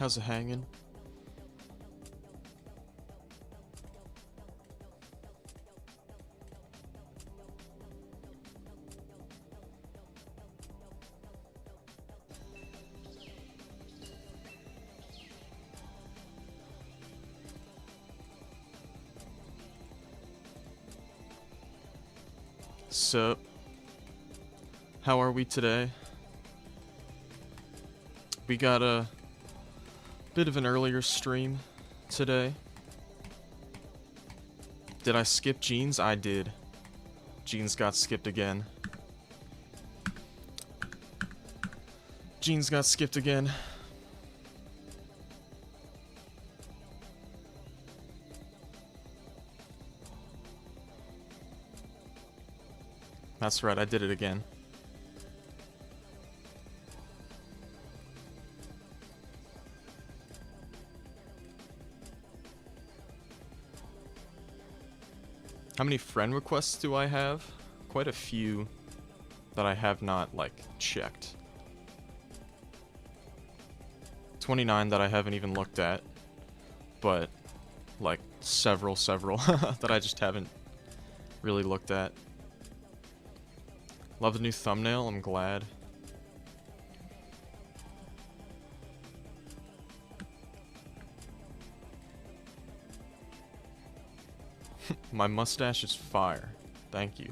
How's it hanging? Sup? How are we today? We got a bit of an earlier stream today. Did I skip Jeans? I did. Jeans got skipped again. Jeans got skipped again. That's right, I did it again. How many friend requests do I have? Quite a few that I have not, like, checked. 29 that I haven't even looked at. But, like, several that I just haven't really looked at. Love the new thumbnail, I'm glad. My mustache is fire. Thank you.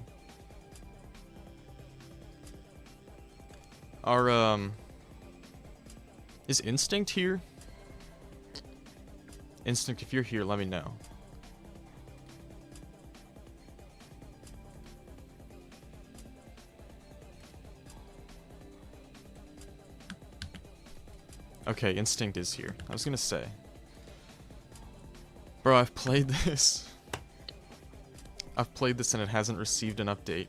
Is Instinct here? Instinct, if you're here, let me know. Okay, Instinct is here. I was gonna say. Bro, I've played this. I've played this and it hasn't received an update.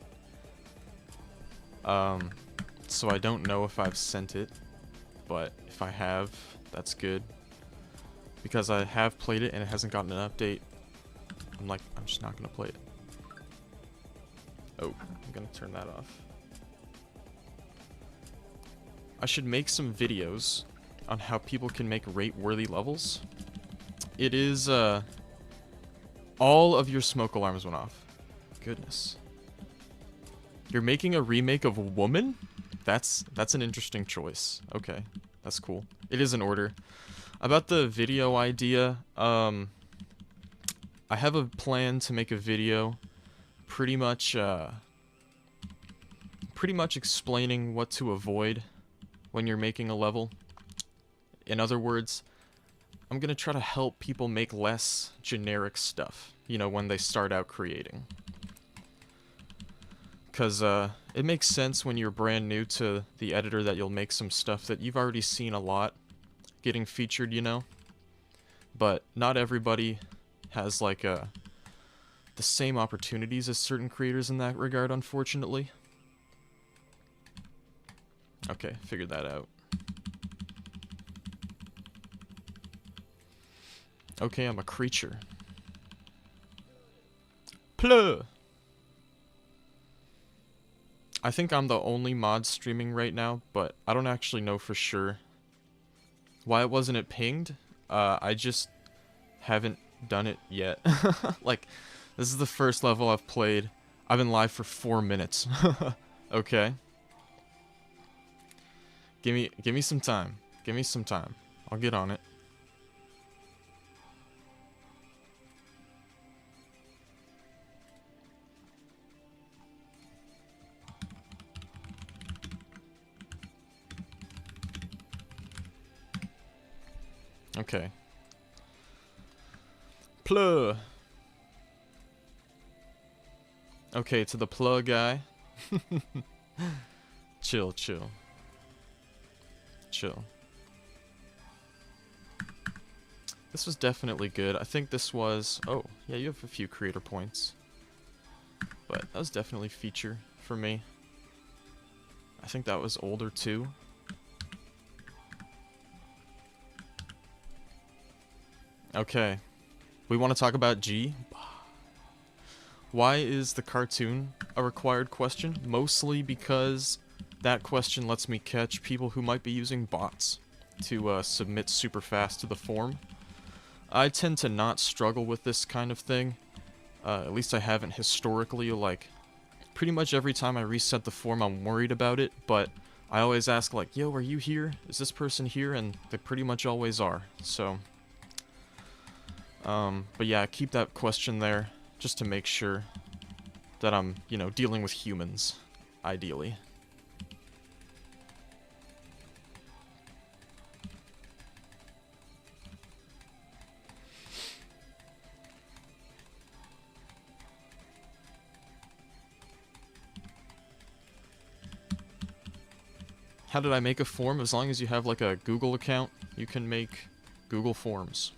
So I don't know if I've sent it, but if I have, that's good. Because I have played it and it hasn't gotten an update, I'm just not gonna play it. Oh, I'm gonna turn that off. I should make some videos on how people can make rate-worthy levels. It is, all of your smoke alarms went off. Goodness. You're making a remake of Woman? That's an interesting choice. Okay, that's cool. It is in order. About the video idea, I have a plan to make a video pretty much explaining what to avoid when you're making a level. In other words, I'm gonna try to help people make less generic stuff, you know, when they start out creating. Because it makes sense when you're brand new to the editor that you'll make some stuff that you've already seen a lot getting featured, you know? But not everybody has, like, the same opportunities as certain creators in that regard, unfortunately. Okay, figured that out. Okay, I'm a creature. Plur! I think I'm the only mod streaming right now, but I don't actually know for sure why wasn't it pinged. I just haven't done it yet. Like, this is the first level I've played. I've been live for 4 minutes. Okay. Give me some time. Give me some time. I'll get on it. Okay. Plur. Okay, to the plug guy. Chill. Chill. This was definitely good. I think this was... Oh, yeah, you have a few creator points. But that was definitely feature for me. I think that was older too. Okay. We want to talk about G. Why is the cartoon a required question? Mostly because that question lets me catch people who might be using bots. to submit super fast to the form. I tend to not struggle with this kind of thing. At least I haven't historically. Like, pretty much every time I reset the form, I'm worried about it, but I always ask, like, yo, are you here? Is this person here? And they pretty much always are, so... but yeah, keep that question there, just to make sure that I'm, you know, dealing with humans, ideally. How did I make a form? As long as you have, like, a Google account, you can make Google Forms.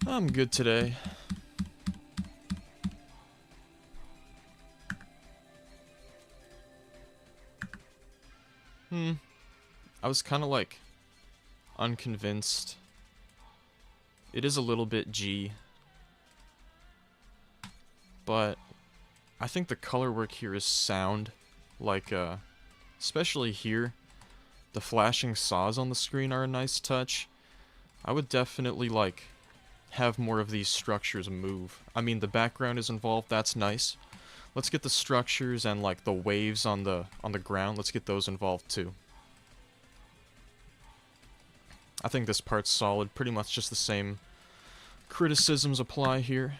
I'm good today. I was kind of, like, unconvinced. It is a little bit G, but I think the color work here is sound. Like, especially here, the flashing saws on the screen are a nice touch. I would definitely, like, have more of these structures move. I mean, the background is involved, that's nice. Let's get the structures and, like, the waves on the ground, let's get those involved too. I think this part's solid. Pretty much just the same criticisms apply here.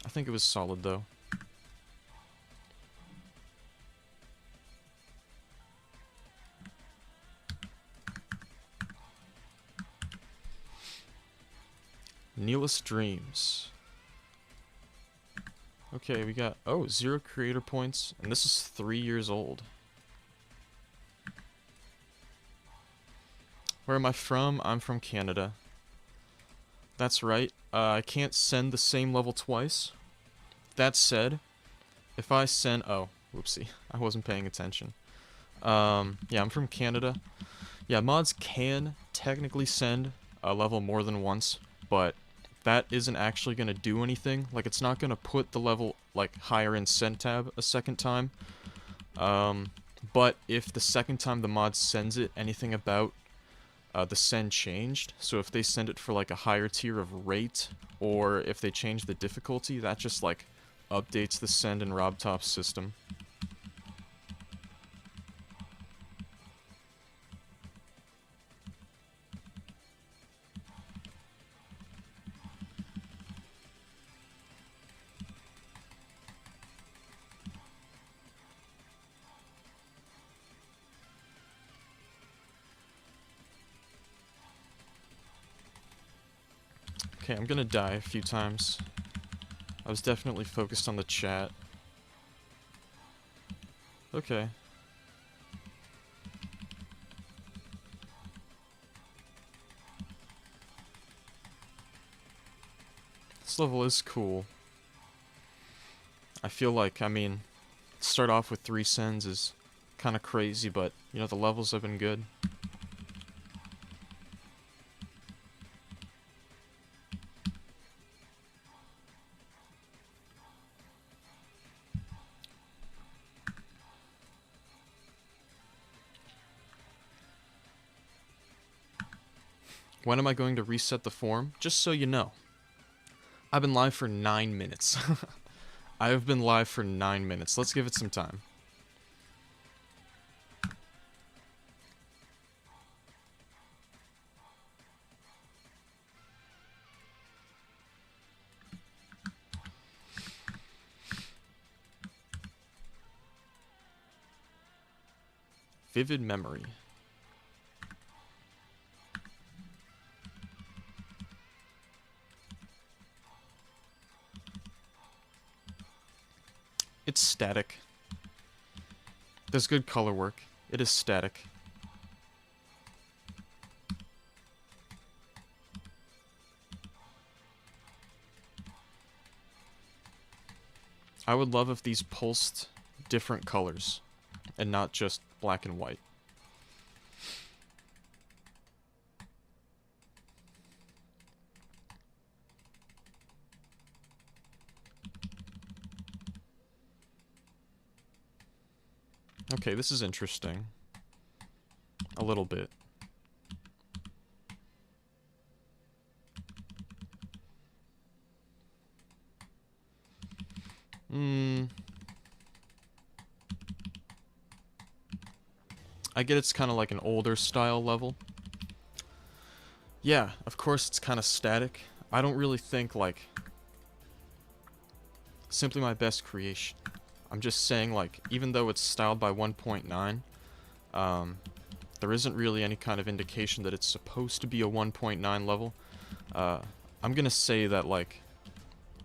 I think it was solid, though. Neilist Dreams. Okay, we got... Oh, 0 creator points. And this is 3 years old. Where am I from? I'm from Canada. That's right. I can't send the same level twice. That said, if I send... Oh, whoopsie. I wasn't paying attention. Yeah, I'm from Canada. Yeah, mods can technically send a level more than once, but that isn't actually going to do anything. Like, it's not going to put the level, like, higher in send tab a second time. But if the second time the mod sends it, anything about the send changed, so if they send it for, like, a higher tier of rate, or if they change the difficulty, that just, like, updates the send in RobTop's system. Okay, I'm gonna die a few times. I was definitely focused on the chat. Okay. This level is cool. I feel like, I mean, start off with 3 sends is kind of crazy, but, you know, the levels have been good. When am I going to reset the form? Just so you know. I've been live for 9 minutes. I have been live for 9 minutes. Let's give it some time. Vivid memory. It's static. There's good color work. It is static. I would love if these pulsed different colors and not just black and white. Okay, this is interesting. A little bit. I get it's kind of like an older style level. Yeah, of course it's kind of static. I don't really think, like, simply my best creation. I'm just saying, like, even though it's styled by 1.9, there isn't really any kind of indication that it's supposed to be a 1.9 level. I'm gonna say that, like,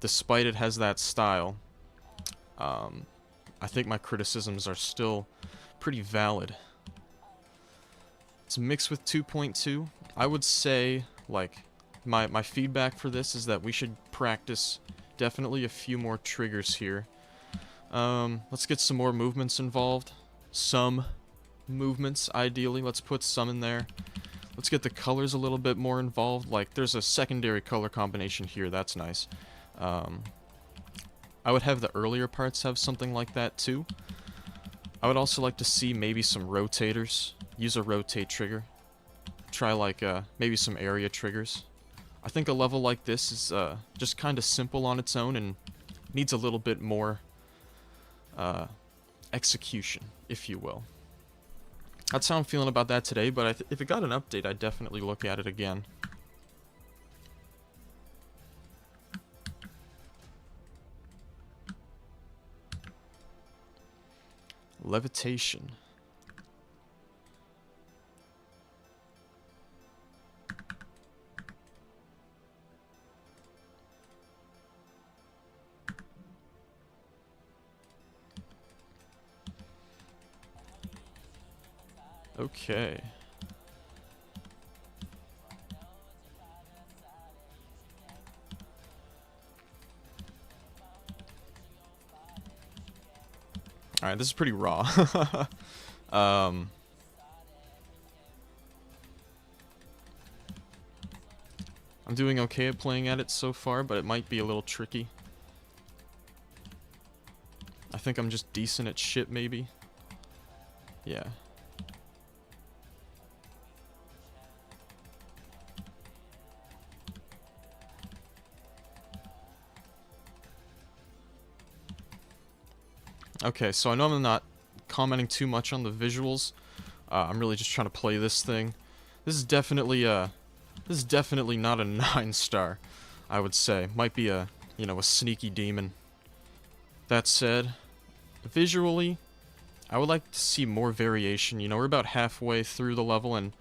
despite it has that style, I think my criticisms are still pretty valid. It's mixed with 2.2. I would say, like, my feedback for this is that we should practice definitely a few more triggers here. Let's get some more movements involved. Some movements, ideally. Let's put some in there. Let's get the colors a little bit more involved. Like, there's a secondary color combination here. That's nice. I would have the earlier parts have something like that, too. I would also like to see maybe some rotators. Use a rotate trigger. Try, like, maybe some area triggers. I think a level like this is just kind of simple on its own and needs a little bit more execution, if you will. That's how I'm feeling about that today, but if it got an update, I'd definitely look at it again. Levitation. Okay. Alright, this is pretty raw. I'm doing okay at playing at it so far, but it might be a little tricky. I think I'm just decent at shit, maybe. Yeah. Okay, so I know I'm not commenting too much on the visuals. I'm really just trying to play this thing. This is definitely not a 9-star, I would say. Might be a, you know, a sneaky demon. That said, visually, I would like to see more variation. You know, we're about halfway through the level, and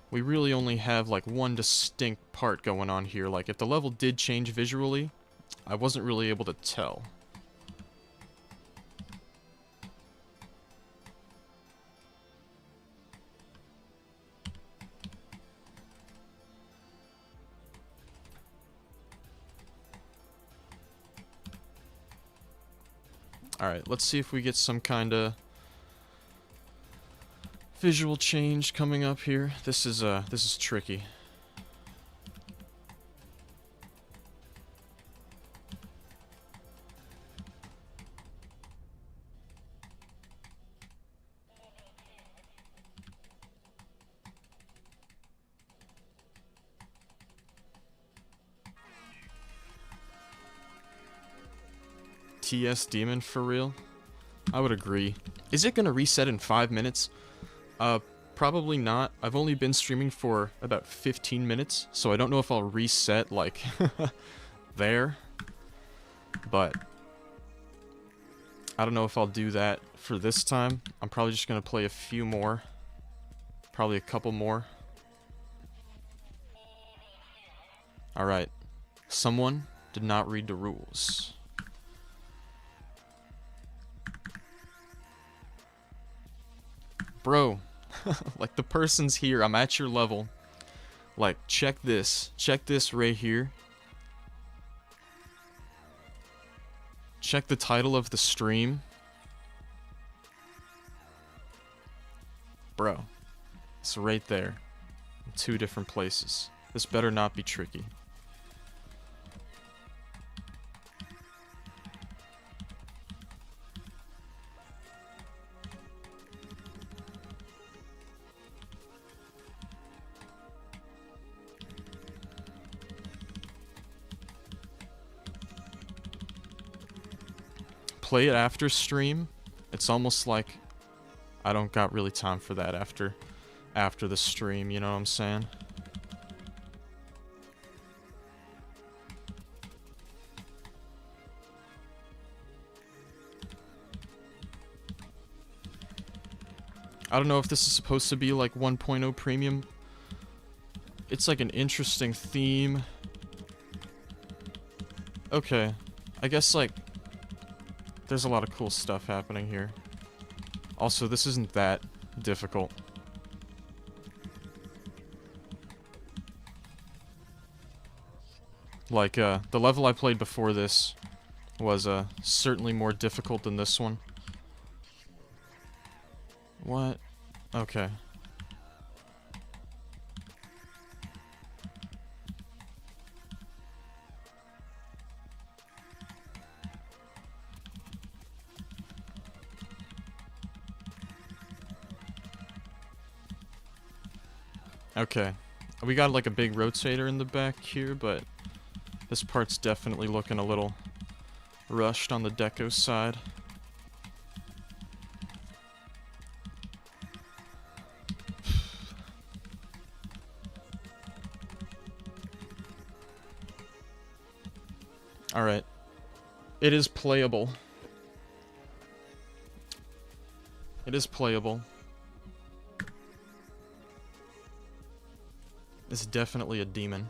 we really only have, like, one distinct part going on here. Like, if the level did change visually, I wasn't really able to tell. Alright, let's see if we get some kind of visual change coming up here. This is tricky. TS Demon for real? I would agree. Is it gonna reset in 5 minutes? Probably not. I've only been streaming for about 15 minutes, so I don't know if I'll reset, like, there. But I don't know if I'll do that for this time. I'm probably just gonna play a few more. Probably a couple more. Alright. Someone did not read the rules. Bro, like, the person's here. I'm at your level. Like, check this. Check this right here. Check the title of the stream. Bro, it's right there. In 2 different places. This better not be tricky. play it after stream, it's almost like I don't got really time for that after the stream, you know what I'm saying? I don't know if this is supposed to be like 1.0 premium. It's like an interesting theme. Okay. I guess like there's a lot of cool stuff happening here. Also, this isn't that difficult. Like, the level I played before this was, certainly more difficult than this one. What? Okay. Okay. We got like a big rotator in the back here, but this part's definitely looking a little rushed on the deco side. Alright. It is playable. It is playable. It's definitely a demon.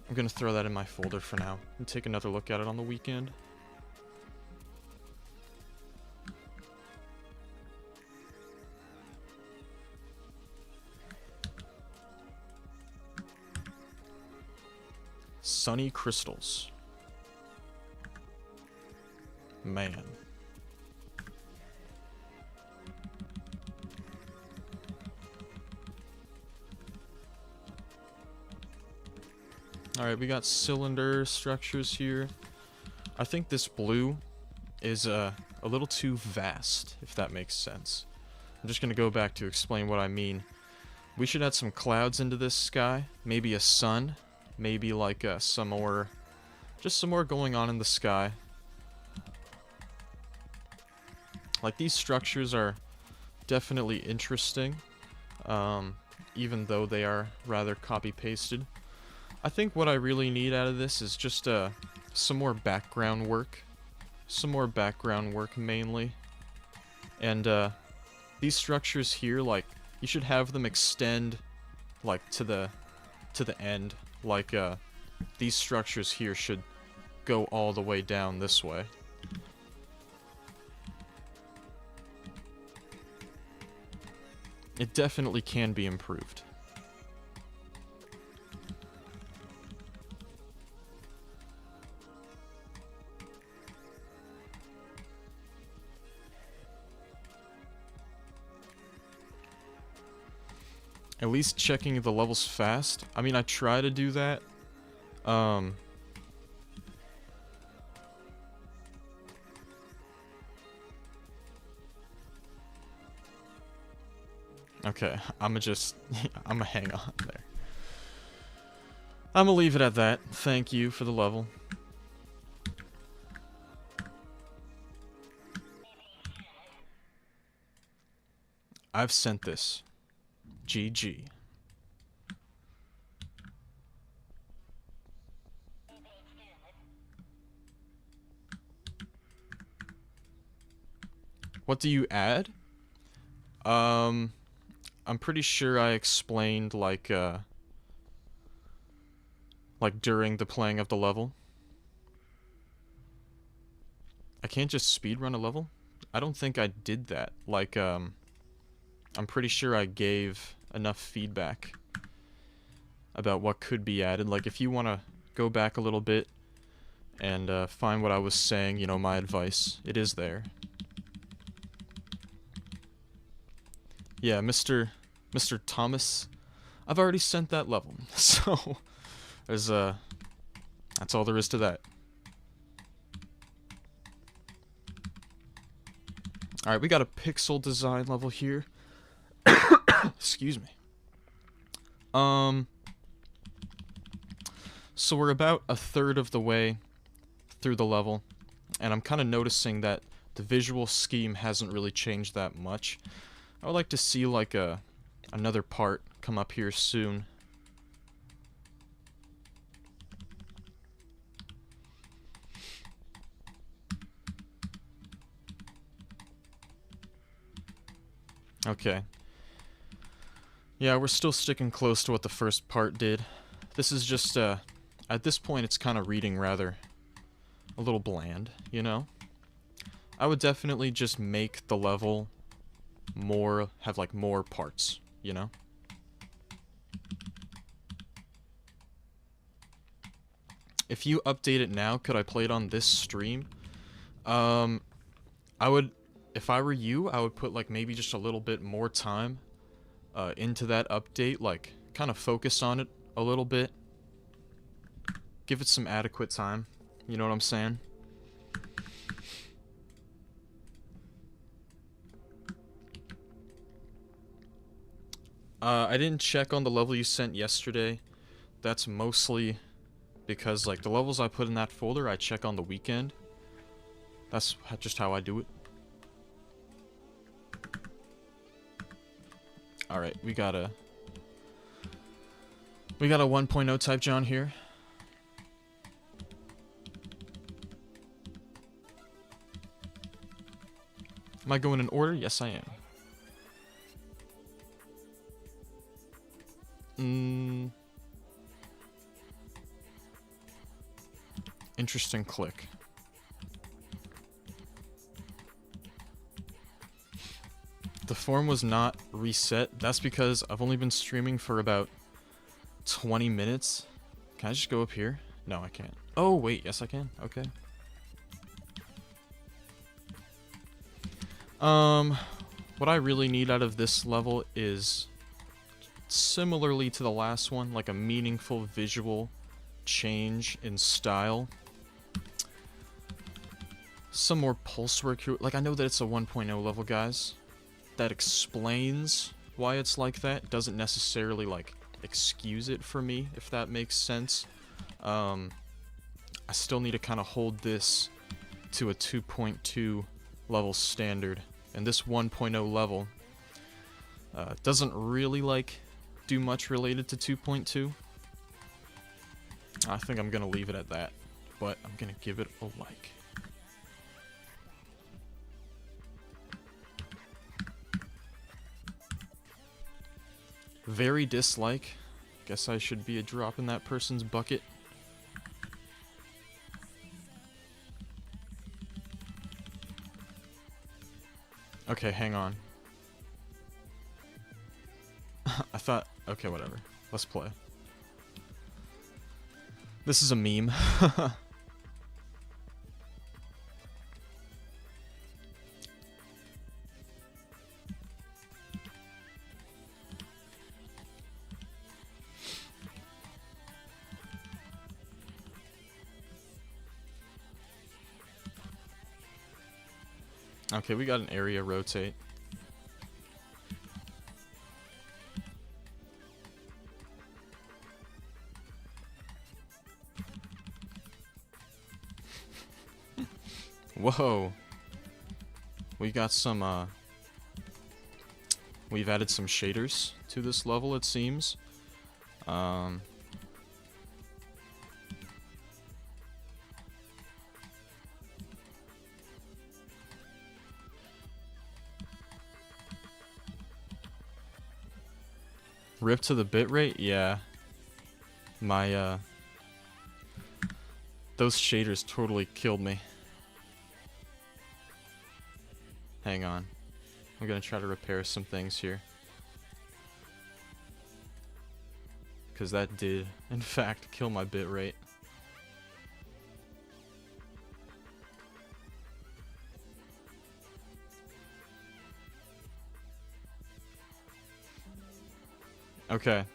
I'm gonna throw that in my folder for now and take another look at it on the weekend. Sunny crystals. Man. Alright, we got cylinder structures here. I think this blue is a little too vast, if that makes sense. I'm just gonna go back to explain what I mean. We should add some clouds into this sky, maybe a sun, maybe like some more going on in the sky. Like, these structures are definitely interesting, even though they are rather copy-pasted. I think what I really need out of this is just some more background work. Some more background work, mainly. And these structures here, like, you should have them extend, like, to the end. Like, these structures here should go all the way down this way. It definitely can be improved. At least checking the levels fast. I mean, I try to do that. Okay, I'ma hang on there. I'ma leave it at that. Thank you for the level. I've sent this. GG. What do you add? I'm pretty sure I explained, like during the playing of the level. I can't just speedrun a level? I don't think I did that. Like, I'm pretty sure I gave enough feedback about what could be added. Like, if you want to go back a little bit and find what I was saying, you know, my advice, it is there. Yeah, Mr. Thomas, I've already sent that level, so there's that's all there is to that. Alright, we got a pixel design level here. Excuse me. So we're about a third of the way through the level, and I'm kind of noticing that the visual scheme hasn't really changed that much. I would like to see like another part come up here soon. Okay. Yeah, we're still sticking close to what the first part did. This is just, at this point it's kind of reading rather a little bland, you know? I would definitely just make the level more, have like more parts, you know? If you update it now, could I play it on this stream? I would, if I were you, I would put like maybe just a little bit more time into that update, like kind of focus on it a little bit. Give it some adequate time, you know what I'm saying? I didn't check on the level you sent yesterday. That's mostly because like the levels I put in that folder I check on the weekend. That's just how I do it. Alright, we got a 1.0 type John here. Am I going in order? Yes, I am. Interesting click. The form was not reset. That's because I've only been streaming for about 20 minutes. Can I just go up here? No, I can't. Oh, wait. Yes, I can. Okay. What I really need out of this level is, similarly to the last one, like a meaningful visual change in style. Some more pulse work here. Like, I know that it's a 1.0 level, guys. That explains why it's like that. Doesn't necessarily, like, excuse it for me, if that makes sense. I still need to kind of hold this to a 2.2 level standard. And this 1.0 level doesn't really, like, do much related to 2.2. I think I'm gonna leave it at that, but I'm gonna give it a like. Very dislike. Guess I should be a drop in that person's bucket. Okay, hang on. I thought... Okay, whatever. Let's play. This is a meme. Okay, we got an area rotate. Whoa. We got some, we've added some shaders to this level, it seems. Rip to the bitrate? Yeah. My, those shaders totally killed me. Hang on. I'm gonna try to repair some things here. Because that did, in fact, kill my bitrate. Okay.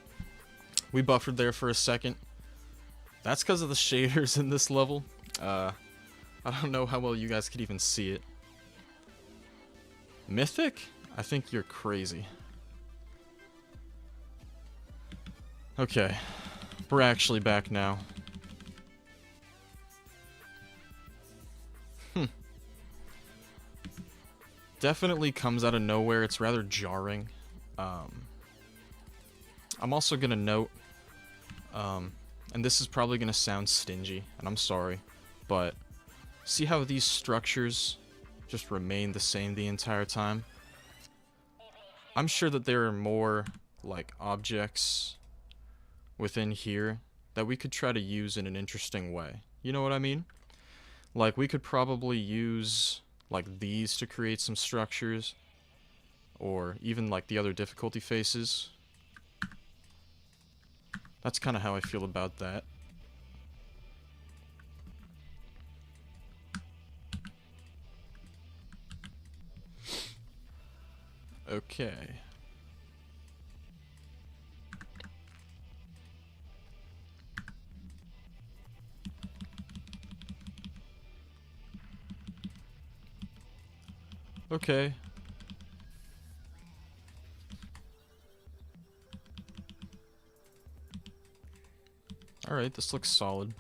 We buffered there for a second. That's because of the shaders in this level. I don't know how well you guys could even see it. Mythic? I think you're crazy. Okay. We're actually back now. definitely comes out of nowhere. It's rather jarring. I'm also gonna note, and this is probably gonna sound stingy, and I'm sorry, but see how these structures just remain the same the entire time? I'm sure that there are more, like, objects within here that we could try to use in an interesting way. You know what I mean? Like, we could probably use, like, these to create some structures, or even, like, the other difficulty faces. That's kind of how I feel about that. Okay. Okay. Alright, this looks solid.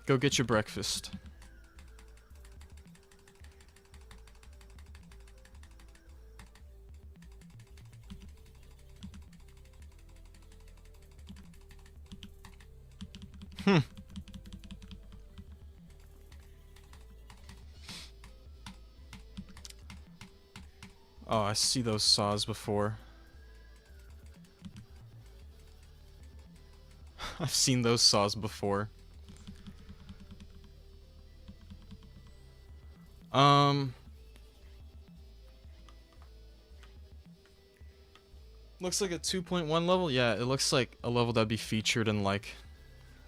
Go get your breakfast. Hmm. Oh, I see those saws before. I've seen those saws before. Looks like a 2.1 level? Yeah, it looks like a level that'd be featured in, like,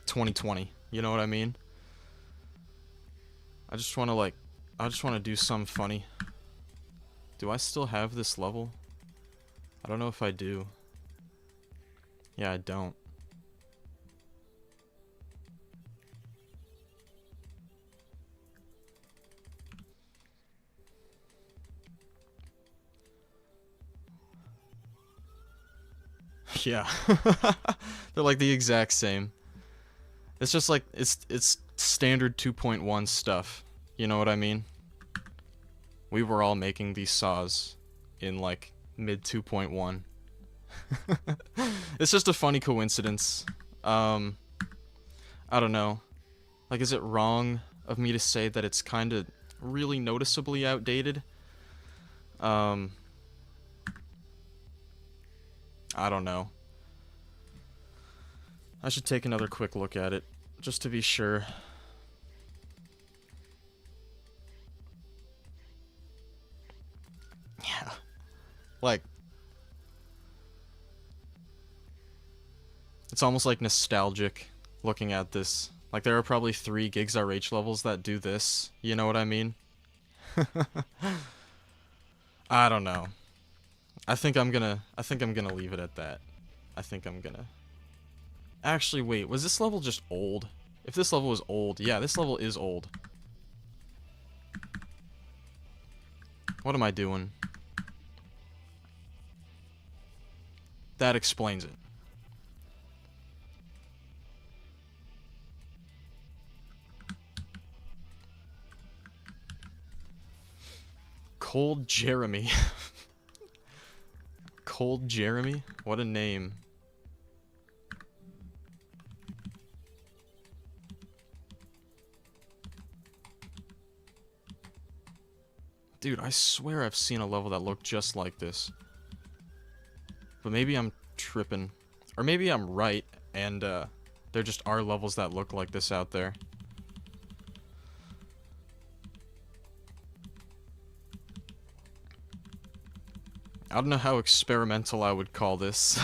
2020. You know what I mean? I just want to do something funny. Do I still have this level? I don't know if I do. Yeah, I don't. Yeah. They're like the exact same. It's just like, it's standard 2.1 stuff. You know what I mean? We were all making these saws in, like, mid 2.1. It's just a funny coincidence. I don't know. Like, is it wrong of me to say that it's kind of really noticeably outdated? I don't know. I should take another quick look at it, just to be sure. Yeah. Like, it's almost like nostalgic looking at this. Like, there are probably 3 Gigs RH levels that do this. You know what I mean? I don't know. I think I'm gonna leave it at that. I think I'm gonna... Actually, wait, was this level just old? If this level was old, yeah, this level is old. What am I doing? That explains it. Cold Jeremy. Cold Jeremy? What a name. Dude, I swear I've seen a level that looked just like this. But maybe I'm tripping. Or maybe I'm right, and there just are levels that look like this out there. I don't know how experimental I would call this.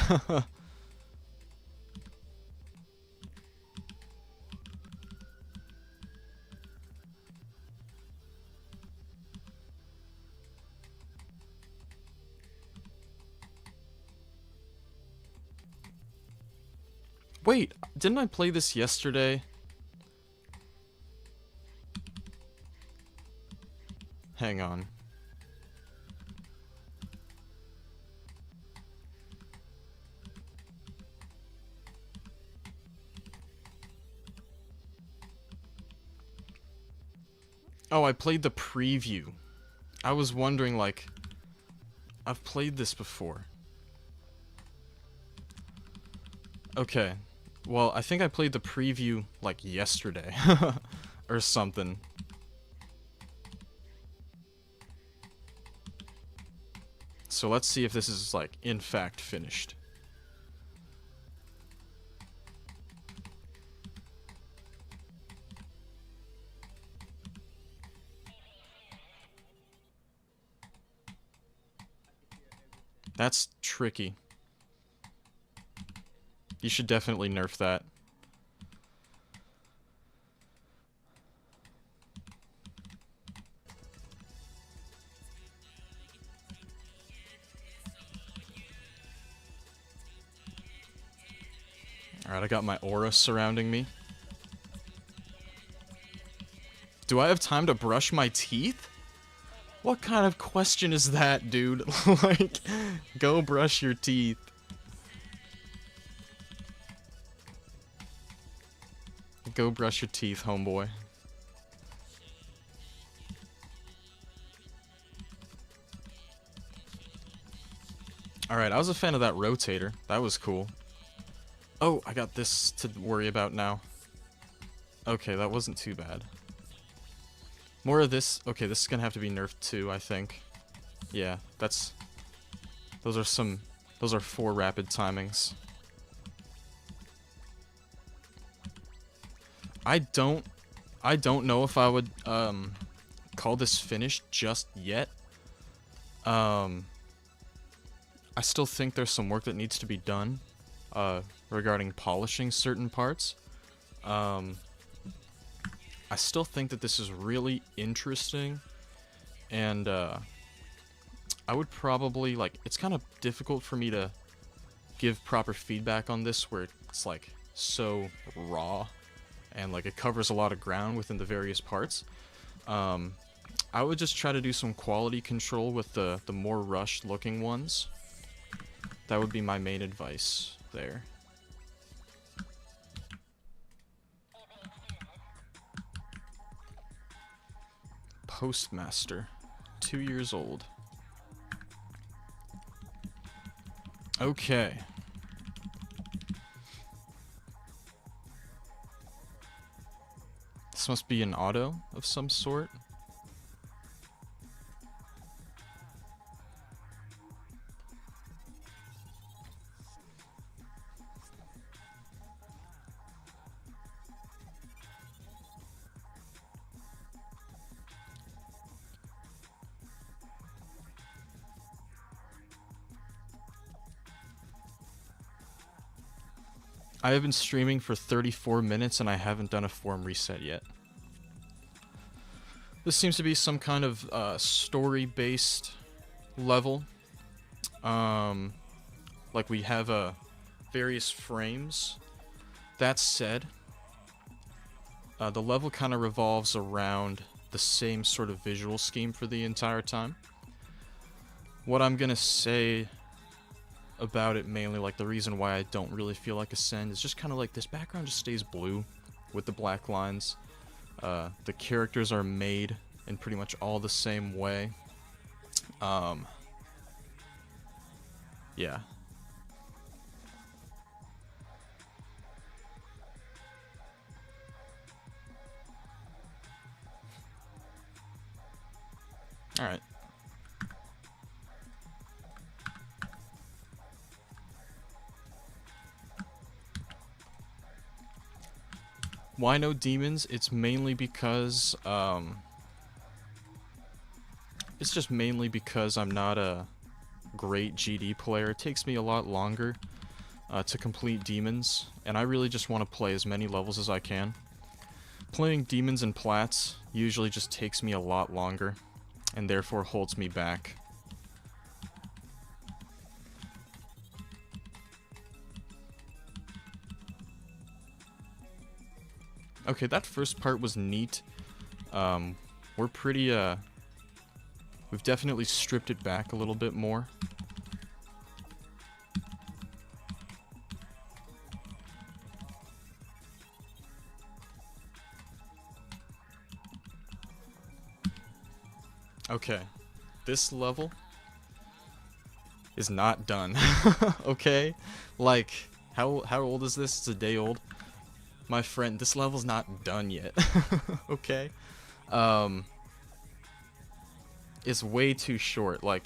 Wait, didn't I play this yesterday? Hang on. Oh, I played the preview. I was wondering, like, I've played this before. Okay. Well, I think I played the preview, like, yesterday. Or something. So let's see if this is, like, in fact finished. That's tricky. You should definitely nerf that. Alright, I got my aura surrounding me. Do I have time to brush my teeth? What kind of question is that, dude? Like, go brush your teeth. Go brush your teeth, homeboy. Alright, I was a fan of that rotator. That was cool. Oh, I got this to worry about now. Okay, that wasn't too bad. More of this. Okay, this is gonna have to be nerfed too, I think. Yeah, that's... Those are 4 rapid timings. I don't know if I would, call this finished just yet. I still think there's some work that needs to be done, regarding polishing certain parts. I still think that this is really interesting, and, I would probably, like, it's kind of difficult for me to give proper feedback on this where it's, like, so raw, and, like, it covers a lot of ground within the various parts. I would just try to do some quality control with the more rushed looking ones. That would be my main advice there. Postmaster, 2 years old. Okay. This must be an auto of some sort. I have been streaming for 34 minutes and I haven't done a form reset yet. This seems to be some kind of story-based level. Like we have various frames. That said, the level kind of revolves around the same sort of visual scheme for the entire time. What I'm gonna say about it mainly, like the reason why I don't really feel like Ascend, is just kind of like this background just stays blue with the black lines. The characters are made in pretty much all the same way. Yeah. Alright. Why no demons? It's mainly because, it's just mainly because I'm not a great GD player. It takes me a lot longer to complete demons, and I really just want to play as many levels as I can. Playing demons and plats usually just takes me a lot longer, and therefore holds me back. Okay, that first part was neat. We're pretty, we've definitely stripped it back a little bit more. Okay. This level is not done. Okay? Like, how old is this? It's a day old. My friend, this level's not done yet. Okay? It's way too short. Like,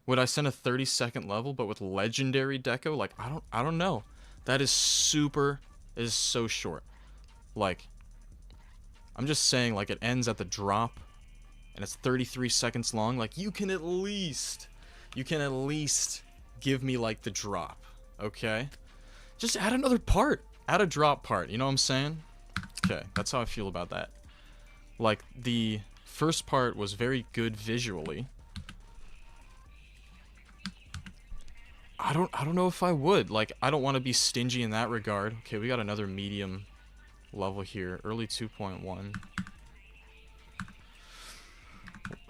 would I send a 30-second level but with legendary deco? Like, I don't know. That is super, it is so short. Like, I'm just saying, like, it ends at the drop and it's 33 seconds long. Like, you can at least give me, like, the drop, okay? Just add another part. Add a drop part, you know what I'm saying? Okay, that's how I feel about that. Like, the first part was very good visually. I don't know if I would. Like, I don't want to be stingy in that regard. Okay, we got another medium level here. Early 2.1.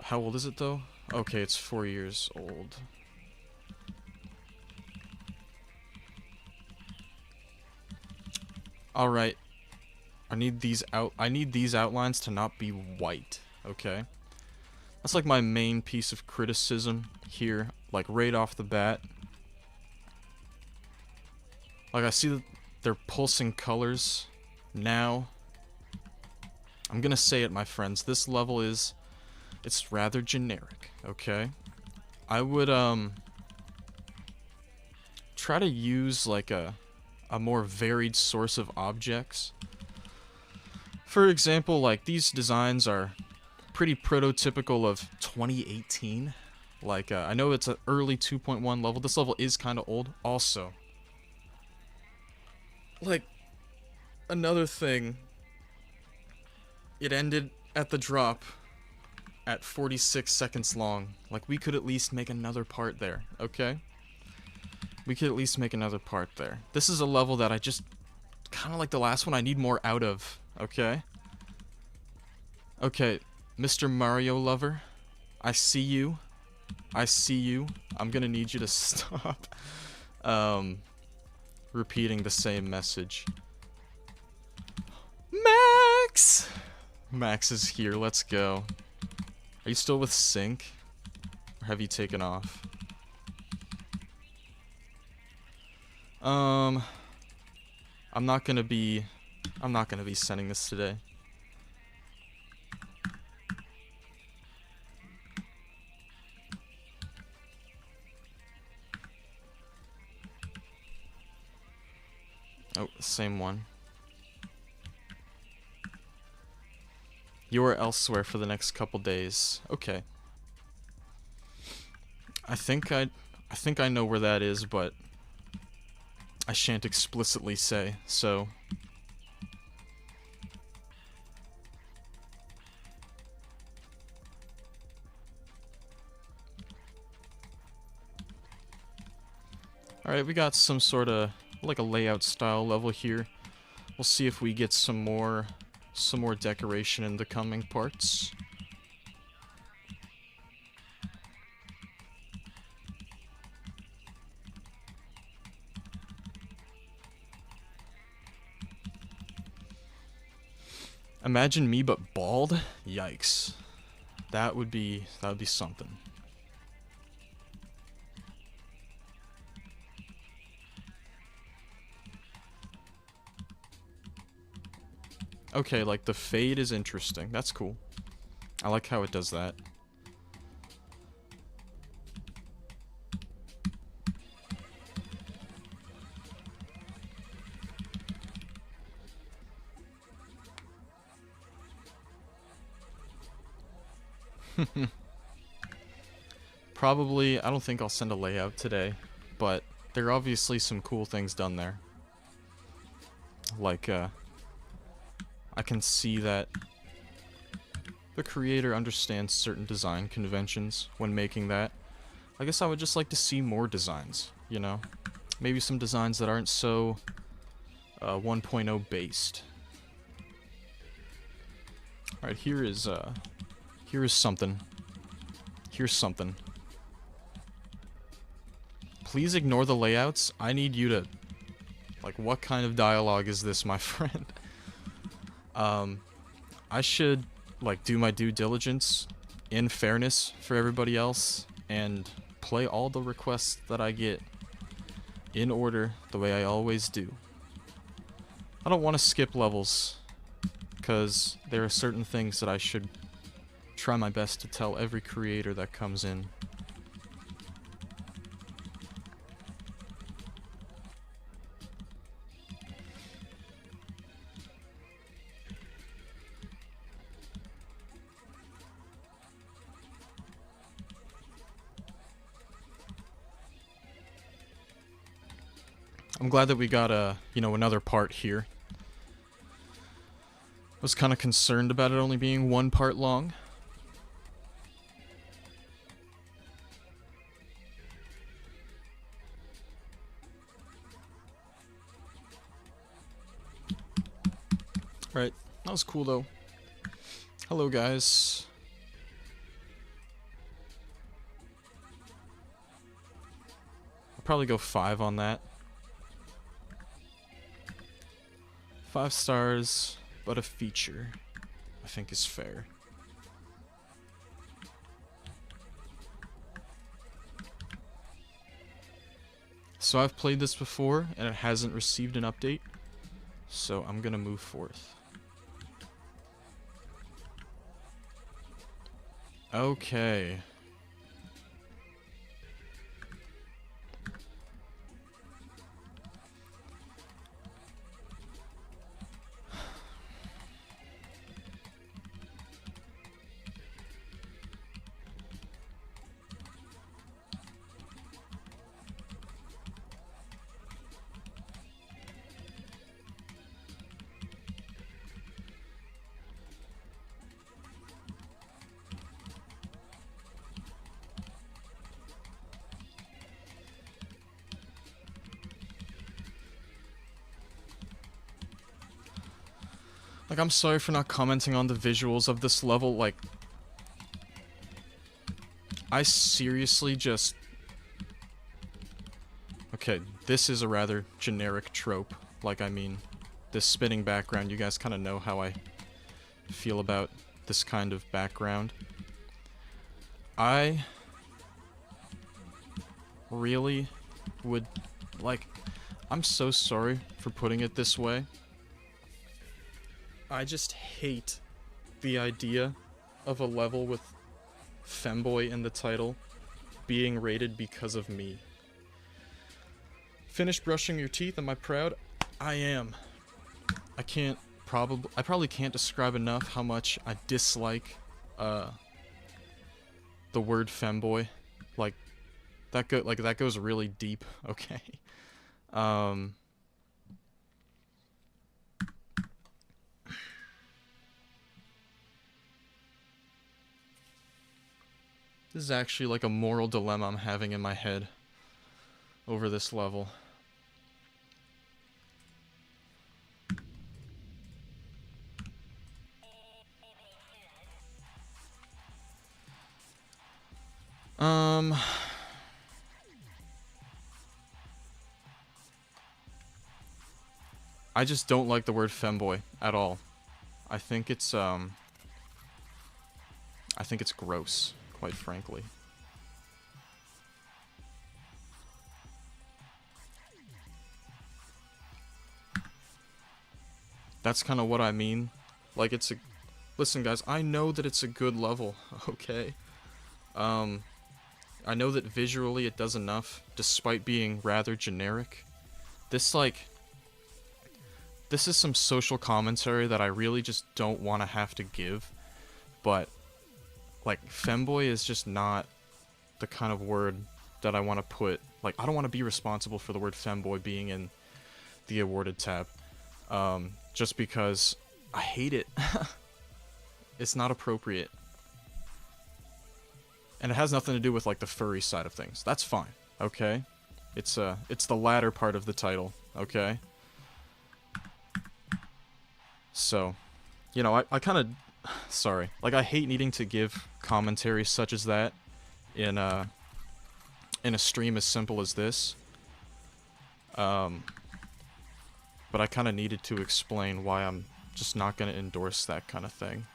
How old is it, though? Okay, it's 4 years old. Alright. I need these outlines to not be white, okay? That's like my main piece of criticism here, like right off the bat. Like, I see that they're pulsing colors now. I'm gonna say it, my friends. This level is... it's rather generic, okay? I would, try to use, like, a more varied source of objects. For example, like, these designs are pretty prototypical of 2018. Like, I know it's an early 2.1 level. This level is kind of old. Also, like, another thing, it ended at the drop at 46 seconds long. Like, we could at least make another part there, okay? We could at least make another part there. This is a level that I just, kind of like the last one, I need more out of, okay? Okay, Mr. Mario lover, I see you. I see you. I'm gonna need you to stop, repeating the same message. Max! Max is here, let's go. Are you still with Sync? Or have you taken off? I'm not gonna be sending this today. Oh, same one. You are elsewhere for the next couple days. Okay. I think I know where that is, but I shan't explicitly say, so... Alright, we got some sort of, like a layout style level here. We'll see if we get some more decoration in the coming parts. Imagine me but bald? Yikes. That would be something. Okay, like the fade is interesting. That's cool. I like how it does that. Probably, I don't think I'll send a layout today, but there are obviously some cool things done there. Like, I can see that the creator understands certain design conventions when making that. I guess I would just like to see more designs, you know? Maybe some designs that aren't so 1.0 based. Alright, here is something. Here's something. Please ignore the layouts. I need you to... Like, what kind of dialogue is this, my friend? I should like, do my due diligence in fairness for everybody else and play all the requests that I get in order the way I always do. I don't want to skip levels because there are certain things that I should try my best to tell every creator that comes in. I'm glad that we got you know, another part here. I was kind of concerned about it only being one part long. Right, that was cool though. Hello guys. I'll probably go 5 on that. 5 stars, but a feature, I think is fair. So I've played this before, and it hasn't received an update, so I'm gonna move forth. Okay. Like, I'm sorry for not commenting on the visuals of this level, like, I seriously just... Okay, this is a rather generic trope. Like, I mean, this spinning background, you guys kind of know how I feel about this kind of background. I really would, like, I'm so sorry for putting it this way. I just hate the idea of a level with Femboy in the title being rated because of me. Finish brushing your teeth, am I proud? I am. I probably can't describe enough how much I dislike the word femboy. Like that goes really deep, okay? This is actually like a moral dilemma I'm having in my head over this level. I just don't like the word femboy at all. I think it's gross, quite frankly. That's kind of what I mean. Like, it's a... Listen, guys, I know that it's a good level, okay? I know that visually it does enough, despite being rather generic. This, like... This is some social commentary that I really just don't want to have to give, but, like, femboy is just not the kind of word that I want to put. Like, I don't want to be responsible for the word femboy being in the awarded tab, just because I hate it. It's not appropriate. And it has nothing to do with, like, the furry side of things. That's fine, okay? It's the latter part of the title, okay? So, you know, I kind of... Sorry. Like, I hate needing to give commentary such as that in a stream as simple as this. But I kind of needed to explain why I'm just not going to endorse that kind of thing.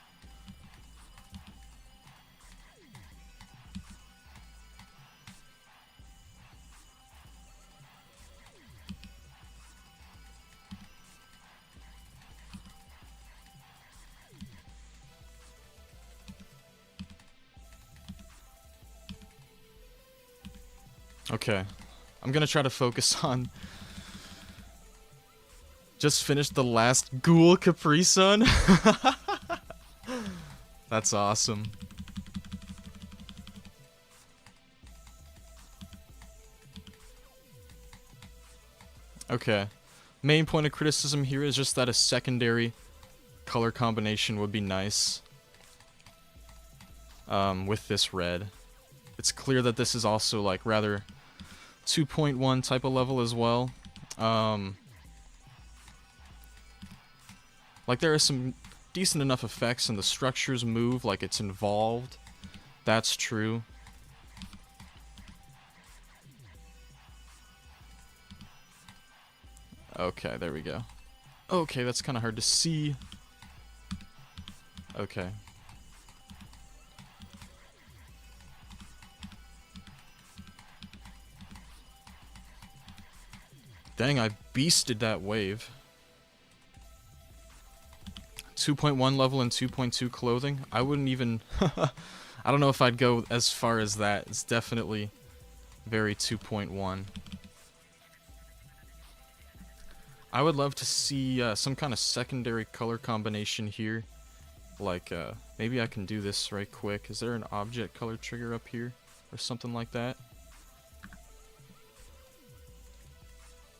Okay. I'm gonna try to focus on... Just finished the last Ghoul Capri Sun. That's awesome. Okay. Main point of criticism here is just that a secondary color combination would be nice. With this red. It's clear that this is also like rather 2.1 type of level as well. Like there are some decent enough effects and the structures move like it's involved. That's true. Okay, there we go. Okay, that's kind of hard to see. Okay. Dang, I beasted that wave. 2.1 level and 2.2 clothing. I wouldn't even... I don't know if I'd go as far as that. It's definitely very 2.1. I would love to see some kind of secondary color combination here. Like, maybe I can do this right quick. Is there an object color trigger up here? Or something like that?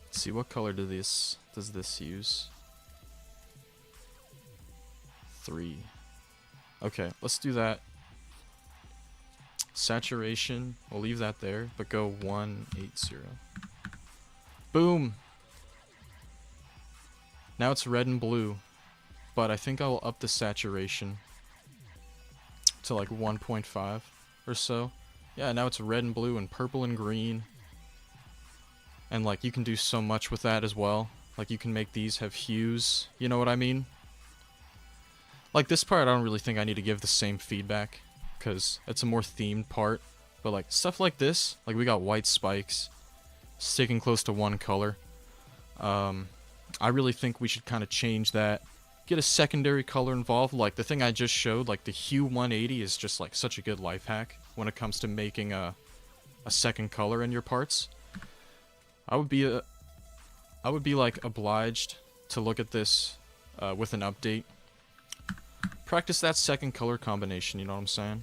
Let's see, what color does this use? 3. Okay, let's do that. Saturation, we'll leave that there, but go 180. Boom! Now it's red and blue, but I think I'll up the saturation to like 1.5 or so. Yeah, now it's red and blue and purple and green. And like you can do so much with that as well. Like you can make these have hues, you know what I mean? Like this part I don't really think I need to give the same feedback, because it's a more themed part. But like stuff like this, like we got white spikes, sticking close to one color. I really think we should kind of change that. Get a secondary color involved. Like the thing I just showed, like the Hue 180 is just like such a good life hack when it comes to making a second color in your parts. I would be like obliged to look at this with an update. Practice that second color combination, you know what I'm saying?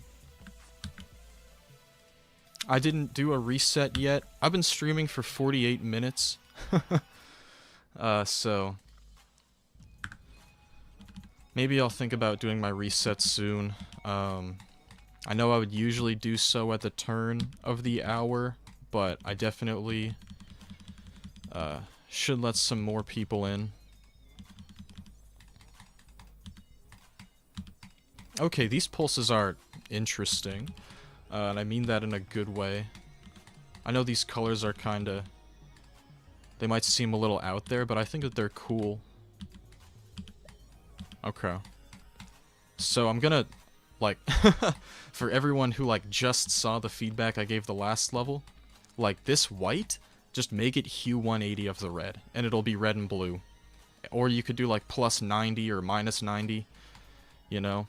I didn't do a reset yet. I've been streaming for 48 minutes. So maybe I'll think about doing my reset soon. I know I would usually do so at the turn of the hour, but I definitely should let some more people in. Okay, these pulses are interesting, and I mean that in a good way. I know these colors are kinda... They might seem a little out there, but I think that they're cool. Okay. So I'm gonna, like, for everyone who, like, just saw the feedback I gave the last level, like, this white, just make it Hue 180 of the red, and it'll be red and blue. Or you could do, like, plus 90 or minus 90, you know?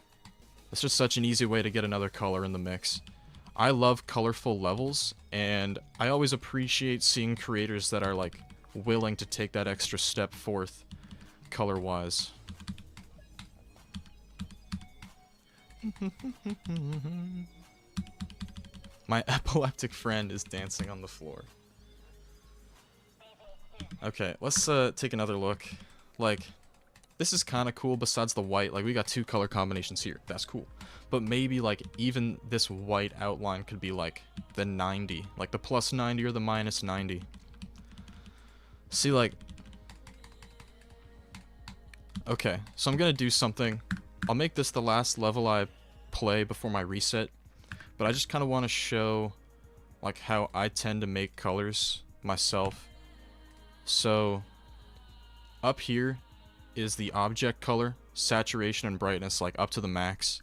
It's just such an easy way to get another color in the mix. I love colorful levels, and I always appreciate seeing creators that are, like, willing to take that extra step forth, color-wise. My epileptic friend is dancing on the floor. Okay, let's take another look. Like, this is kind of cool besides the white. Like, we got 2 color combinations here. That's cool. But maybe, like, even this white outline could be, like, the 90. Like, the plus 90 or the minus 90. See, like... Okay, so I'm gonna do something. I'll make this the last level I play before my reset. But I just kind of want to show, like, how I tend to make colors myself. So, up here is the object color, saturation and brightness, like, up to the max.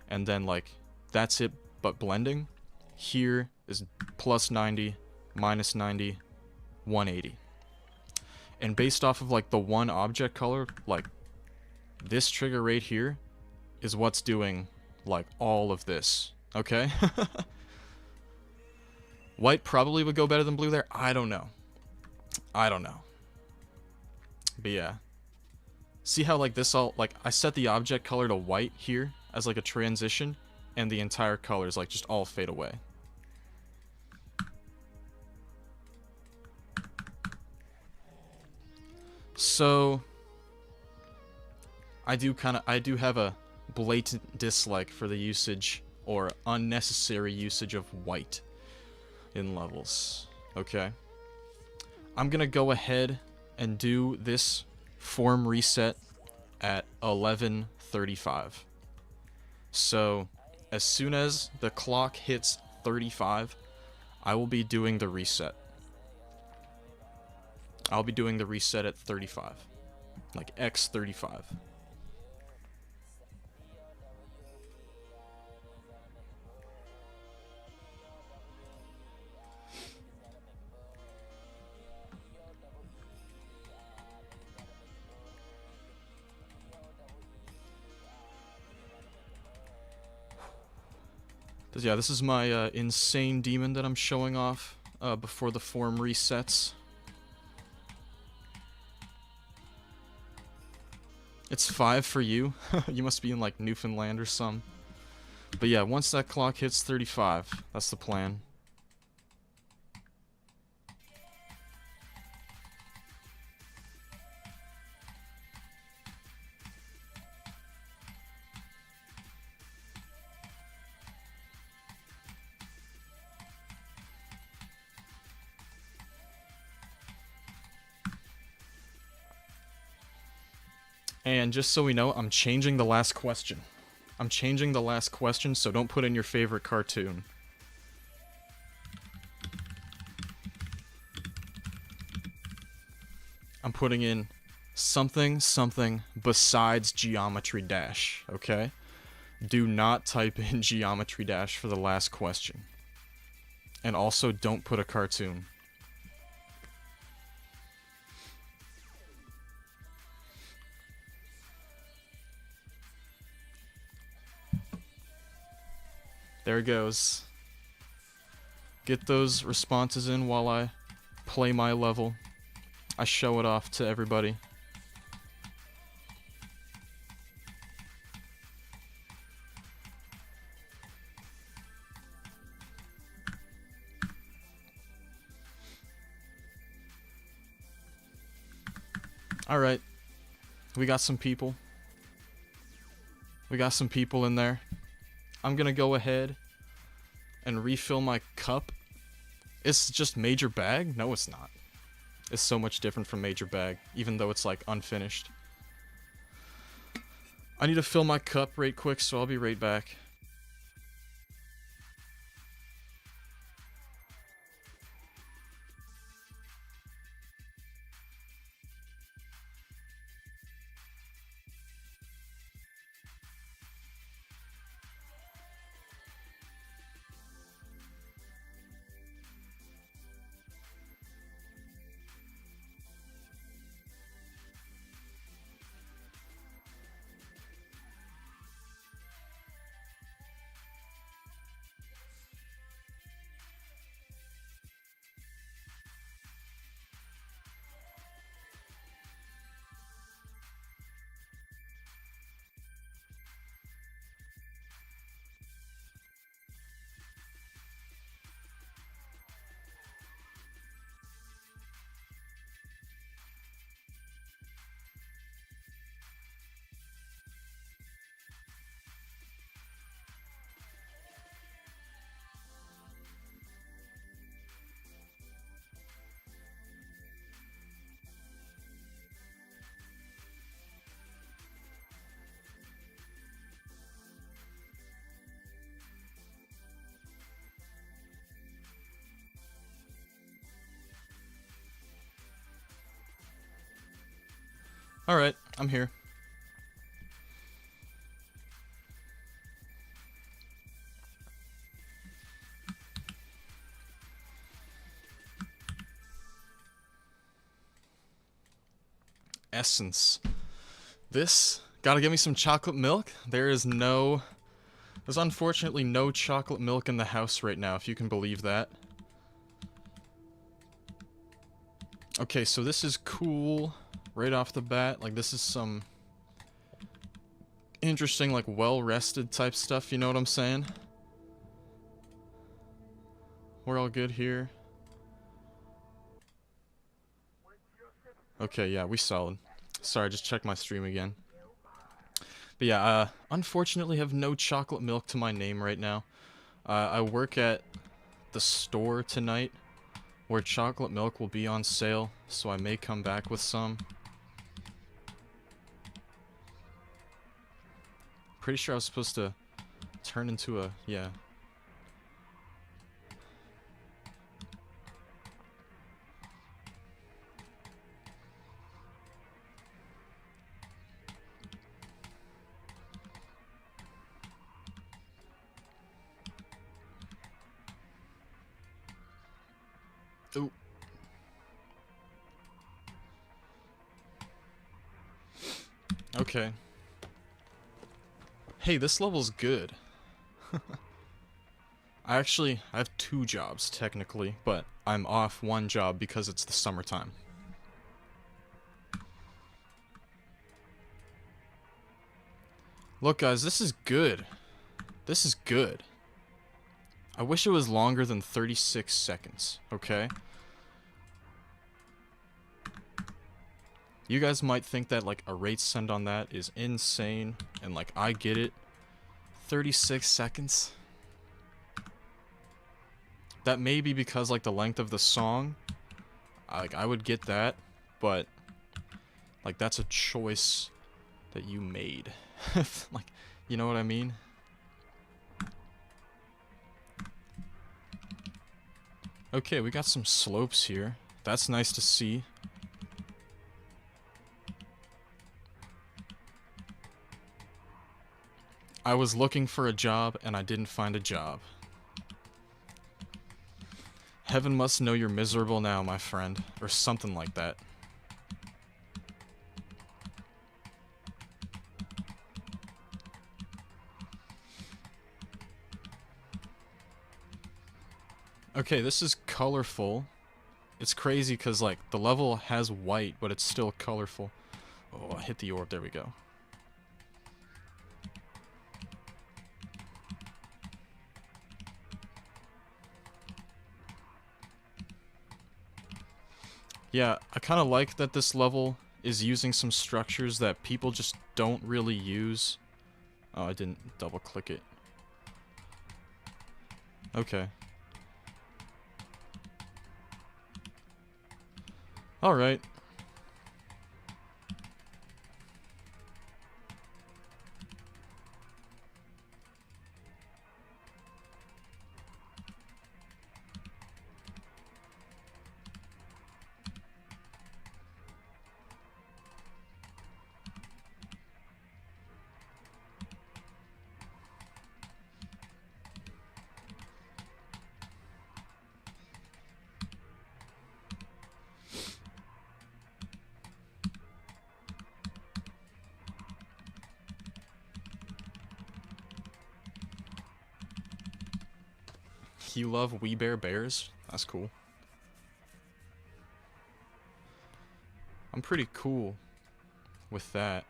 And then, like, that's it, but blending. Here is plus 90, minus 90, 180. And based off of, like, the one object color, like, this trigger right here is what's doing, like, all of this. Okay? White probably would go better than blue there. I don't know. I don't know. But yeah. See how like this all, like I set the object color to white here as like a transition, and the entire colors like just all fade away. So I do have a blatant dislike for the usage or unnecessary usage of white in levels. Okay. I'm gonna go ahead and do this form reset at 11:35. So as soon as the clock hits 35, I will be doing the reset. I'll be doing the reset at 35. Like X35. Yeah, this is my insane demon that I'm showing off before the form resets. It's 5 for you. You must be in like Newfoundland or some. But yeah, once that clock hits 35, that's the plan. And just so we know, I'm changing the last question. I'm changing the last question, so don't put in your favorite cartoon. I'm putting in something besides Geometry Dash, okay? Do not type in Geometry Dash for the last question. And also don't put a cartoon. There it goes. Get those responses in while I play my level. I show it off to everybody. Alright. We got some people. We got some people in there. I'm gonna go ahead and refill my cup. It's just Major Bag? No, it's not. It's so much different from Major Bag, even though it's like unfinished. I need to fill my cup right quick, so I'll be right back. Alright, I'm here. Essence. This, gotta give me some chocolate milk. There's unfortunately no chocolate milk in the house right now, if you can believe that. Okay, so this is cool right off the bat. Like, this is some interesting, like, well-rested type stuff, you know what I'm saying? We're all good here. Okay, yeah, we solid. Sorry, just check my stream again. But yeah, unfortunately have no chocolate milk to my name right now. I work at the store tonight, where chocolate milk will be on sale, so I may come back with some. Pretty sure I was supposed to turn into a, yeah. Ooh. Okay. Hey, this level's good. I have 2 jobs, technically, but I'm off 1 job because it's the summertime. Look, guys, this is good. This is good. I wish it was longer than 36 seconds, okay? You guys might think that, like, a rate send on that is insane, and, like, I get it. 36 seconds? That may be because, like, the length of the song. Like, I would get that, but, like, that's a choice that you made. Like, you know what I mean? Okay, we got some slopes here. That's nice to see. I was looking for a job, and I didn't find a job. Heaven must know you're miserable now, my friend. Or something like that. Okay, this is colorful. It's crazy because, like, the level has white, but it's still colorful. Oh, I hit the orb. There we go. Yeah, I kind of like that this level is using some structures that people just don't really use. Oh, I didn't double click it. Okay. Alright. You love We Bare Bears? That's cool. I'm pretty cool with that.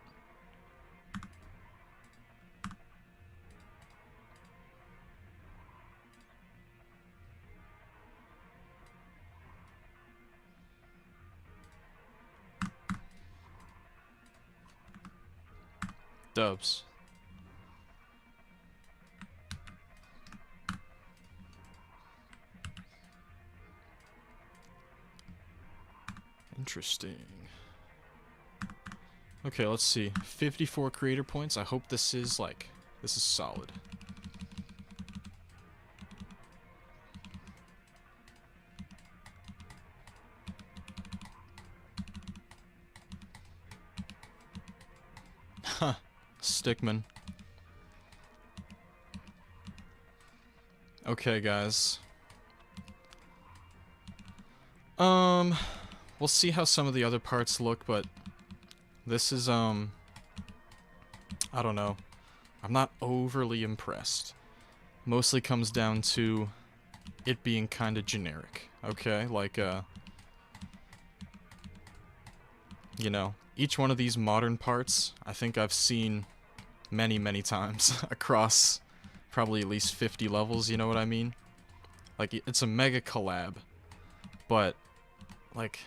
Dubs. Interesting. Okay, let's see. 54 creator points. I hope this is, like, this is solid. Huh. Stickman. Okay, guys. We'll see how some of the other parts look, but this is, I don't know. I'm not overly impressed. Mostly comes down to it being kind of generic, okay? Like, you know, each one of these modern parts, I think I've seen many, many times across probably at least 50 levels, you know what I mean? Like, it's a mega collab, but, like,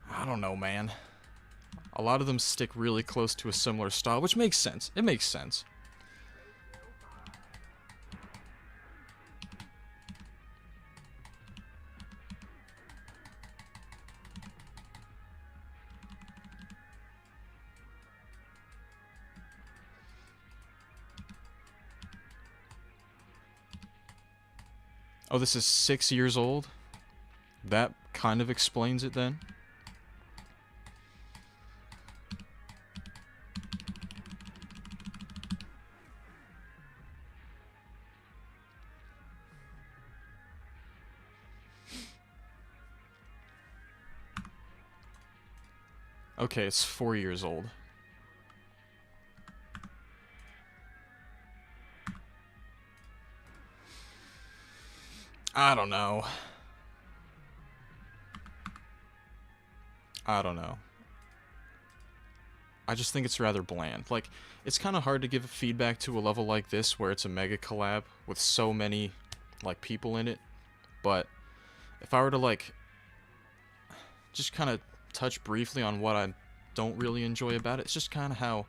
I don't know, man. A lot of them stick really close to a similar style, which makes sense. It makes sense. Oh, this is 6 years old? That kind of explains it then. Okay, it's 4 years old. I don't know. I don't know. I just think it's rather bland. Like, it's kind of hard to give feedback to a level like this where it's a mega collab with so many, like, people in it. But if I were to, like, just kind of touch briefly on what I don't really enjoy about it, it's just kind of how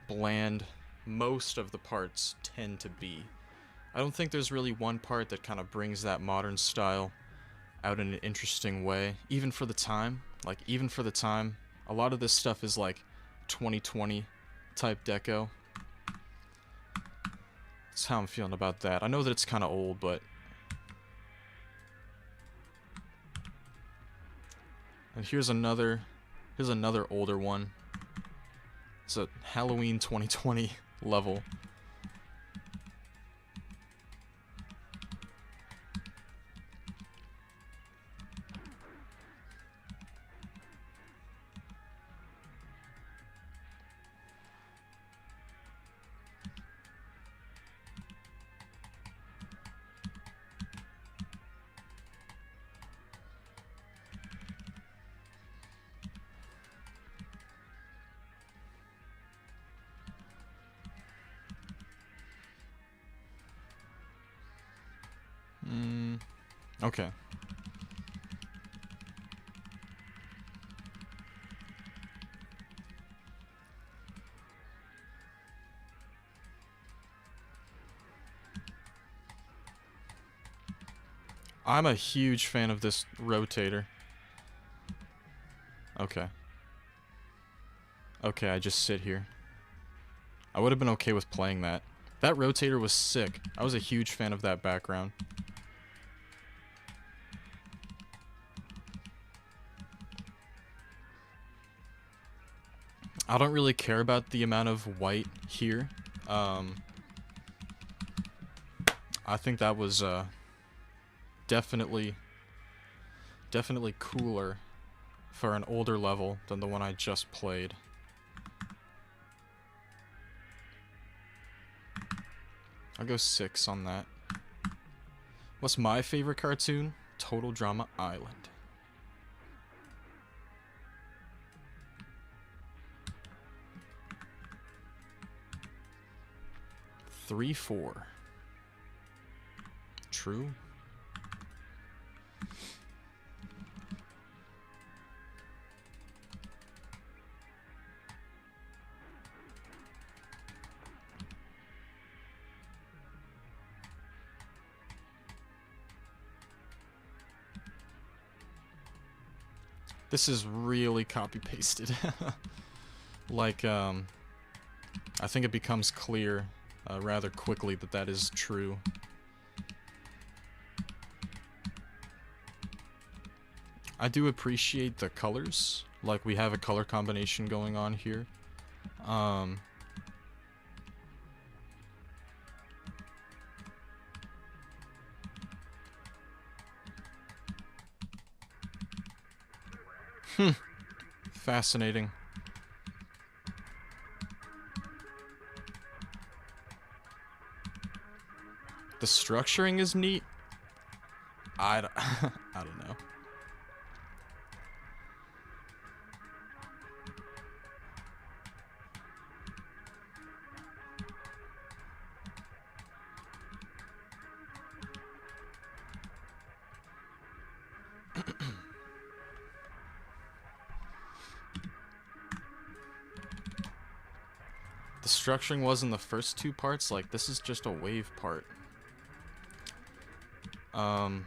bland most of the parts tend to be. I don't think there's really one part that kind of brings that modern style out in an interesting way, even for the time. Like, even for the time, a lot of this stuff is like 2020 type deco. That's how I'm feeling about that. I know that it's kind of old, but... And here's another older one. It's a Halloween 2020 level. Okay. I'm a huge fan of this rotator. Okay. Okay, I just sit here. I would have been okay with playing that. That rotator was sick. I was a huge fan of that background. I don't really care about the amount of white here. I think that was definitely cooler for an older level than the one I just played. I'll go 6 on that. What's my favorite cartoon? Total Drama Island. 3-4. True. This is really copy-pasted. Like, I think it becomes clear rather quickly that that is true. I do appreciate the colors. Like, we have a color combination going on here. Fascinating. The structuring is neat. I don't know. structuring was in the first two parts, like, this is just a wave part. I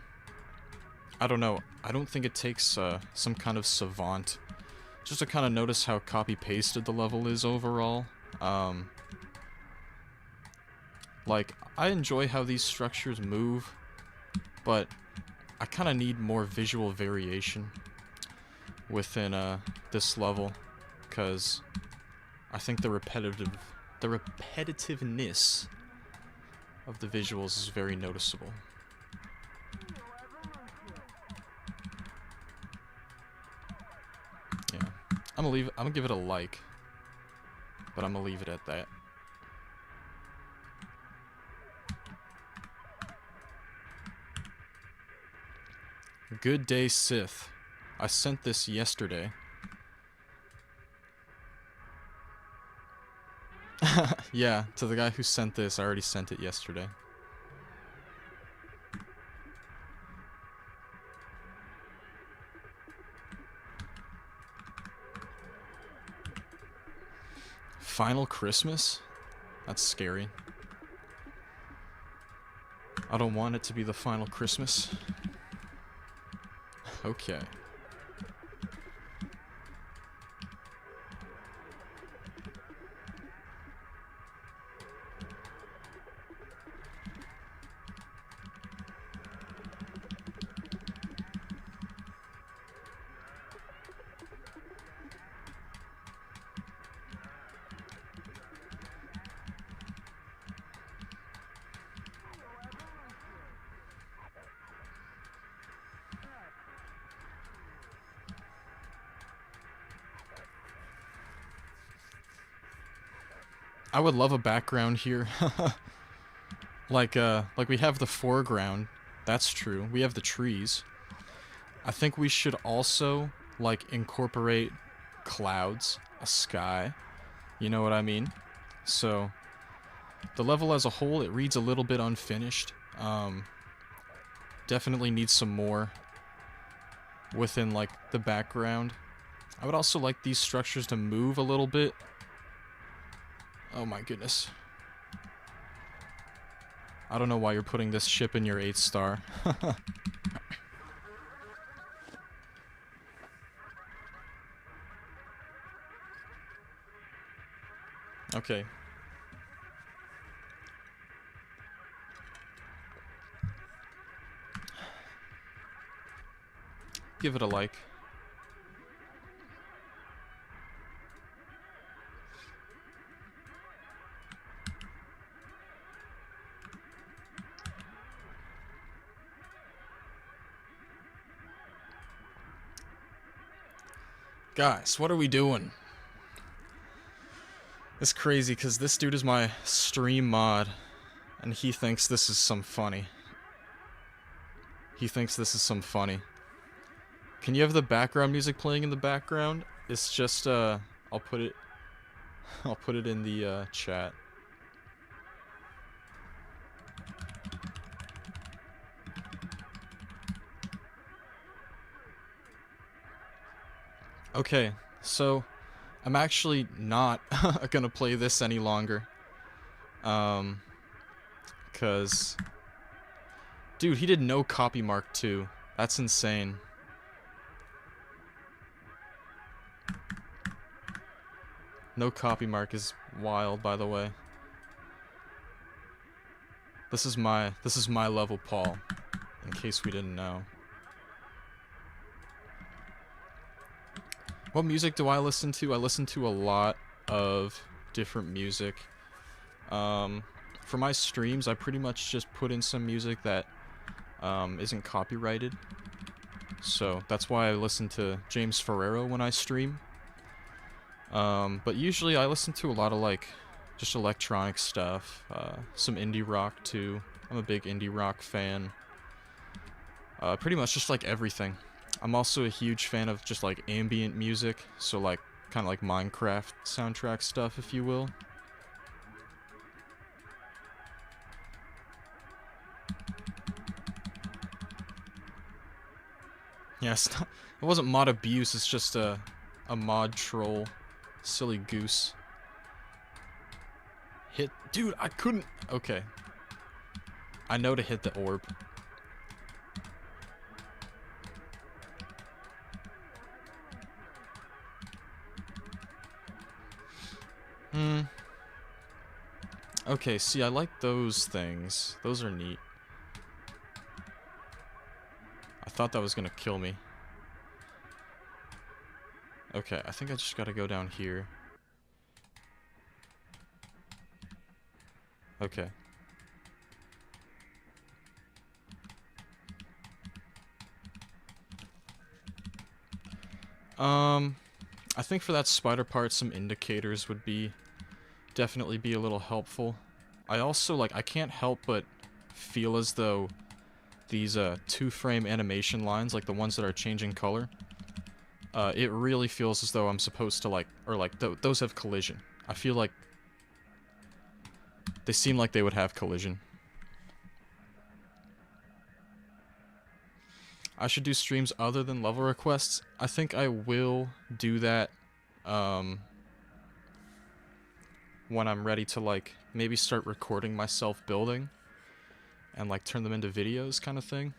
don't know. I don't think it takes some kind of savant just to kind of notice how copy-pasted the level is overall. Like, I enjoy how these structures move, but I kind of need more visual variation within this level, because I think the repetitiveness of the visuals is very noticeable. Yeah, I'm gonna give it a like, but I'm gonna leave it at that. Good day, Sith. I sent this yesterday. Yeah, to the guy who sent this, I already sent it yesterday. Final Christmas? That's scary. I don't want it to be the final Christmas. Okay. I would love a background here. like we have the foreground. That's true. We have the trees. I think we should also, like, incorporate clouds, a sky. You know what I mean? So, the level as a whole, it reads a little bit unfinished. Definitely needs some more within, like, the background. I would also like these structures to move a little bit. Oh my goodness. I don't know why you're putting this ship in your 8 star. Okay. Give it a like. Guys, what are we doing? It's crazy because this dude is my stream mod, and he thinks this is some funny. He thinks this is some funny. Can you have the background music playing in the background? It's just I'll put it in the chat. Okay, so I'm actually not gonna play this any longer. Cause dude, he did no copy mark too. That's insane. No copy mark is wild, by the way. This is my level, Paul, in case we didn't know. What music do I listen to? I listen to a lot of different music. For my streams, I pretty much just put in some music that isn't copyrighted. So that's why I listen to James Ferrero when I stream. But usually I listen to a lot of, like, just electronic stuff, some indie rock too. I'm a big indie rock fan. Pretty much just like everything. I'm also a huge fan of just like ambient music, so like kind of like Minecraft soundtrack stuff, if you will. Yeah, it wasn't mod abuse, it's just a mod troll. Silly goose. Hit. Dude, I couldn't. Okay. I know to hit the orb. Okay, see, I like those things. Those are neat. I thought that was gonna kill me. Okay, I think I just gotta go down here. Okay. I think for that spider part, some indicators would definitely be a little helpful. I also, like, I can't help but feel as though these, two-frame animation lines, like the ones that are changing color, it really feels as though I'm supposed to, like, or, like, those have collision. I feel like they seem like they would have collision. I should do streams other than level requests. I think I will do that, when I'm ready to, like, maybe start recording myself building and, like, turn them into videos kind of thing.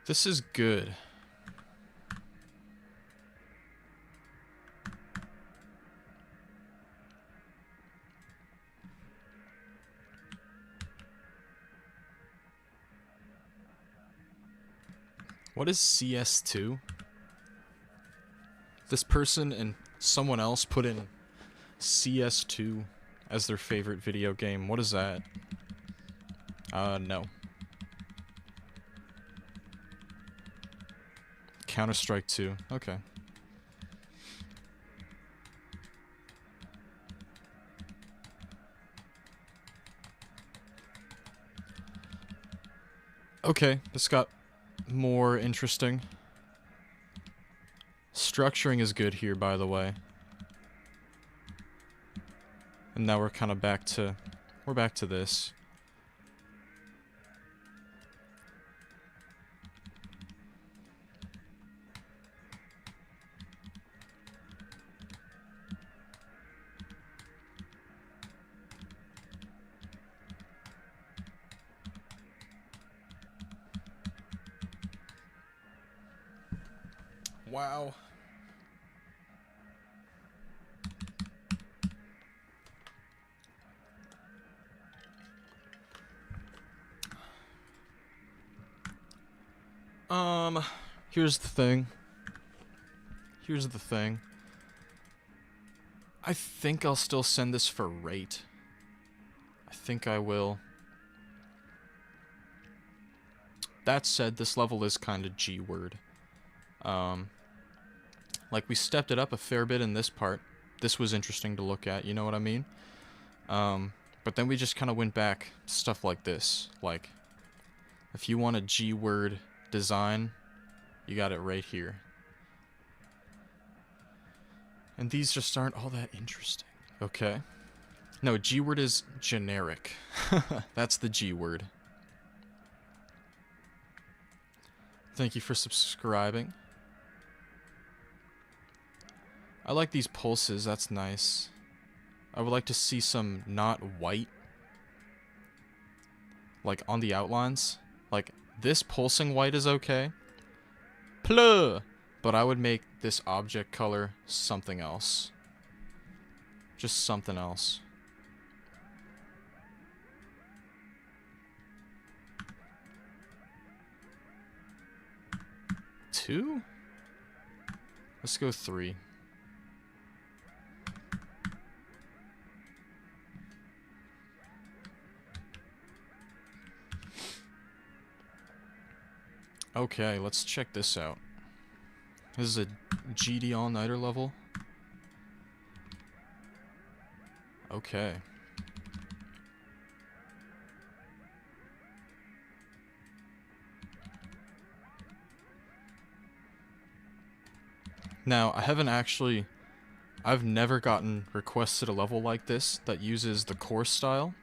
This is good. What is CS2? This person and someone else put in CS2 as their favorite video game. What is that? No. Counter-Strike 2. Okay. Okay, this got more interesting. Structuring is good here, by the way. And now we're kind of back to this. Wow. Here's the thing. I think I'll still send this for rate. I think I will. That said, this level is kind of G-word. Like, we stepped it up a fair bit in this part. This was interesting to look at, you know what I mean? But then we just kind of went back, stuff like this. Like, if you want a G-word design, you got it right here. And these just aren't all that interesting. Okay. No, G-word is generic. That's the G-word. Thank you for subscribing. I like these pulses, that's nice. I would like to see some not white. Like, on the outlines. Like, this pulsing white is okay. Pluh! But I would make this object color something else. Just something else. Two? Let's go 3. Okay, let's check this out. This is a GD all-nighter level. Okay. Now, I've never gotten requested a level like this that uses the course style.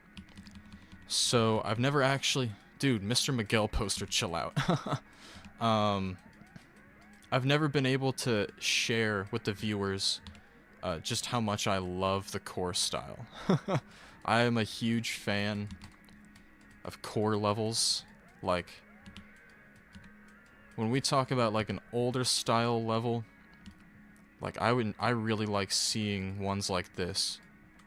So, I've never actually... Dude, Mr. Miguel poster, chill out. I've never been able to share with the viewers just how much I love the core style. I am a huge fan of core levels. Like, when we talk about like an older style level, like I really like seeing ones like this,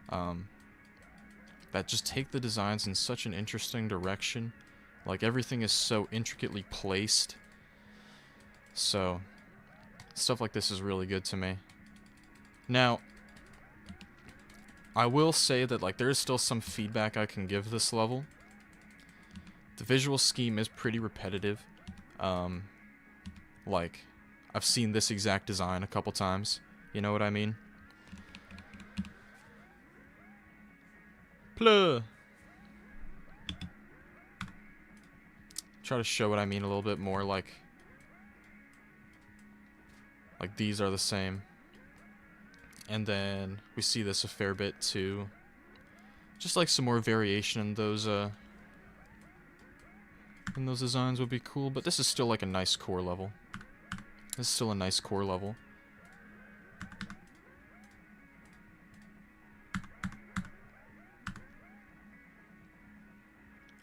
that just take the designs in such an interesting direction. Like, everything is so intricately placed. So stuff like this is really good to me. Now, I will say that like there is still some feedback I can give this level. The visual scheme is pretty repetitive. Like, I've seen this exact design a couple times. You know what I mean? Pluh. Try to show what I mean a little bit more, like these are the same. And then we see this a fair bit too. Just like some more variation in those designs would be cool, but this is still like a nice core level. This is still a nice core level.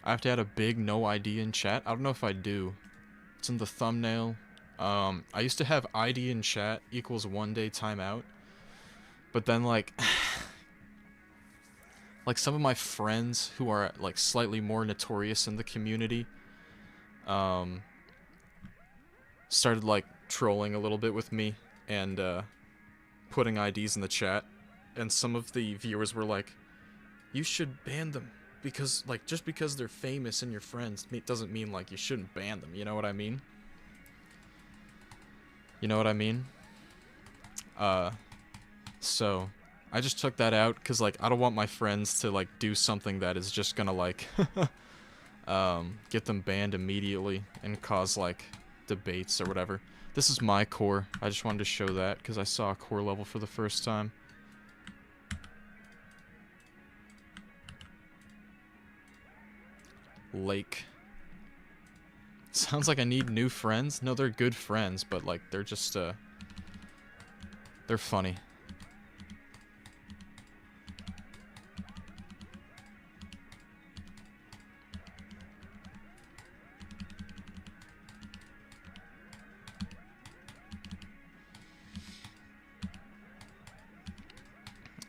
I have to add a big no ID in chat. I don't know if I do. It's in the thumbnail. I used to have ID in chat equals 1 day timeout. But then like like some of my friends who are like slightly more notorious in the community started like trolling a little bit with me and putting IDs in the chat, and some of the viewers were like, you should ban them because like just because they're famous and your friends doesn't mean like you shouldn't ban them, you know what I mean? You know what I mean? So I just took that out because like I don't want my friends to like do something that is just gonna like get them banned immediately and cause like debates or whatever. This is my core. I just wanted to show that because I saw a core level for the first time. Lake. Sounds like I need new friends. No, they're good friends, but like they're just they're funny.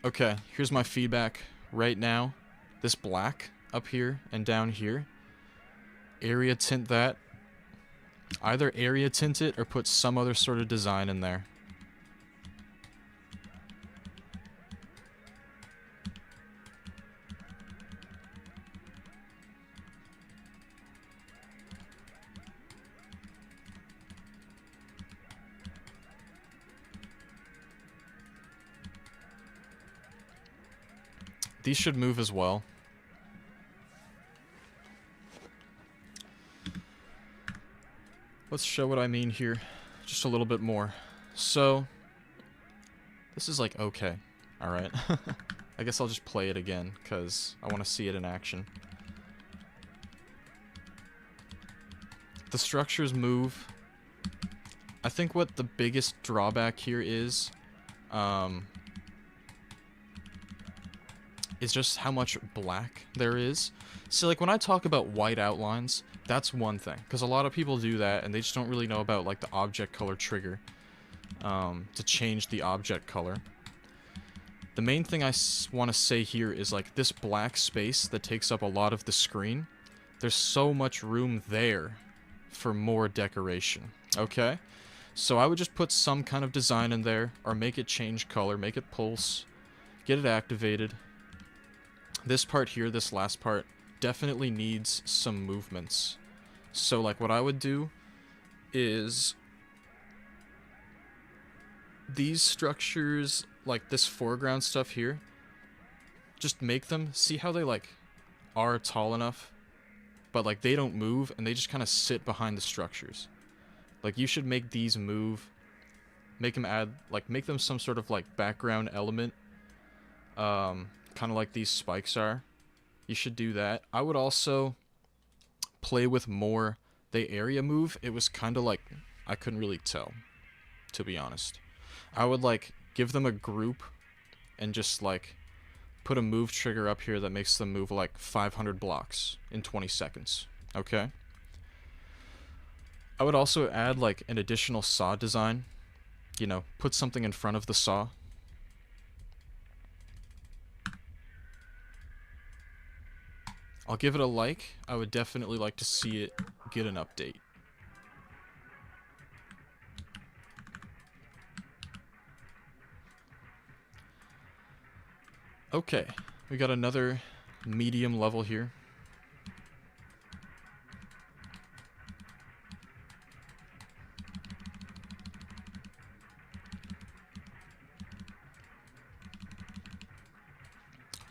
Okay, here's my feedback right now. This black up here and down here. Area tint that. Either area tint it or put some other sort of design in there. These should move as well. Let's show what I mean here just a little bit more. So, this is like okay. Alright. I guess I'll just play it again because I want to see it in action. The structures move. I think what the biggest drawback here is just how much black there is. So like when I talk about white outlines, that's one thing, because a lot of people do that and they just don't really know about like the object color trigger to change the object color. The main thing I want to say here is like this black space that takes up a lot of the screen, there's so much room there for more decoration. Okay, so I would just put some kind of design in there, or make it change color, make it pulse, get it activated. This part here, this last part, definitely needs some movements. So like what I would do is these structures, like this foreground stuff here, just make them, see how they like are tall enough, but like they don't move and they just kind of sit behind the structures. Like you should make these move, make them add, like make them some sort of like background element, kind of like these spikes are. You should do that. I would also play with more they area move, it was kind of like, I couldn't really tell, to be honest. I would like give them a group and just like put a move trigger up here that makes them move like 500 blocks in 20 seconds. Okay? I would also add like an additional saw design. You know, put something in front of the saw. I'll give it a like. I would definitely like to see it get an update. Okay, we got another medium level here.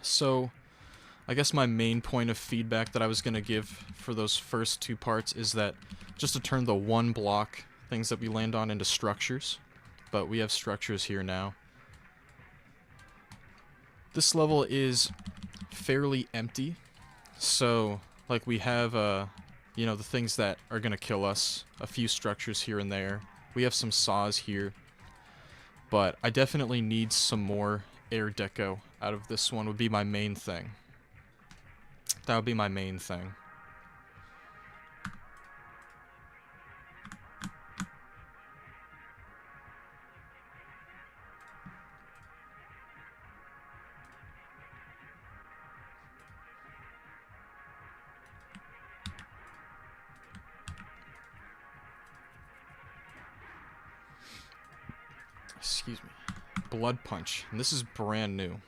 So, I guess my main point of feedback that I was going to give for those first two parts is that just to turn the one block things that we land on into structures, but we have structures here now. This level is fairly empty, so like we have you know, the things that are going to kill us, a few structures here and there. We have some saws here, but I definitely need some more air deco out of this one would be my main thing. That would be my main thing. Excuse me. Blood Punch. And this is brand new.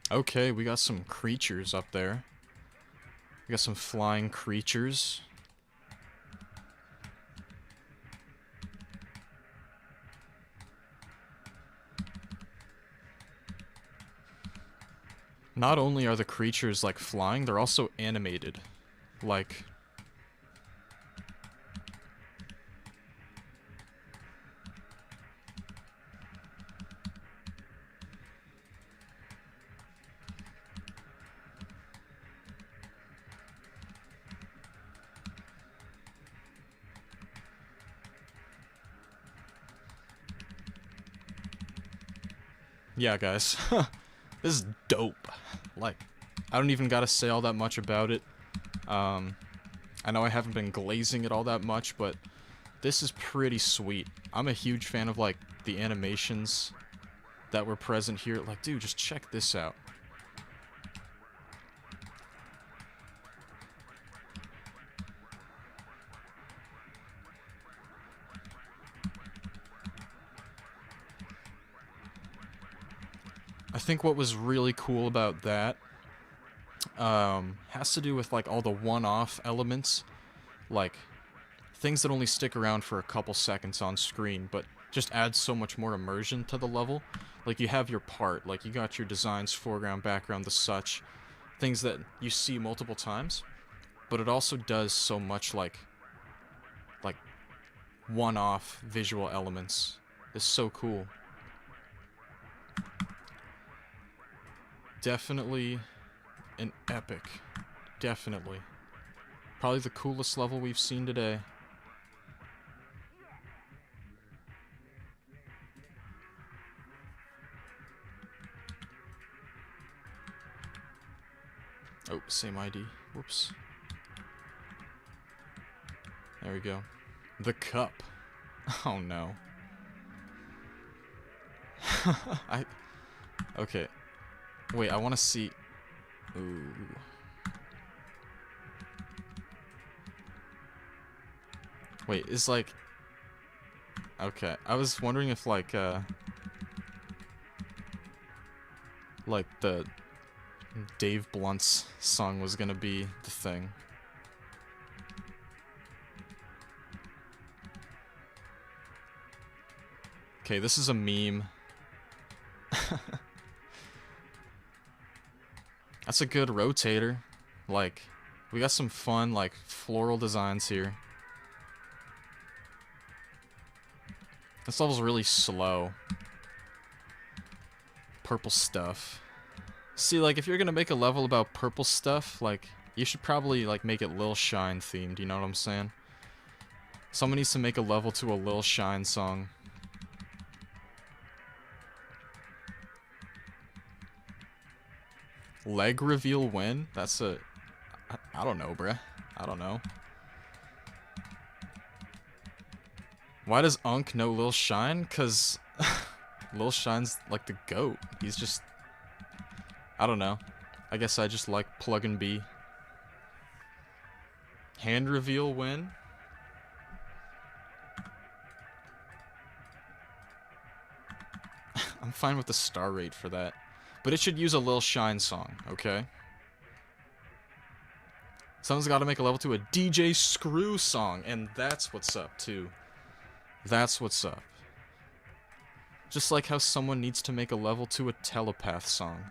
Okay, we got some creatures up there. We got some flying creatures. Not only are the creatures, like, flying, they're also animated. Like... Yeah, guys. This is dope. Like, I don't even gotta say all that much about it. I know I haven't been glazing it all that much, but this is pretty sweet. I'm a huge fan of, like, the animations that were present here. Like, dude, just check this out. I think what was really cool about that has to do with like all the one-off elements, like things that only stick around for a couple seconds on screen, but just adds so much more immersion to the level. Like you have your part, like you got your designs, foreground, background, the such, things that you see multiple times, but it also does so much like one-off visual elements. It's so cool. Definitely an epic. Definitely. Probably the coolest level we've seen today. Oh, same ID. Whoops. There we go. The cup. Oh no. Okay. Wait, I want to see... Ooh. Wait, is like... Okay, I was wondering if like the Dave Blunt's song was gonna be the thing. Okay, this is a meme. That's a good rotator. Like, we got some fun, like, floral designs here. This level's really slow. purple stuff. See, like, if you're gonna make a level about purple stuff, like, you should probably, like, make it Lil Shine themed, you know what I'm saying? Someone needs to make a level to a Lil Shine song. Leg reveal when? That's a... I don't know, bruh. I don't know. Why does Unk know Lil Shine? Cause Lil Shine's like the GOAT. He's just... I don't know. I guess I just like Plug and B. Hand reveal when? I'm fine with the star rate for that. But it should use a Lil Shine song, okay? Someone's got to make a level to a DJ Screw song, and that's what's up, too. That's what's up. Just like how someone needs to make a level to a Telepath song.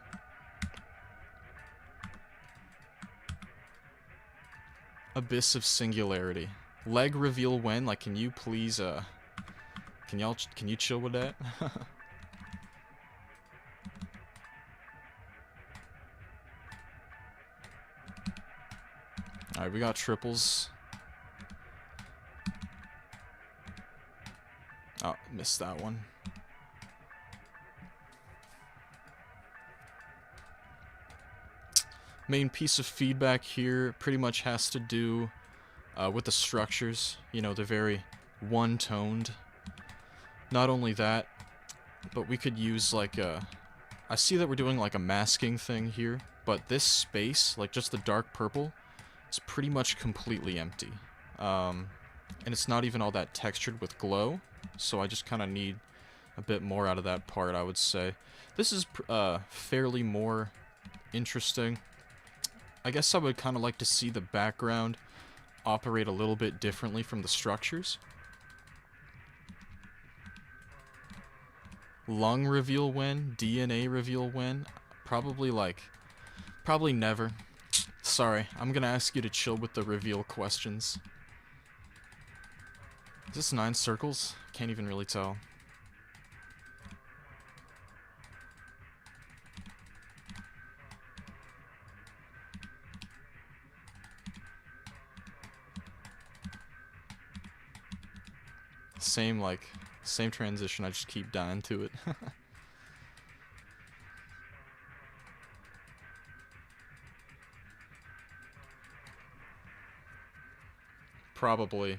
Abyss of Singularity. Leg reveal when? Like, can you please, can you chill with that? Alright, we got triples. Oh, missed that one. Main piece of feedback here pretty much has to do with the structures. You know, they're very one-toned. Not only that, but we could use like a... I see that we're doing like a masking thing here, but this space, like just the dark purple, is pretty much completely empty. And it's not even all that textured with glow, so I just kind of need a bit more out of that part, I would say. This is fairly more interesting. I guess I would kind of like to see the background operate a little bit differently from the structures. Lung reveal when? DNA reveal when? Probably never. Sorry, I'm gonna ask you to chill with the reveal questions. Is this 9 circles? Can't even really tell. Same transition, I just keep dying to it. Probably.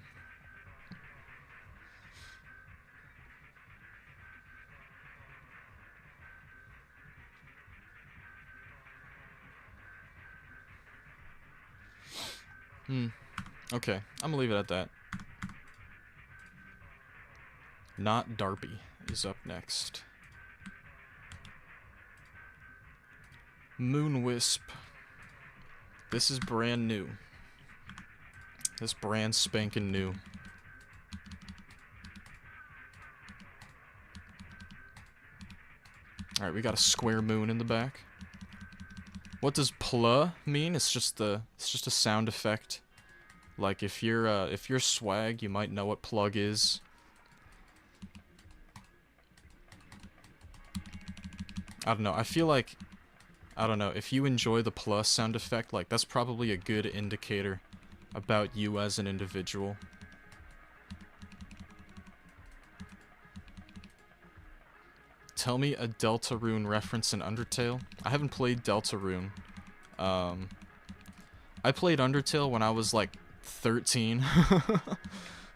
Okay, I'm gonna leave it at that. Not Darby is up next. Moonwisp. This is brand new. This brand spanking new. Alright, we got a square moon in the back. What does pla mean? It's just a sound effect. Like if you're swag, you might know what plug is. I don't know, I feel like, I don't know, if you enjoy the plus sound effect, like, that's probably a good indicator about you as an individual. Tell me a Deltarune reference in Undertale. I haven't played Deltarune. I played Undertale when I was, like, 13.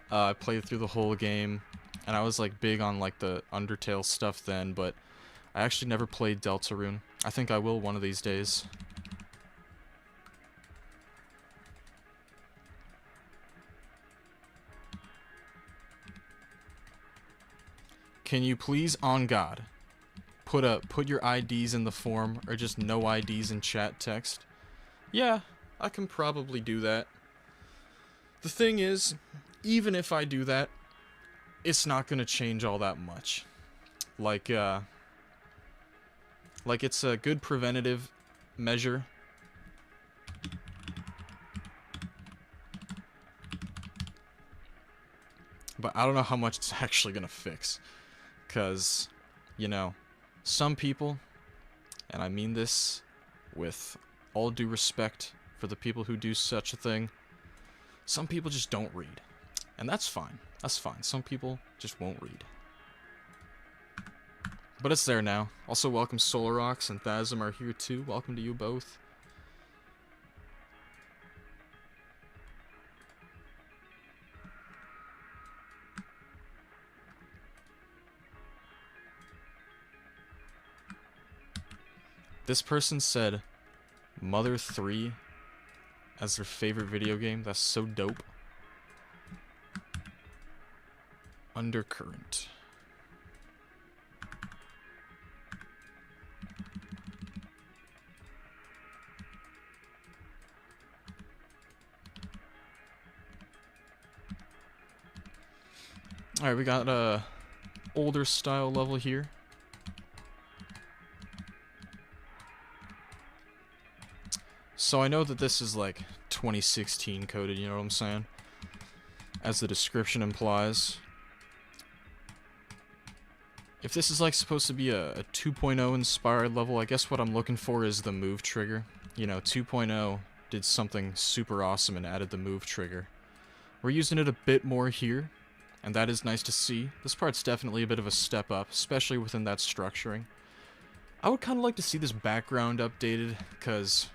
I played through the whole game, and I was, like, big on, like, the Undertale stuff then, but I actually never played Deltarune. I think I will one of these days. Can you please, on God, put your IDs in the form, or just no IDs in chat text? Yeah, I can probably do that. The thing is, even if I do that, it's not gonna change all that much. Like it's a good preventative measure. But I don't know how much it's actually gonna fix. Because, you know, some people and I mean this with all due respect for the people who do such a thing, some people just don't read. And that's fine. That's fine. Some people just won't read. But it's there now. Also, welcome Solarox and Thasm are here too. Welcome to you both. This person said Mother 3 as their favorite video game. That's so dope. Undercurrent. Alright, we got a older style level here. So I know that this is like 2016 coded, you know what I'm saying? As the description implies. If this is like supposed to be a 2.0 inspired level, I guess what I'm looking for is the move trigger. You know, 2.0 did something super awesome and added the move trigger. We're using it a bit more here, and that is nice to see. This part's definitely a bit of a step up, especially within that structuring. I would kind of like to see this background updated, because,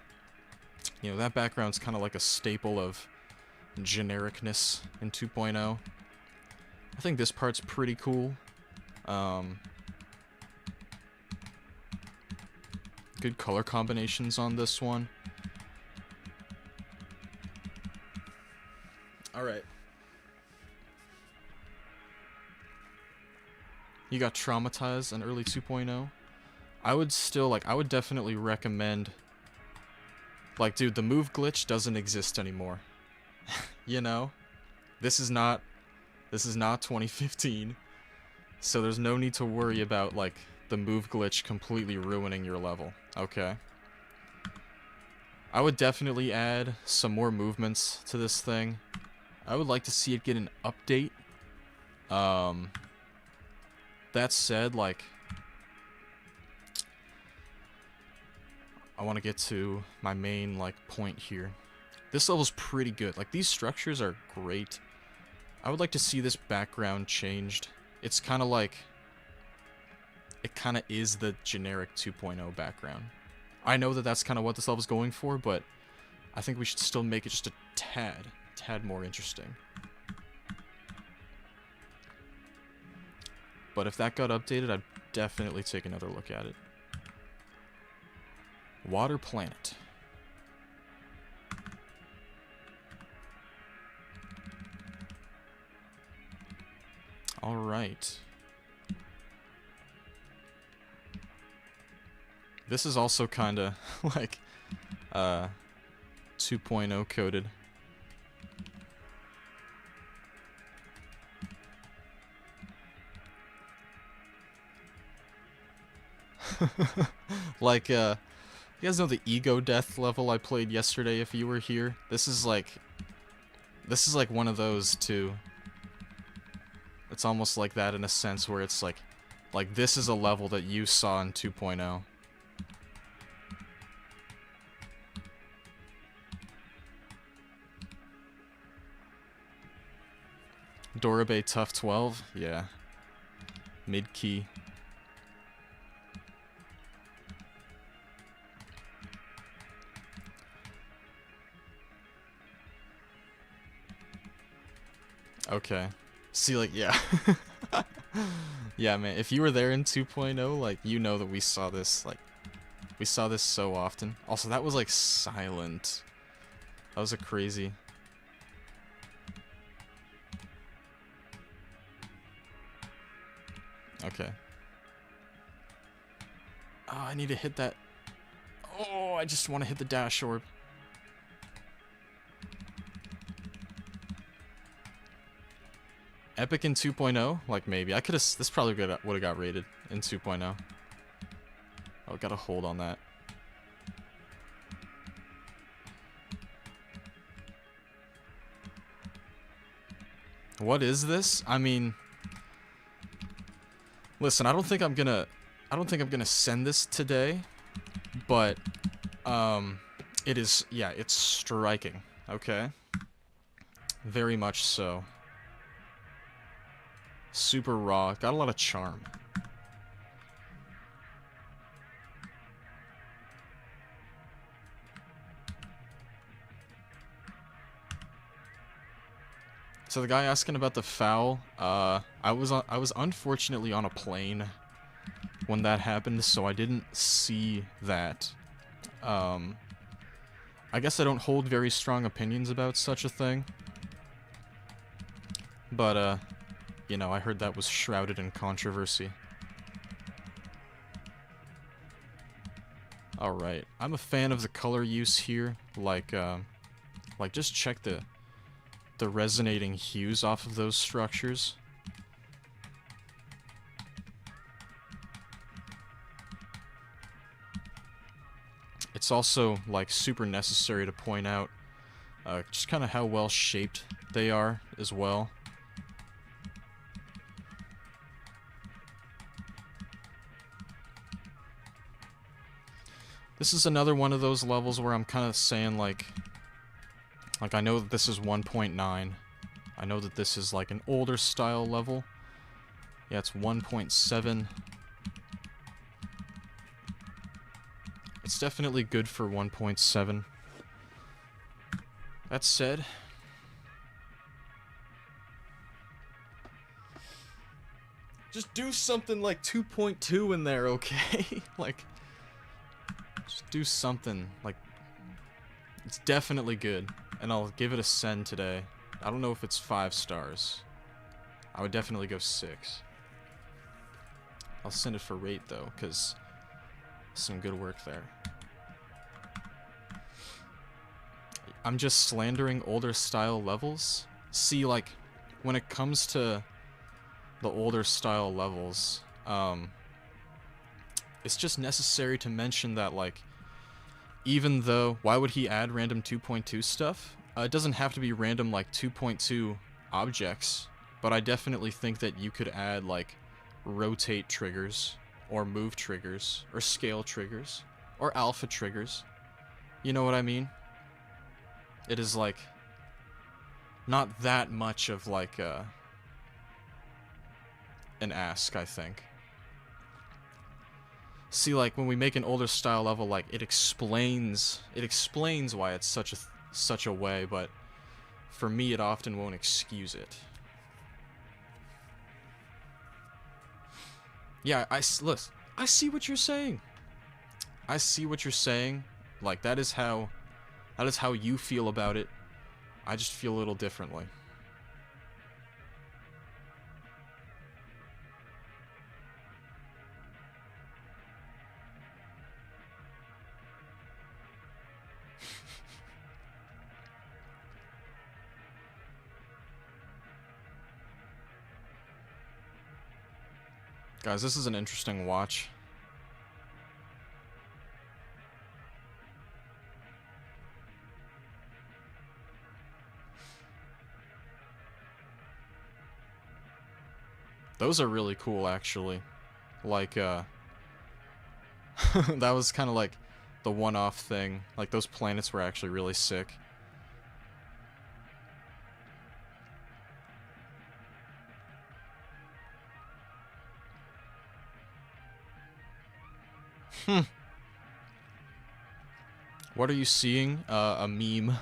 you know, that background's kind of like a staple of genericness in 2.0. I think this part's pretty cool. Good color combinations on this one. Alright. You got Traumatized in early 2.0. I would still, like, I would definitely recommend, like, dude, the move glitch doesn't exist anymore. You know? This is not 2015. So there's no need to worry about, like, the move glitch completely ruining your level. Okay? I would definitely add some more movements to this thing. I would like to see it get an update. That said, like, I want to get to my main, like, point here. This level's pretty good. Like, these structures are great. I would like to see this background changed. It's kind of like, it kind of is the generic 2.0 background. I know that that's kind of what this level's going for, but I think we should still make it just a tad more interesting. But if that got updated, I'd definitely take another look at it. Water Planet. Alright. This is also kinda like 2.0 coded. Like, you guys know the ego death level I played yesterday if you were here? This is like one of those too. It's almost like that in a sense where it's like this is a level that you saw in 2.0. Dorabe Tough 12? Yeah. Mid-key. Okay. See, like, yeah. Yeah, man, if you were there in 2.0, like, you know that we saw this, like, we saw this so often. Also, that was, like, silent. That was a crazy... Okay. Oh, I need to hit that... Oh, I just want to hit the dash orb. Epic in 2.0? Like, maybe. I could have... This probably would have got rated in 2.0. Oh, gotta hold on that. What is this? I mean... Listen, I don't think I'm gonna send this today. But, it is, yeah, it's striking, okay? Very much so. Super raw, got a lot of charm. So the guy asking about the foul, I was unfortunately on a plane when that happened, so I didn't see that. I guess I don't hold very strong opinions about such a thing. But, you know, I heard that was shrouded in controversy. Alright, I'm a fan of the color use here. Like just check the resonating hues off of those structures. It's also, like, super necessary to point out just kind of how well shaped they are as well. This is another one of those levels where I'm kind of saying, like I know that this is 1.9. I know that this is, like, an older style level. Yeah, it's 1.7. It's definitely good for 1.7. That said, just do something like 2.2 in there, okay? Like, just do something. Like, it's definitely good. And I'll give it a send today. I don't know if it's 5 stars. I would definitely go 6. I'll send it for rate, though, because some good work there. I'm just slandering older style levels. See, like, when it comes to the older style levels, it's just necessary to mention that, like, even though, why would he add random 2.2 stuff? It doesn't have to be random, like, 2.2 objects, but I definitely think that you could add, like, rotate triggers, or move triggers, or scale triggers, or alpha triggers. You know what I mean? It is, like, not that much of, like, an ask, I think. See, like, when we make an older style level, like, it explains why it's such a way, but for me, it often won't excuse it. Yeah, listen, I see what you're saying. I see what you're saying. Like, that is how you feel about it. I just feel a little differently. Guys, this is an interesting watch. Those are really cool, actually. Like, that was kind of like the one-off thing. Like, those planets were actually really sick. What are you seeing? A meme.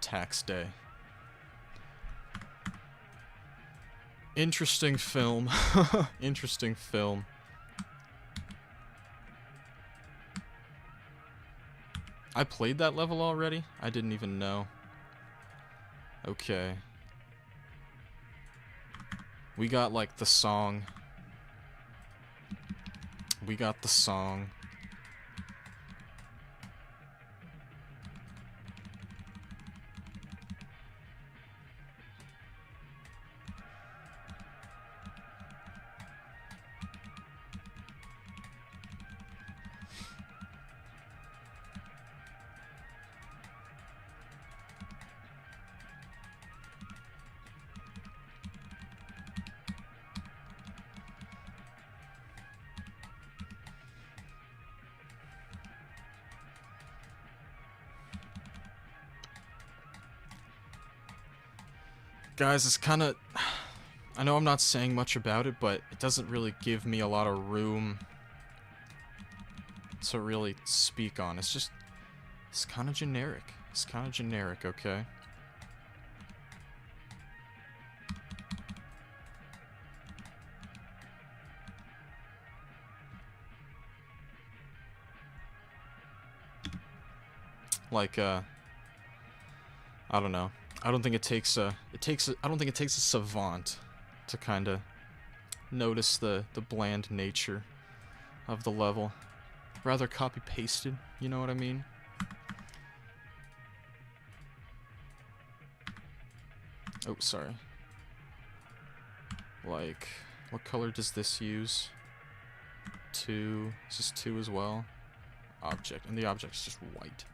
Tax Day. Interesting film. Interesting film. I played that level already? I didn't even know. Okay. We got, like, the song. We got the song. Guys, it's kind of... I know I'm not saying much about it, but it doesn't really give me a lot of room to really speak on. It's just... It's kind of generic. It's kind of generic, okay? Like, I don't know. I don't think it takes a... I don't think it takes a savant to kind of notice the bland nature of the level. Rather copy-pasted, you know what I mean? Oh, sorry. Like, what color does this use? 2. Is this 2 as well? Object. And the object's just white.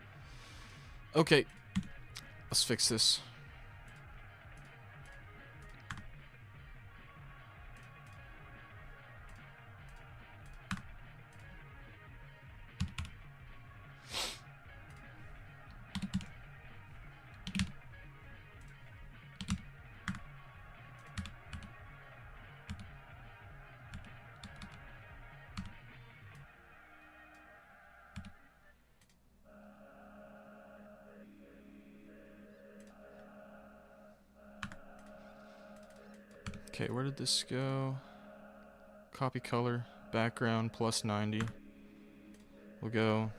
Okay. Let's fix this. Okay, where did this go? Copy color, background, plus 90. We'll go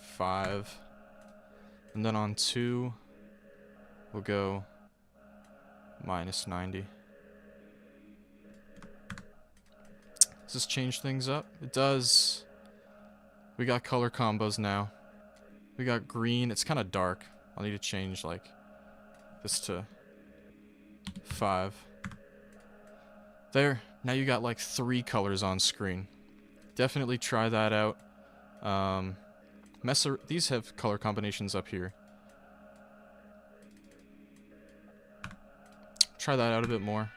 5. And then on 2, we'll go minus 90. Does this change things up? It does. We got color combos now. We got green. It's kind of dark. I'll need to change, like, this to 5. There. Now you got, like, 3 colors on screen. Definitely try that out. These have color combinations up here. Try that out a bit more.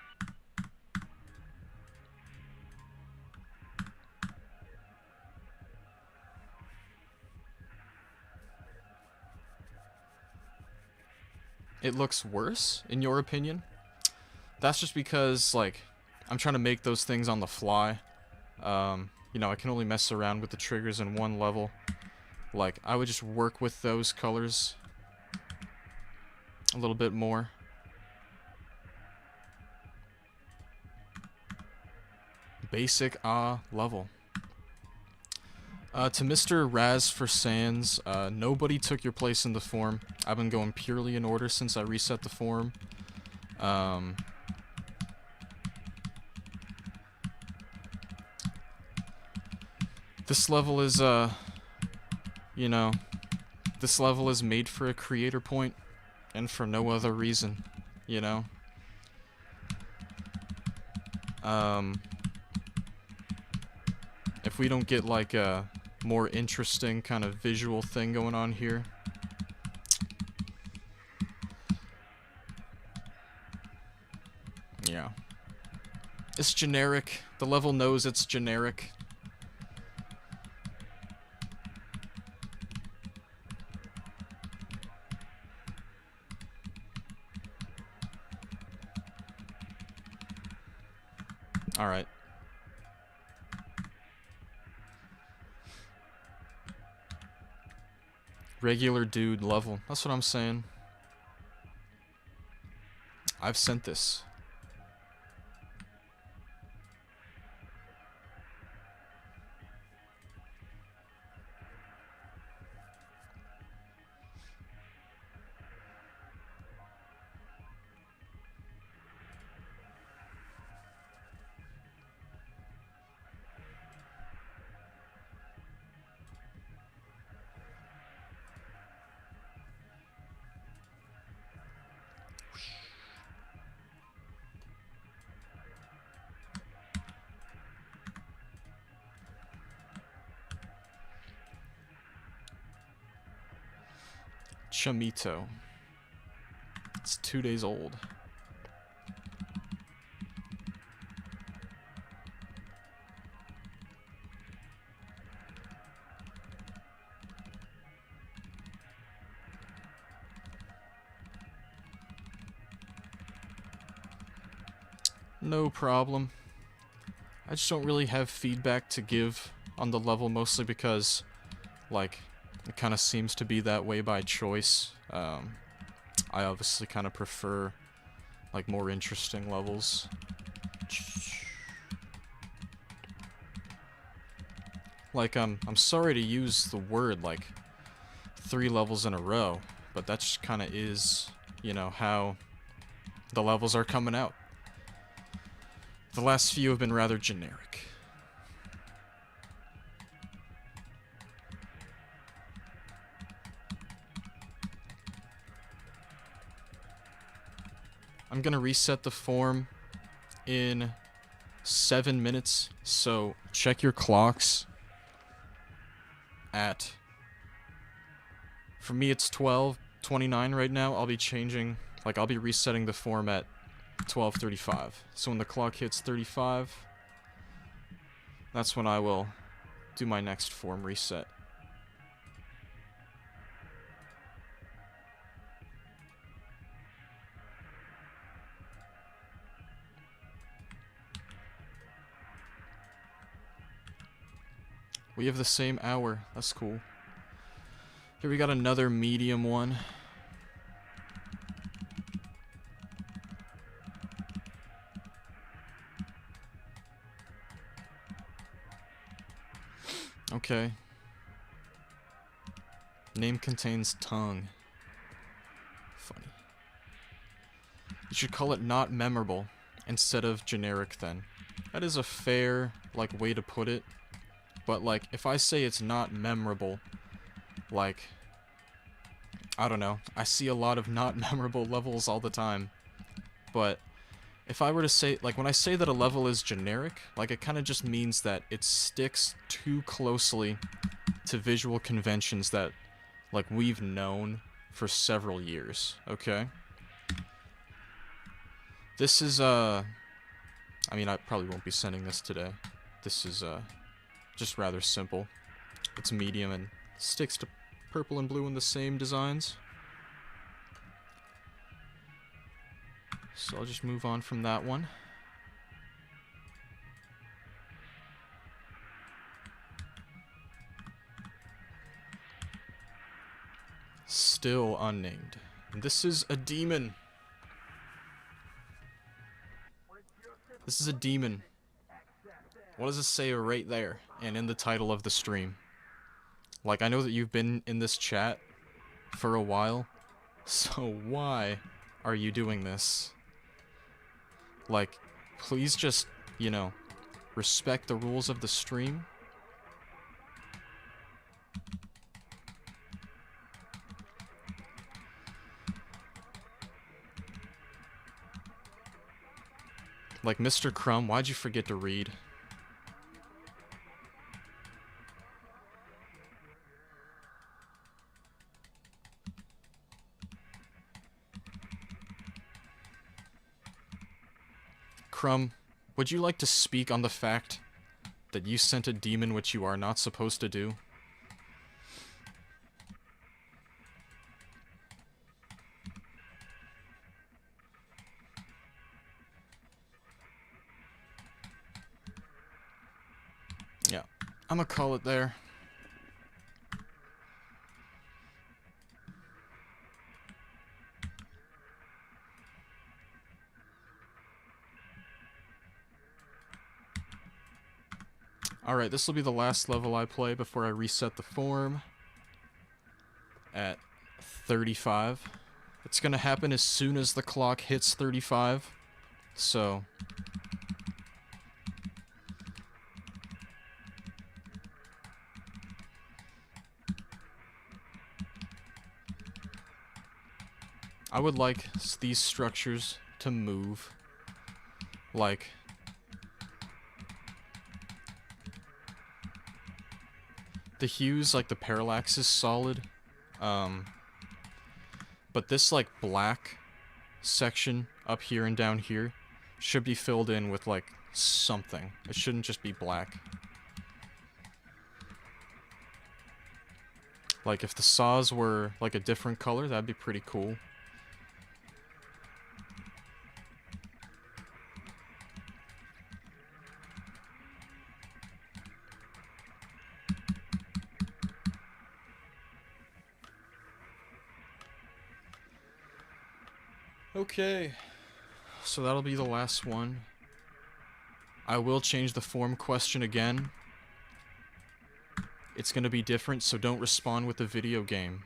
It looks worse, in your opinion? That's just because, like, I'm trying to make those things on the fly. You know, I can only mess around with the triggers in one level. Like, I would just work with those colors a little bit more. Basic level. To Mr. Raz for Sans, nobody took your place in the form. I've been going purely in order since I reset the form. This level is, you know, this level is made for a creator point, and for no other reason, you know? If we don't get, like, a more interesting kind of visual thing going on here. Yeah. It's generic. The level knows it's generic. Alright. Regular dude level. That's what I'm saying. I've sent this. Chamito. It's 2 days old. No problem. I just don't really have feedback to give on the level, mostly because, like, it kind of seems to be that way by choice. I obviously kind of prefer, like, more interesting levels. Like, I'm sorry to use the word, like, 3 levels in a row, but that just kind of is, you know, how the levels are coming out. The last few have been rather generic. I'm gonna reset the form in 7 minutes, so check your clocks at... For me, it's 12:29 right now. I'll be changing... Like, I'll be resetting the form at 12:35. So when the clock hits 35, that's when I will do my next form reset. We have the same hour. That's cool. Here we got another medium one. Okay. Name contains tongue. Funny. You should call it not memorable instead of generic then. That is a fair, like, way to put it. But, like, if I say it's not memorable, like, I don't know. I see a lot of not memorable levels all the time. But if I were to say, like, when I say that a level is generic, like, it kind of just means that it sticks too closely to visual conventions that, like, we've known for several years, okay? This is, I mean, I probably won't be sending this today. This is, just rather simple. It's medium and sticks to purple and blue in the same designs. So I'll just move on from that one. Still unnamed. And this is a demon. This is a demon. What does it say right there and in the title of the stream? Like, I know that you've been in this chat for a while, so why are you doing this? Like, please just, you know, respect the rules of the stream. Like, Mr. Crumb, why'd you forget to read? Crumb, would you like to speak on the fact that you sent a demon which you are not supposed to do? Yeah, I'm gonna call it there. Alright, this will be the last level I play before I reset the form at 35. It's gonna happen as soon as the clock hits 35, so... I would like these structures to move, like... The hues, like the parallax is solid, but this, like, black section up here and down here should be filled in with, like, something. It shouldn't just be black. Like, if the saws were, like, a different color, that'd be pretty cool. Okay, so that'll be the last one. I will change the form question again. It's gonna be different, so don't respond with the video game.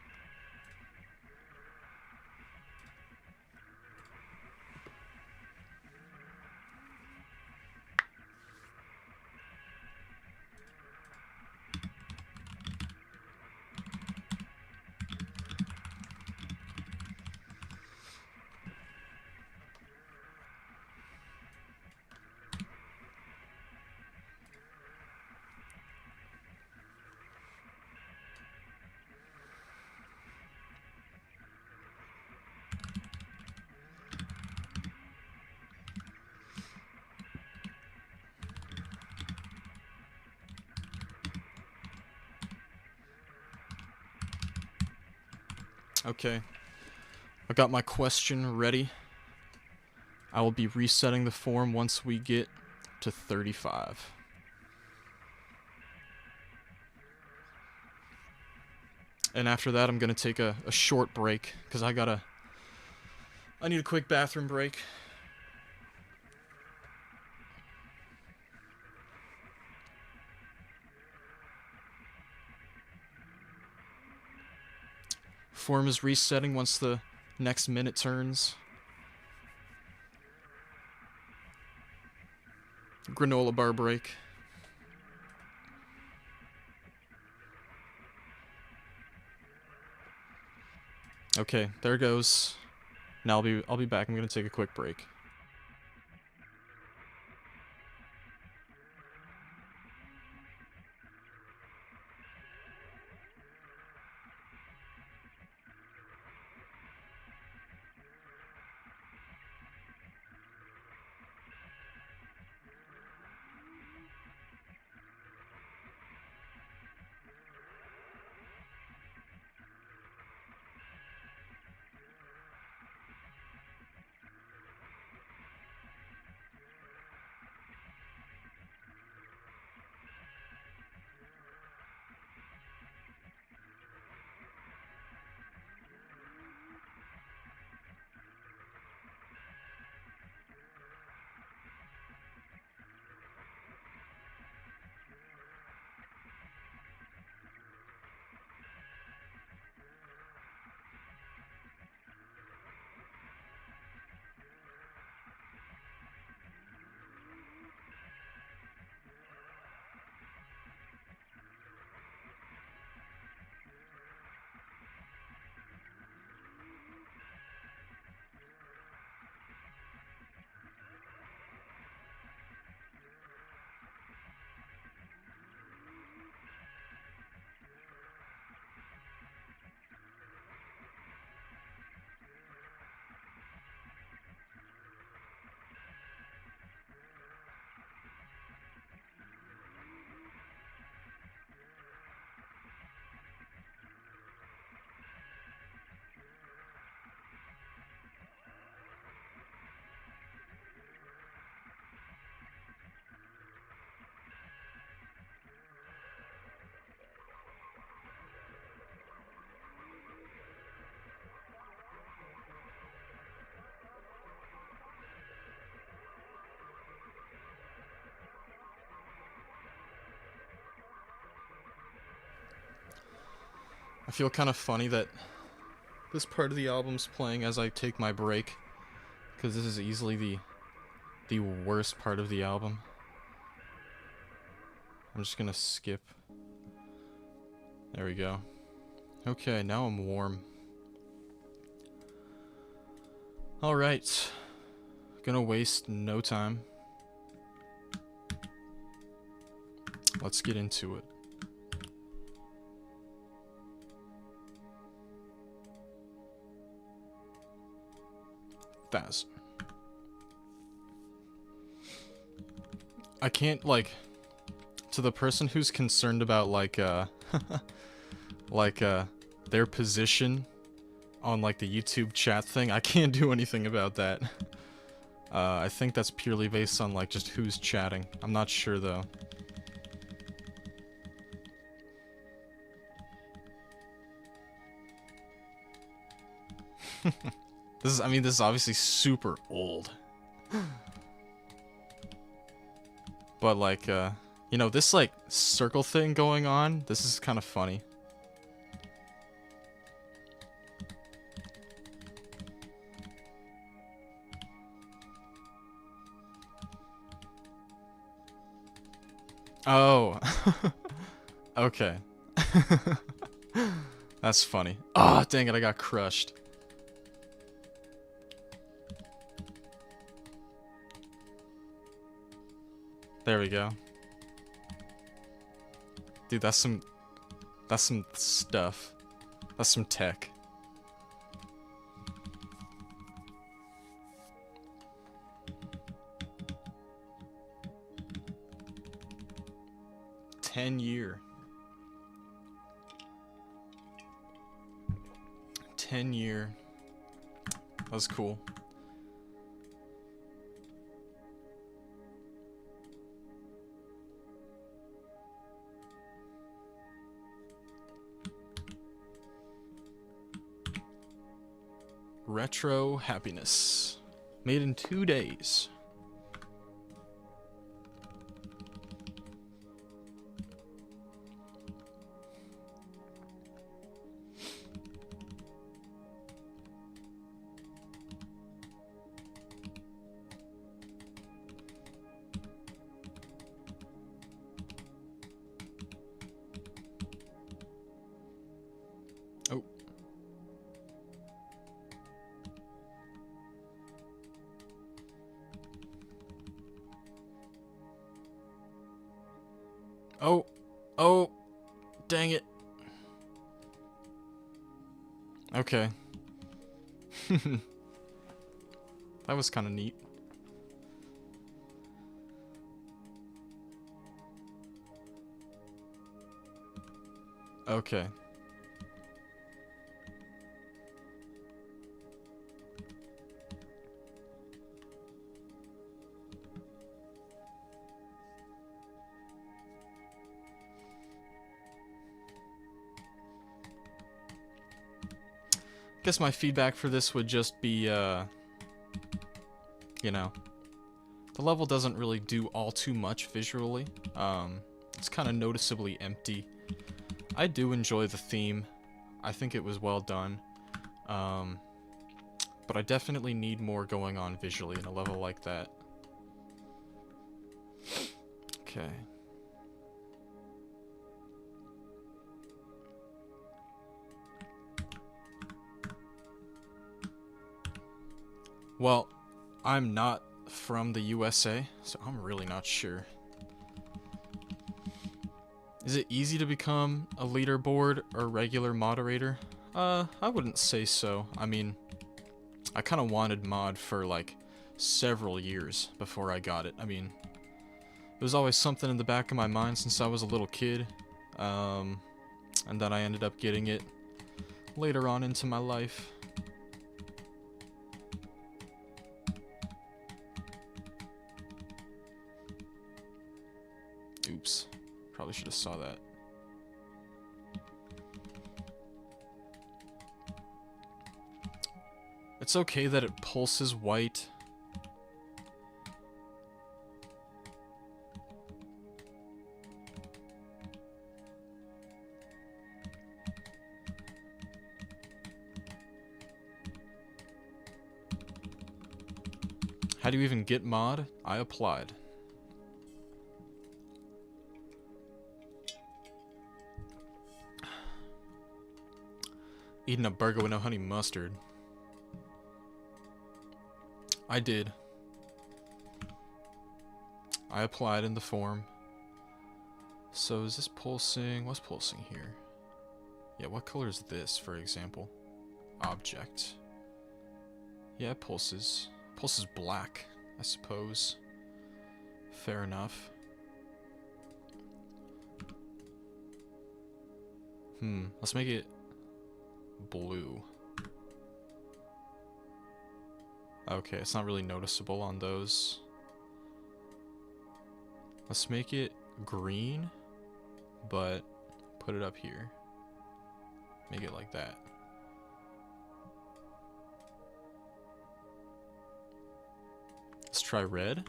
Okay, I got my question ready. I will be resetting the form once we get to 35. And after that, I'm gonna take a short break, because I need a quick bathroom break. Form is resetting once the next minute turns. Granola bar break. Okay, there goes. Now I'll be back. I'm gonna take a quick break. I feel kind of funny that this part of the album's playing as I take my break, because this is easily the worst part of the album. I'm just gonna skip. There we go. Okay, now I'm warm. Alright. Gonna waste no time. Let's get into it. Fast. I can't, like, to the person who's concerned about, like, their position on, like, the YouTube chat thing, I can't do anything about that. I think that's purely based on, like, just who's chatting. I'm not sure, though. This is, I mean, this is obviously super old. But like, you know, this like circle thing going on, this is kind of funny. Oh. Okay. That's funny. Oh, dang it, I got crushed. There we go. Dude, that's some stuff. That's some tech. Ten-year. 10-year. That was cool. Retro happiness. Made in 2 days. Oh. Oh. Oh. Dang it. Okay. That was kind of neat. Okay. Guess my feedback for this would just be, you know, the level doesn't really do all too much visually. It's kind of noticeably empty. I do enjoy the theme. I think it was well done. But I definitely need more going on visually in a level like that. Okay. Well, I'm not from the USA, so I'm really not sure. Is it easy to become a leaderboard or regular moderator? I wouldn't say so. I mean, I kind of wanted mod for like several years before I got it. I mean, it was always something in the back of my mind since I was a little kid. And then I ended up getting it later on into my life. Oops. Probably should have saw that. It's okay that it pulses white. How do you even get mod? I applied. Eating a burger with no honey mustard. I did. I applied in the form. So is this pulsing? What's pulsing here? Yeah, what color is this, for example? Object. Yeah, it pulses. Pulses black, I suppose. Fair enough. Let's make it blue. Okay, it's not really noticeable on those. Let's make it green, but put it up here. Make it like that. try red?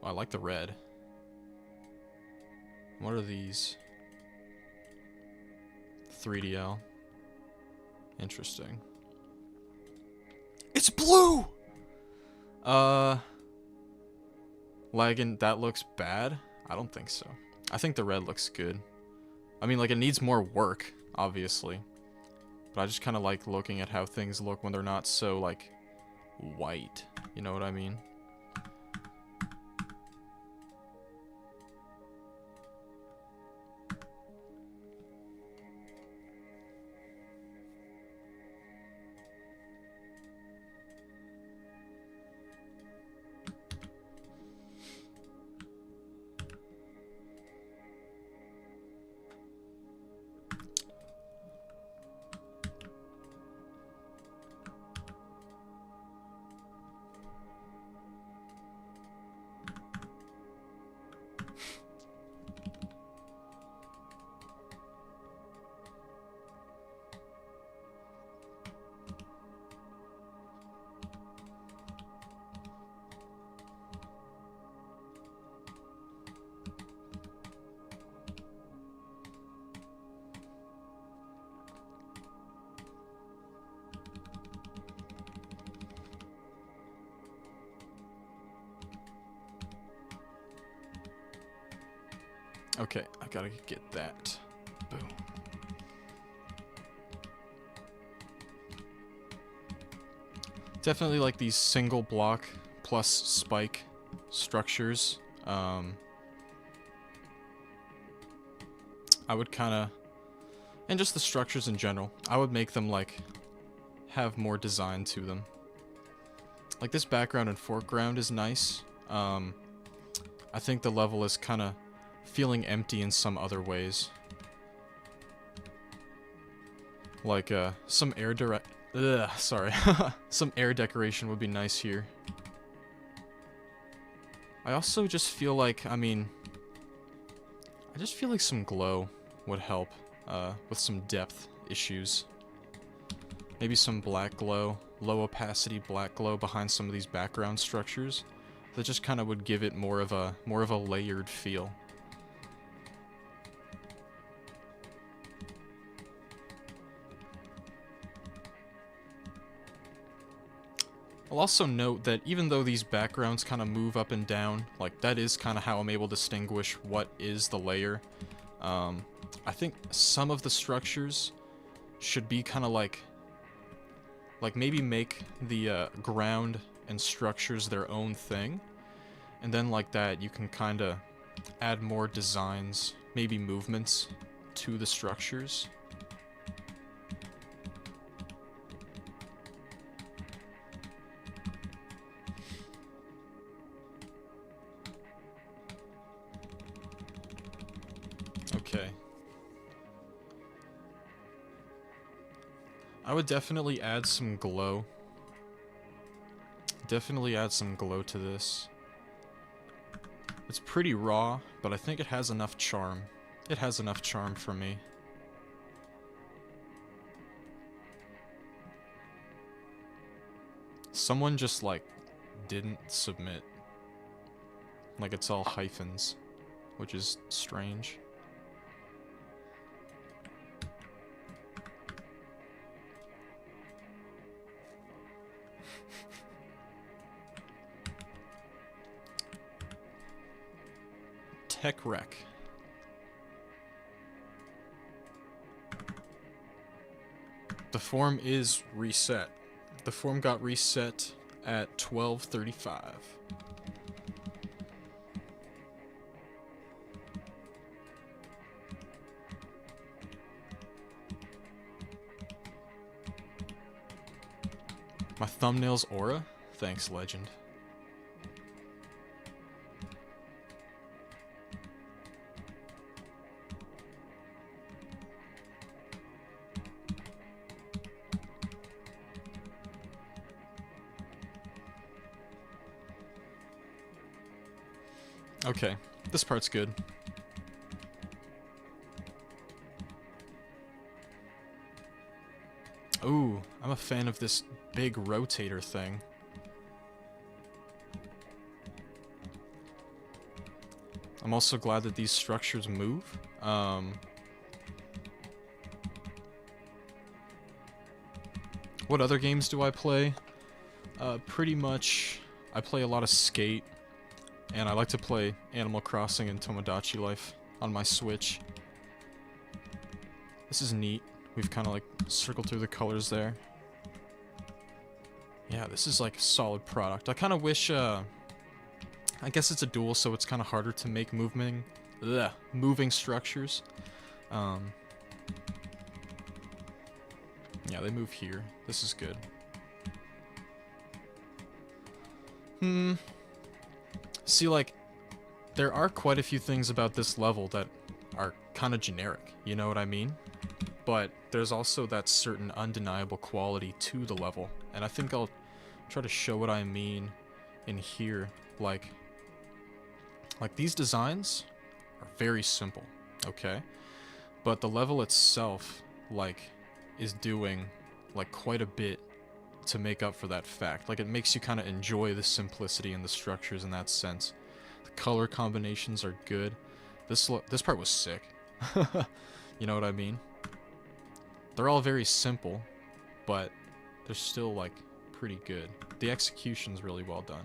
Oh, I like the red. What are these? 3DL. Interesting. It's blue! Lagging, that looks bad? I don't think so. I think the red looks good. I mean, like, it needs more work, obviously. But I just kind of like looking at how things look when they're not so, like, white. You know what I mean? Okay, I gotta get that. Boom. Definitely like these single block plus spike structures. I would kind of, and just the structures in general, I would make them like have more design to them. Like this background and foreground is nice. I think the level is kind of feeling empty in some other ways. Like some some air decoration would be nice here. I also just feel like, I just feel like some glow would help with some depth issues. Maybe some black glow, low opacity black glow behind some of these background structures that just kind of would give it more of a layered feel. I'll also note that even though these backgrounds kind of move up and down, like that is kind of how I'm able to distinguish what is the layer. I think some of the structures should be kind of like maybe make the ground and structures their own thing, and then like that you can kind of add more designs, maybe movements to the structures. Okay. I would definitely add some glow. Definitely add some glow to this. It's pretty raw, but I think it has enough charm. It has enough charm for me. Someone just, like, didn't submit. Like, it's all hyphens, which is strange. Tech Wreck. The form is reset. The form got reset at 12:35. My thumbnail's aura? Thanks, legend. Okay, this part's good. Ooh, I'm a fan of this big rotator thing. I'm also glad that these structures move. What other games do I play? Pretty much, I play a lot of Skate, and I like to play Animal Crossing and Tomodachi Life on my Switch. This is neat. We've kind of like circled through the colors there. Yeah, this is like a solid product. I kind of wish, I guess it's a duel, so it's kind of harder to make moving structures. Yeah, they move here. This is good. See, like, there are quite a few things about this level that are kind of generic, you know what I mean? But there's also that certain undeniable quality to the level, and I think I'll try to show what I mean in here. Like these designs are very simple, okay? But the level itself, like, is doing, like, quite a bit to make up for that fact. Like, it makes you kind of enjoy the simplicity and the structures in that sense. The color combinations are good. This part was sick. You know what I mean? They're all very simple, but they're still, like, pretty good. The execution's really well done.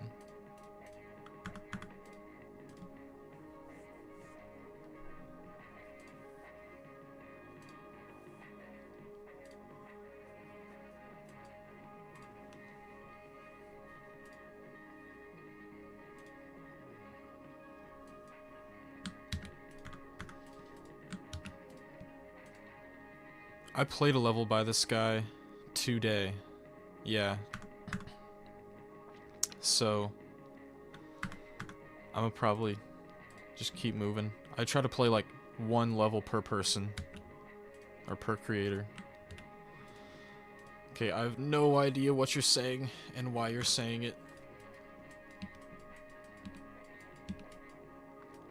I played a level by this guy today. Yeah. So I'm gonna probably just keep moving. I try to play like one level per person or per creator. Okay, I have no idea what you're saying and why you're saying it.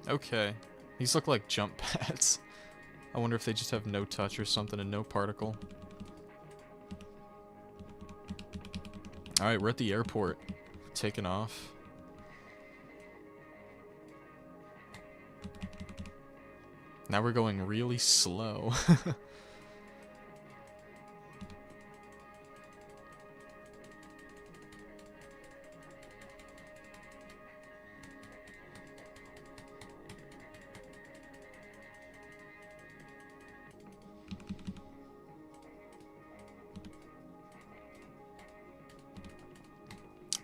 Okay. These look like jump pads. I wonder if they just have no touch or something and no particle. Alright, we're at the airport. Taking off. Now we're going really slow.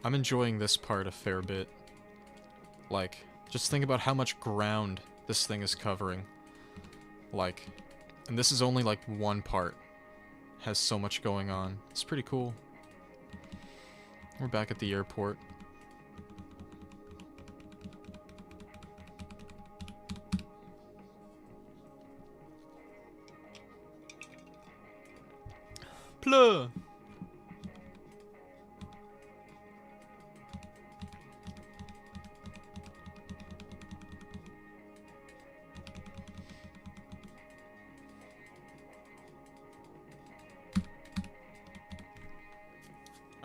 I'm enjoying this part a fair bit. Like, just think about how much ground this thing is covering. Like, and this is only like one part. Has so much going on. It's pretty cool. We're back at the airport. Pleu!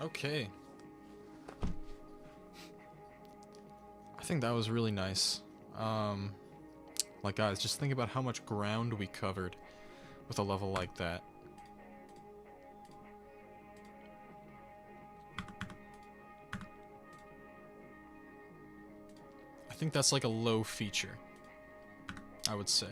Okay. I think that was really nice. Like, guys, just think about how much ground we covered with a level like that. I think that's like a low feature, I would say.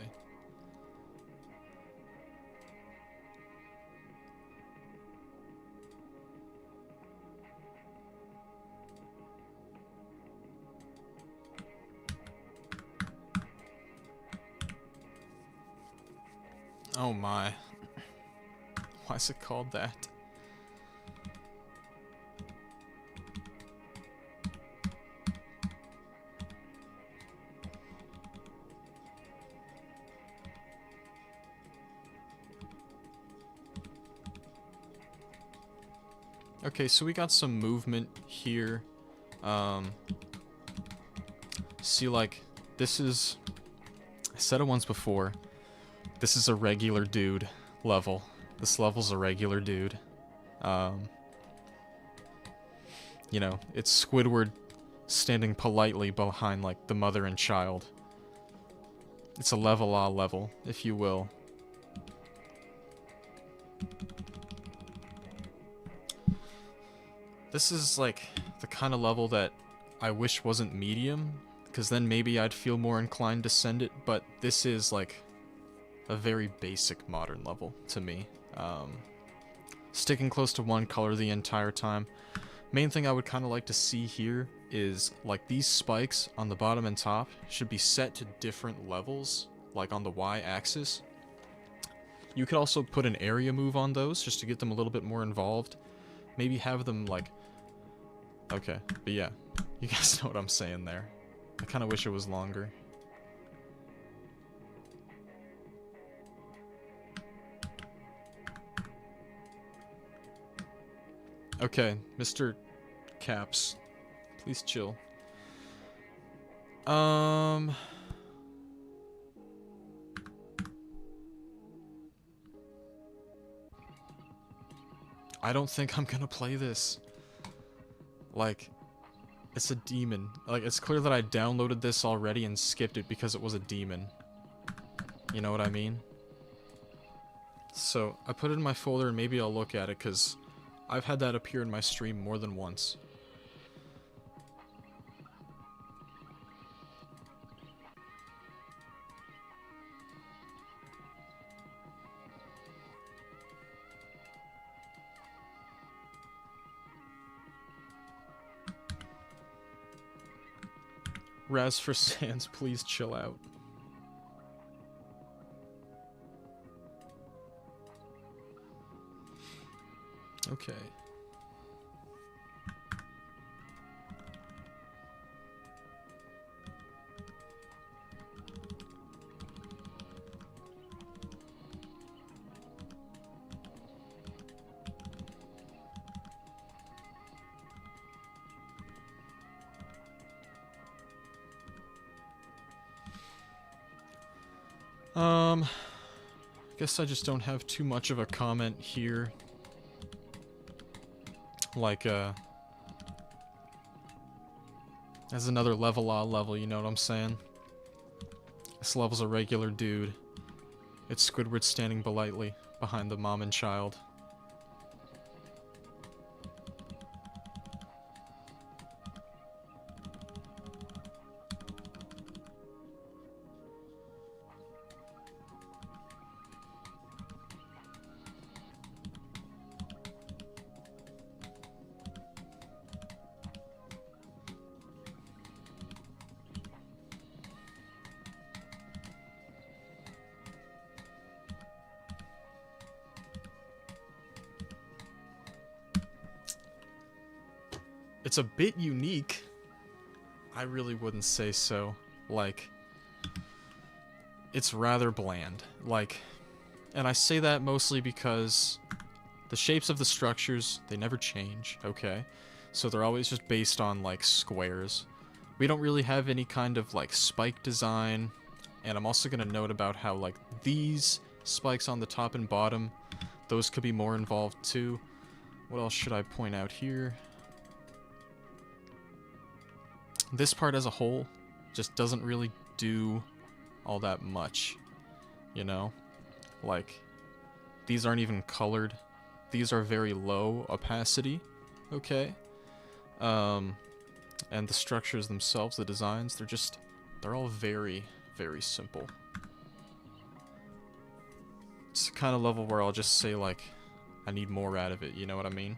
Oh my. Why is it called that? Okay, so we got some movement here. See, like, this is... I said it once before. This is a regular dude level. This level's a regular dude. You know, it's Squidward standing politely behind, like, the mother and child. It's a level, if you will. This is like the kind of level that I wish wasn't medium, because then maybe I'd feel more inclined to send it, but this is like a very basic modern level to me. Sticking close to one color the entire time. Main thing I would kind of like to see here is like these spikes on the bottom and top should be set to different levels, like on the Y-axis. You could also put an area move on those just to get them a little bit more involved. Maybe have them like... Okay, but yeah, you guys know what I'm saying there. I kind of wish it was longer. Okay, Mr. Caps, please chill. I don't think I'm gonna play this. Like, it's a demon. Like, it's clear that I downloaded this already and skipped it because it was a demon. You know what I mean? So, I put it in my folder and maybe I'll look at it because I've had that appear in my stream more than once. Raz for Sans, please chill out. Okay. I guess I just don't have too much of a comment here. Like, as another level, you know what I'm saying? This level's a regular dude. It's Squidward standing politely behind the mom and child. It's a bit unique. I really wouldn't say so. Like, it's rather bland. Like, and I say that mostly because the shapes of the structures, they never change, okay? So they're always just based on, like, squares. We don't really have any kind of, like, spike design. And I'm also gonna note about how, like, these spikes on the top and bottom, those could be more involved too. What else should I point out here? This part as a whole just doesn't really do all that much, you know? Like, these aren't even colored. These are very low opacity, okay? And the structures themselves, the designs, they're all very, very simple. It's the kind of level where I'll just say, like, I need more out of it, you know what I mean?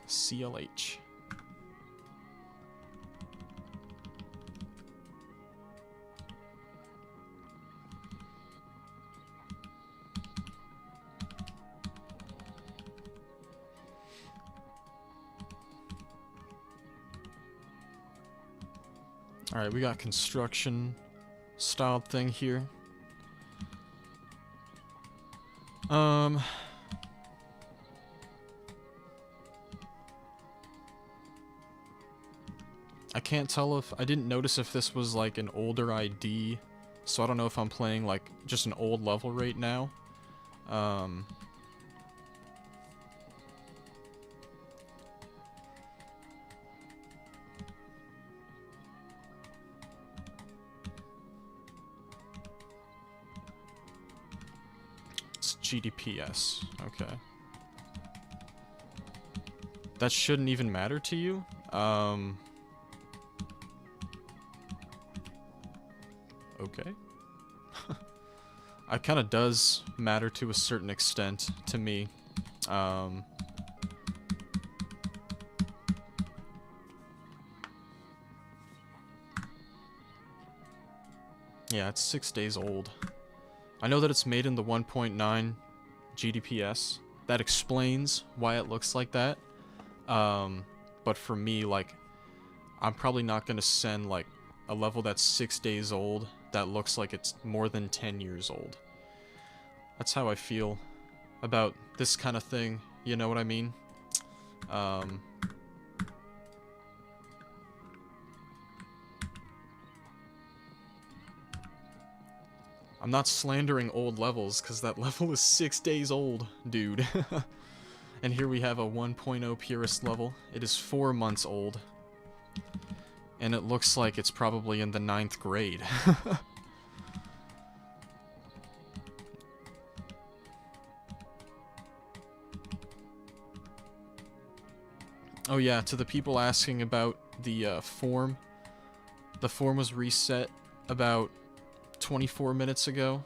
CLH. Alright, we got construction styled thing here. I can't tell if... I didn't notice if this was like an older ID, so I don't know if I'm playing like just an old level right now. GDPS. Okay. That shouldn't even matter to you? Okay. It kind of does matter to a certain extent to me. Yeah, it's 6 days old. I know that it's made in the 1.9 GDPS. That explains why it looks like that. But for me, like, I'm probably not going to send, like, a level that's 6 days old that looks like it's more than 10 years old. That's how I feel about this kind of thing, you know what I mean? I'm not slandering old levels, because that level is 6 days old, dude. And here we have a 1.0 purist level. It is 4 months old. And it looks like it's probably in the 9th grade. Oh yeah, to the people asking about the form. The form was reset about 24 minutes ago.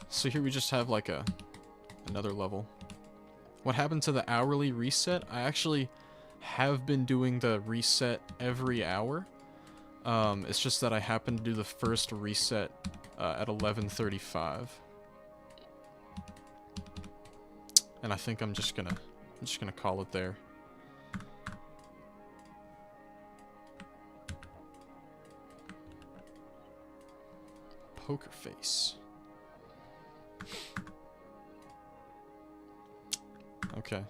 So here we just have like another level. What happened to the hourly reset? I actually have been doing the reset every hour. It's just that I happened to do the first reset at 11:35. And I think I'm just gonna call it there. Poker face. Okay.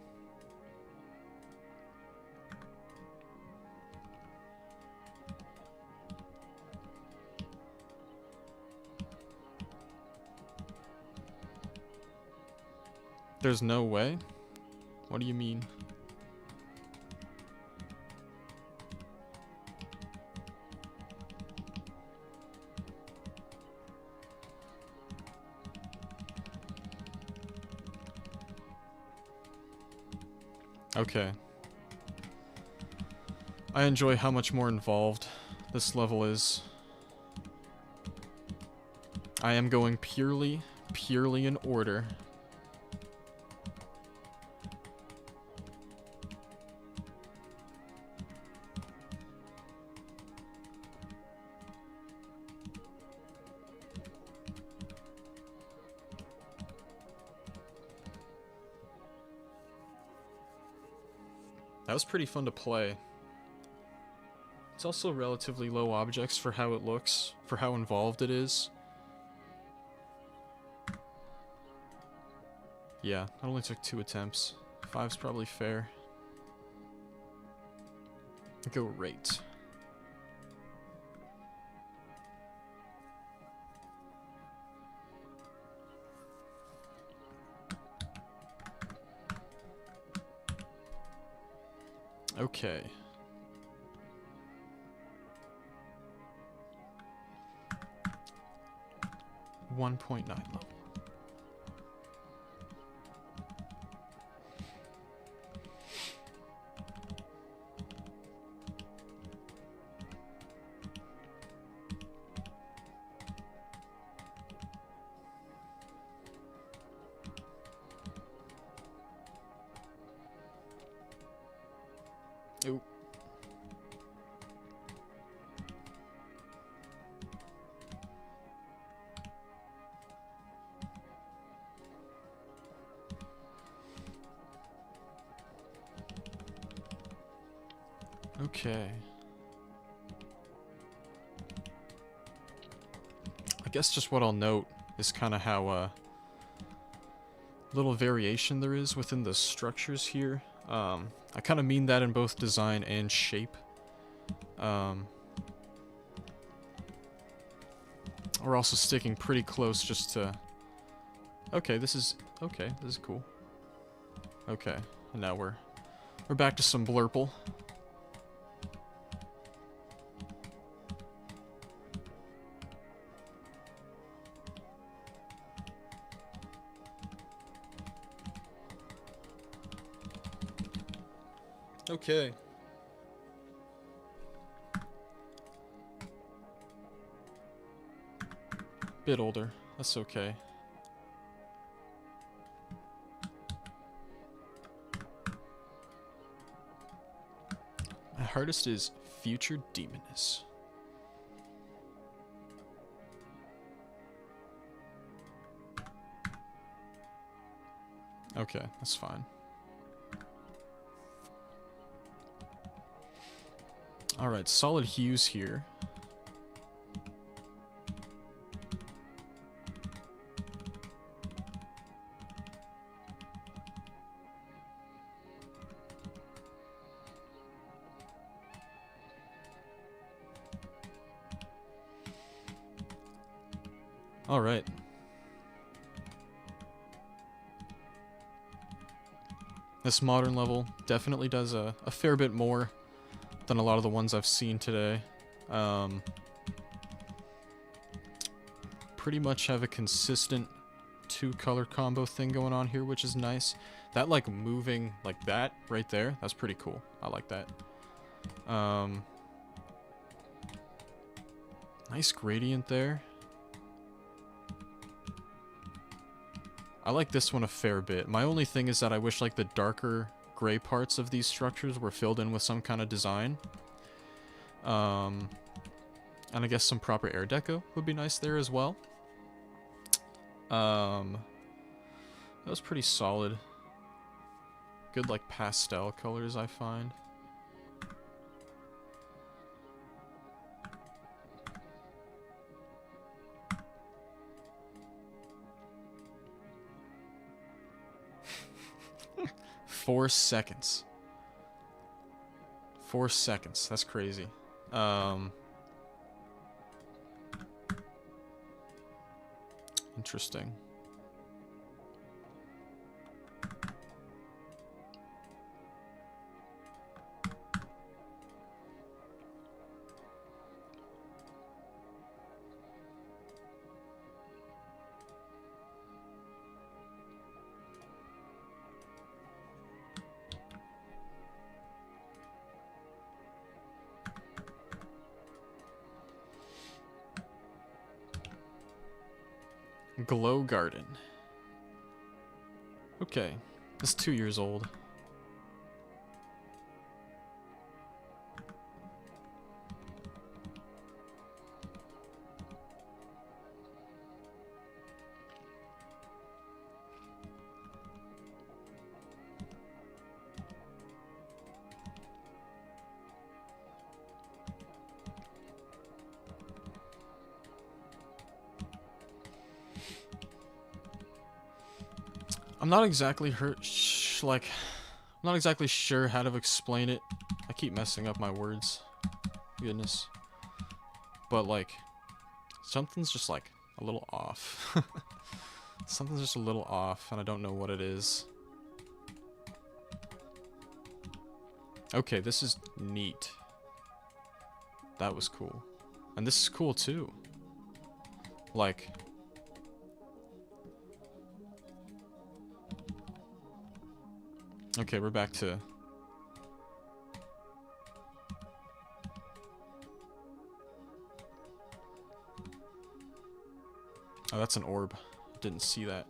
There's no way? What do you mean? Okay. I enjoy how much more involved this level is. I am going purely in order. That was pretty fun to play. It's also relatively low objects for how it looks, for how involved it is. Yeah, it only took 2 attempts. 5's probably fair. Go rate. Okay. .9 level. Ooh. Okay. I guess just what I'll note is kind of how little variation there is within the structures here. I kind of mean that in both design and shape. We're also sticking pretty close just to... Okay, this is cool. Okay, and now we're back to some blurple. Okay. Bit older. That's okay. My hardest is Future Demoness. Okay, that's fine. Alright, solid hues here. Alright. This modern level definitely does a fair bit more than a lot of the ones I've seen today. Pretty much have a consistent 2-color combo thing going on here, which is nice. That, like, moving like that right there, that's pretty cool. I like that. Nice gradient there. I like this one a fair bit. My only thing is that I wish, like, the darker gray parts of these structures were filled in with some kind of design. And I guess some proper air deco would be nice there as well. That was pretty solid. Good, like, pastel colors, I find. Four seconds. 4 seconds. That's crazy. Interesting. Glow Garden. Okay, it's 2 years old. I'm not exactly I'm not exactly sure how to explain it. I keep messing up my words. Goodness. But, like, something's just, like, a little off. Something's just a little off, and I don't know what it is. Okay, this is neat. That was cool. And this is cool, too. Like... Okay, we're back to... Oh, that's an orb. Didn't see that.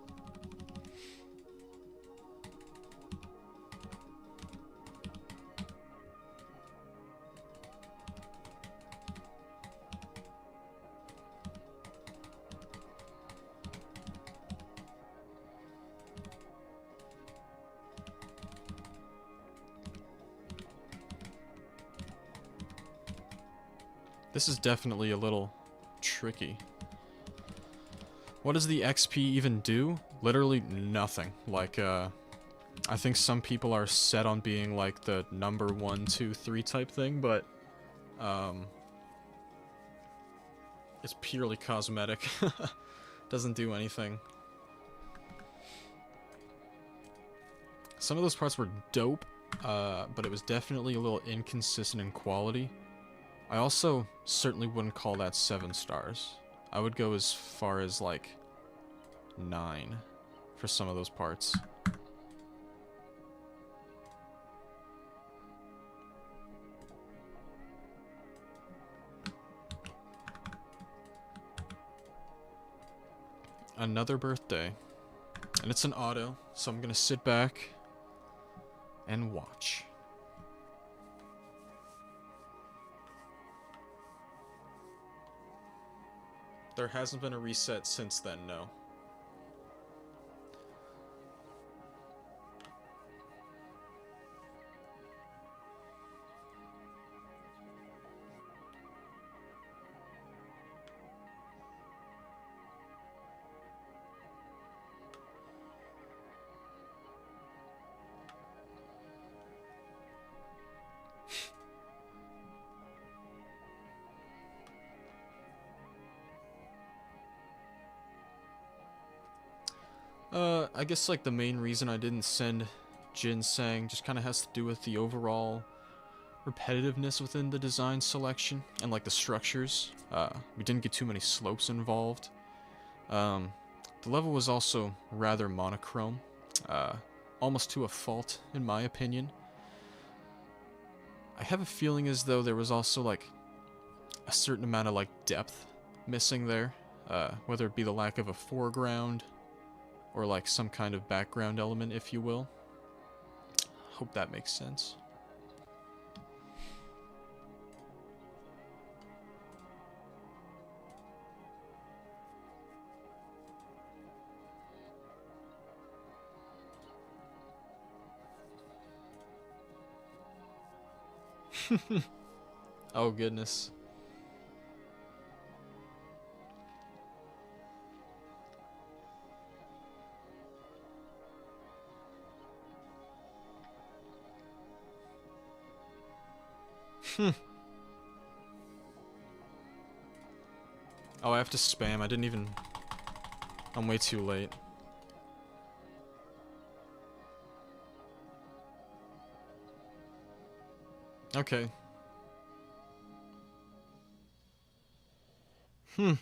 This is definitely a little tricky. What does the XP even do? Literally nothing. Like, I think some people are set on being like the number 1, 2, 3 type thing, but It's purely cosmetic. Doesn't do anything. Some of those parts were dope, but it was definitely a little inconsistent in quality. I also certainly wouldn't call that 7 stars. I would go as far as, like, 9 for some of those parts. Another birthday. And it's an auto, so I'm gonna sit back and watch. There hasn't been a reset since then, no. I guess, like, the main reason I didn't send Ginseng just kind of has to do with the overall repetitiveness within the design selection and, like, the structures. We didn't get too many slopes involved. The level was also rather monochrome, almost to a fault, in my opinion. I have a feeling as though there was also, like, a certain amount of, like, depth missing there, whether it be the lack of a foreground or, like, some kind of background element, if you will. Hope that makes sense. Oh, goodness. Oh, I have to spam. I didn't even... I'm way too late. Okay. And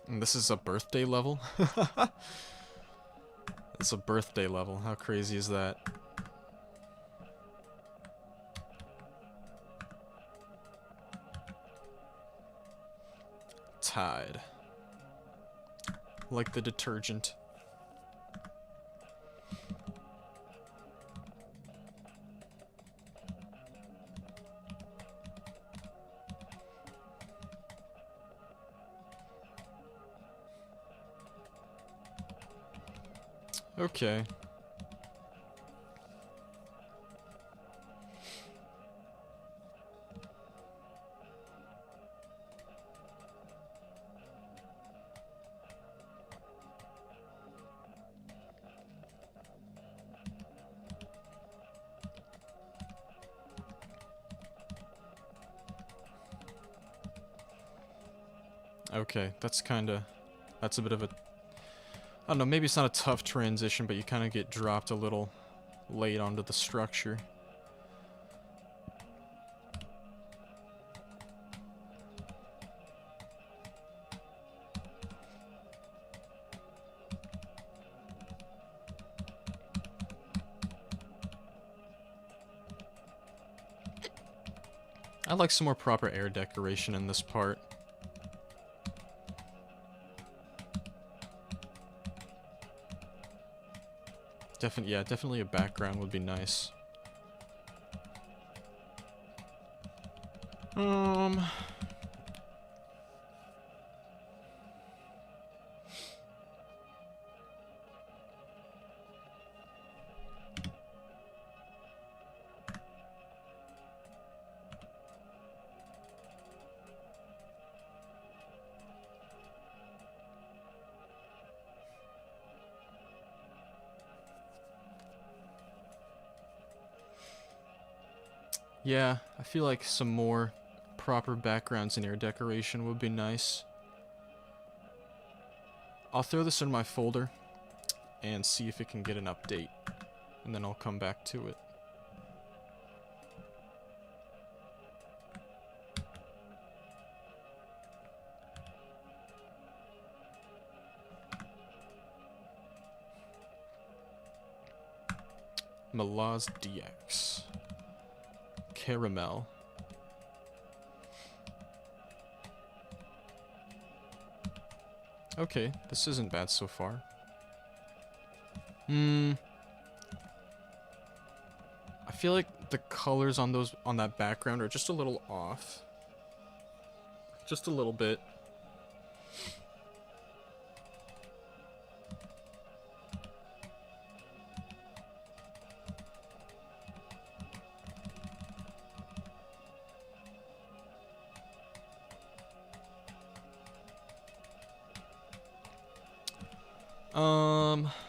this is a birthday level? It's a birthday level. How crazy is that? Tide. Like the detergent. Okay. Okay, that's a bit of a, I don't know, maybe it's not a tough transition, but you kind of get dropped a little late onto the structure. I'd like some more proper air decoration in this part. Yeah, definitely a background would be nice. Yeah, I feel like some more proper backgrounds in air decoration would be nice. I'll throw this in my folder and see if it can get an update, and then I'll come back to it. Malaz DX. Caramel. Okay, this isn't bad so far. I feel like the colors on that background are just a little off. Just a little bit.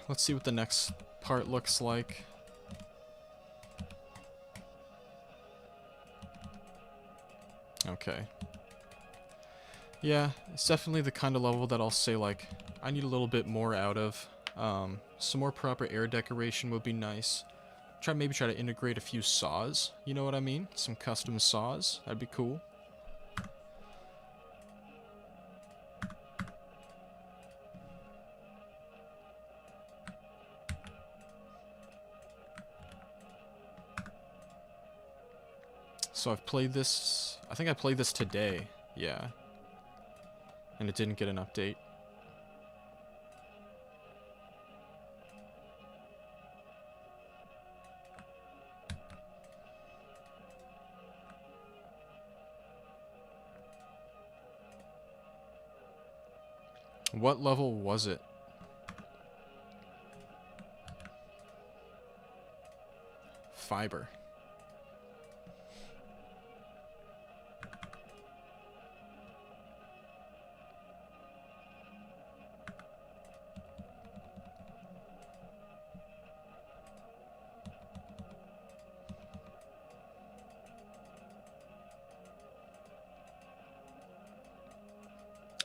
Let's see what the next part looks like. Okay. Yeah, it's definitely the kind of level that I'll say, like, I need a little bit more out of. Some more proper air decoration would be nice. Maybe try to integrate a few saws, you know what I mean? Some custom saws, that'd be cool. So I've played this, I think I played this today, yeah. And it didn't get an update. What level was it? Fiber.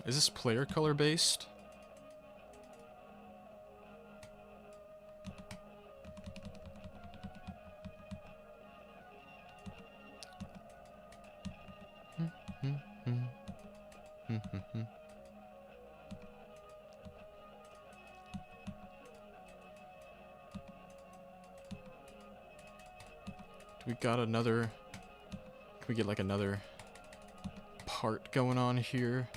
Is this player color based? We got another... Can we get like another part going on here?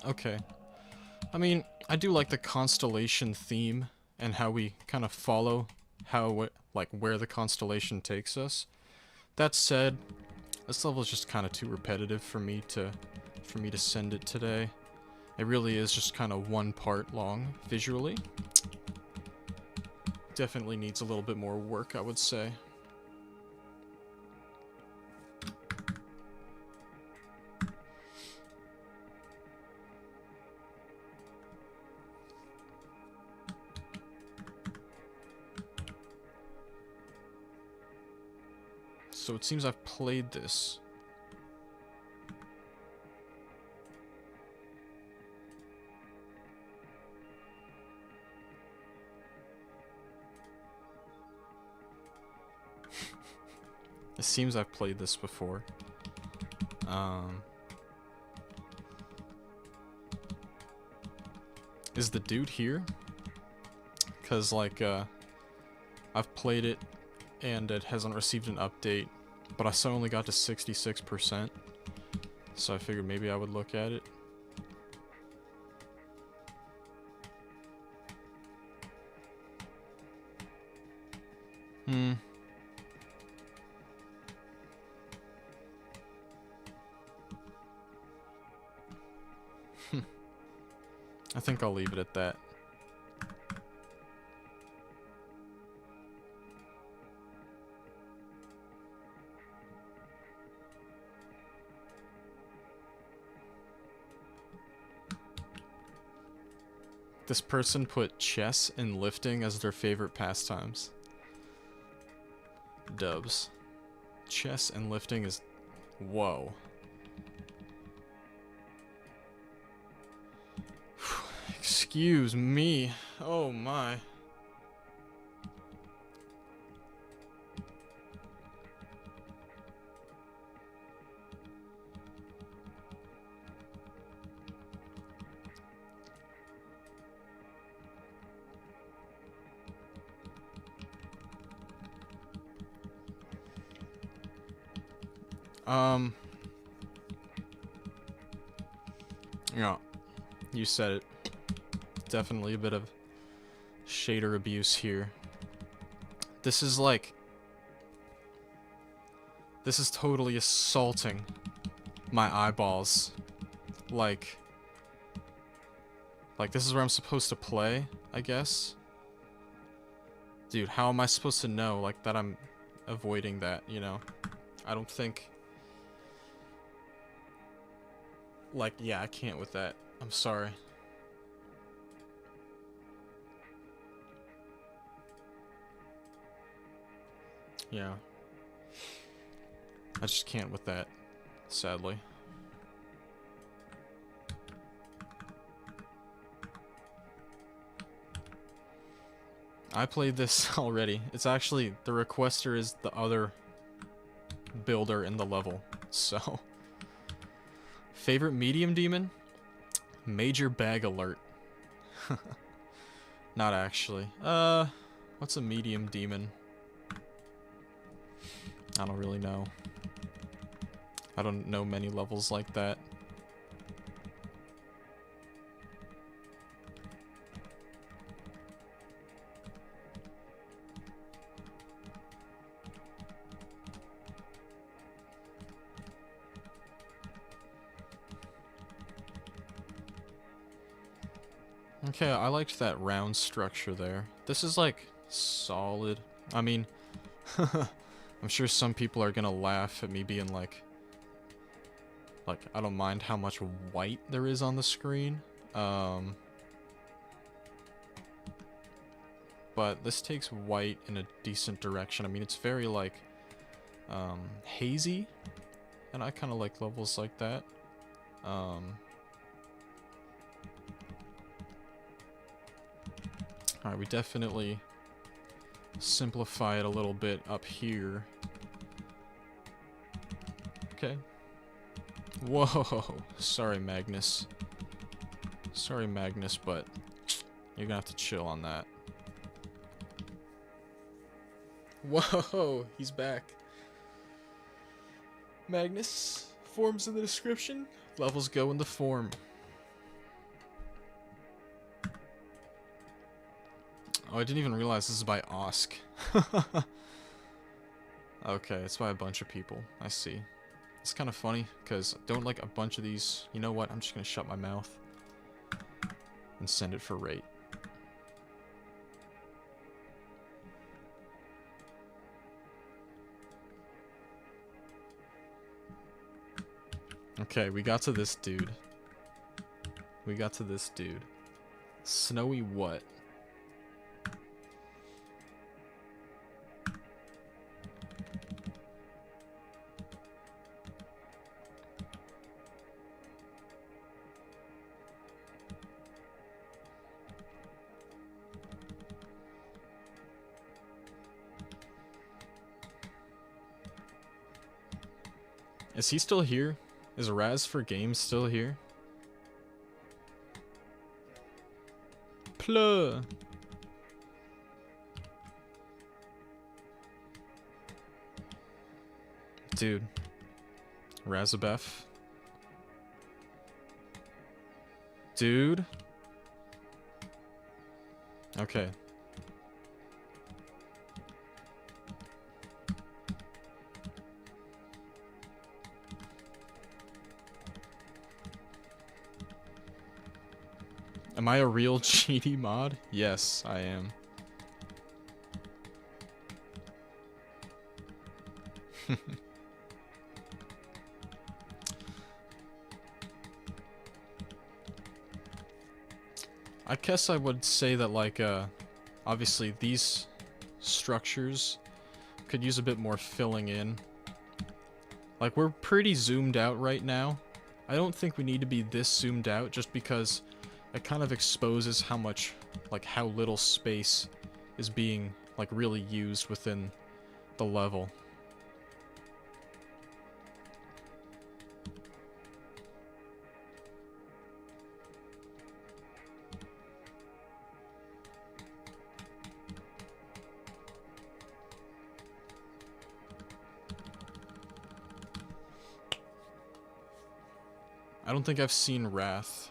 Okay. I mean, I do like the constellation theme and how we kind of follow like where the constellation takes us. That said, this level is just kind of too repetitive for me to send it today. It really is just kind of one part long visually. Definitely needs a little bit more work, I would say. So it seems I've played this. It seems I've played this before. Is the dude here? Because, like, I've played it and it hasn't received an update, but I still only got to 66%. So I figured maybe I would look at it. Hmm. I think I'll leave it at that. This person put chess and lifting as their favorite pastimes. Dubs. Chess and lifting is... Whoa. Excuse me. Oh my. Yeah, you said it. Definitely a bit of shader abuse here. This is like... This is totally assaulting my eyeballs. Like, this is where I'm supposed to play, I guess? Dude, how am I supposed to know, like, that I'm avoiding that, you know? I don't think... Like, yeah, I can't with that. I'm sorry. Yeah. I just can't with that, sadly. I played this already. It's actually, the requester is the other builder in the level, so... Favorite medium demon? Major bag alert. Not actually. What's a medium demon? I don't really know. I don't know many levels like that. Okay, I liked that round structure there. This is like solid. I mean, I'm sure some people are gonna laugh at me being like, I don't mind how much white there is on the screen. But this takes white in a decent direction. I mean, it's very like hazy, and I kind of like levels like that. Alright, we definitely simplify it a little bit up here. Okay. Whoa! Sorry, Magnus. Sorry, Magnus, but you're gonna have to chill on that. Whoa! He's back. Magnus, forms in the description. Levels go in the form. Oh, I didn't even realize this is by Osk. Okay, it's by a bunch of people. I see. It's kind of funny, because don't like a bunch of these... You know what? I'm just going to shut my mouth. And send it for rate. Okay, we got to this dude. We got to this dude. Snowy what? Is he still here? Is Raz for Games still here? Pluh! Dude. Razabeth. Dude. Okay. Am I a real GD mod? Yes, I am. I guess I would say that, like, obviously these structures could use a bit more filling in. Like, we're pretty zoomed out right now. I don't think we need to be this zoomed out just because it kind of exposes how much, like, how little space is being, like, really used within the level. I don't think I've seen Wrath.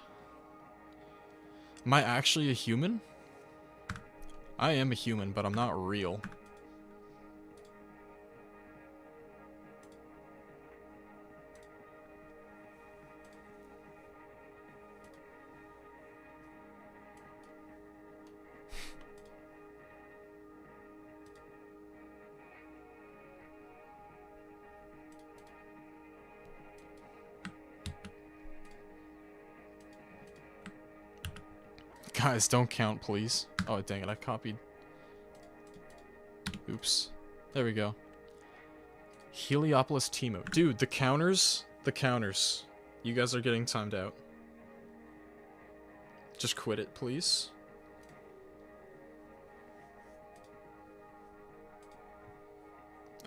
Am I actually a human? I am a human, but I'm not real. Guys, don't count, please. Oh, dang it, I copied. Oops. There we go. Heliopolis Teemo. Dude, the counters. The counters. You guys are getting timed out. Just quit it, please.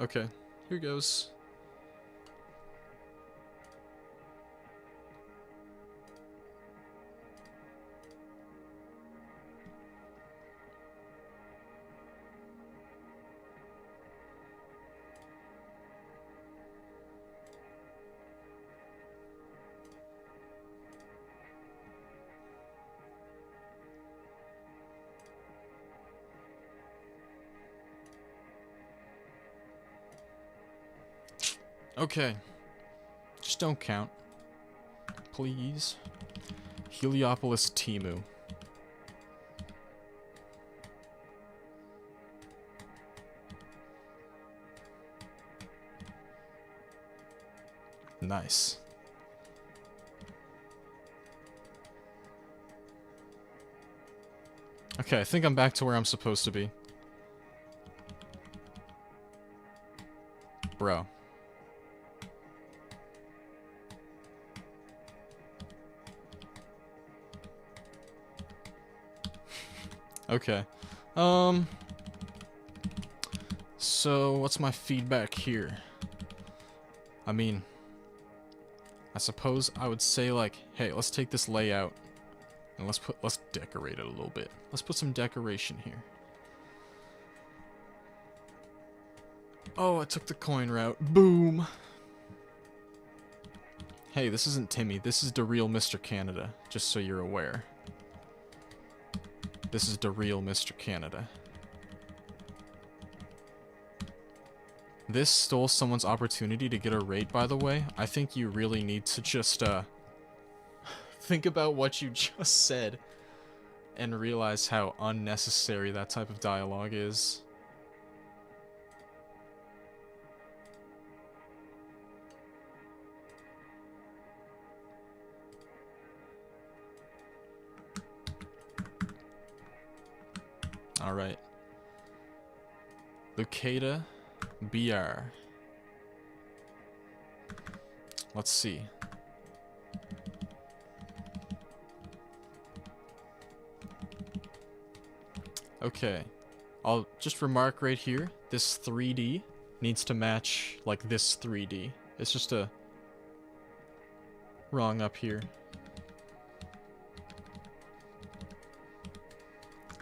Okay, here goes. Okay. Just don't count. Please. Heliopolis Teemo. Nice. Okay, I think I'm back to where I'm supposed to be. Bro. Okay. So, what's my feedback here? I mean, I suppose I would say, like, hey, let's take this layout and let's decorate it a little bit. Let's put some decoration here. Oh, I took the coin route. Boom. Hey, this isn't Timmy. This is the real Mr. Canada, just so you're aware. This is the real Mr. Canada. This stole someone's opportunity to get a rate, by the way. I think you really need to just, think about what you just said and realize how unnecessary that type of dialogue is. Alright. Lucada BR. Let's see. Okay. I'll just remark right here, this 3D needs to match, like, this 3D. It's just a wrong up here.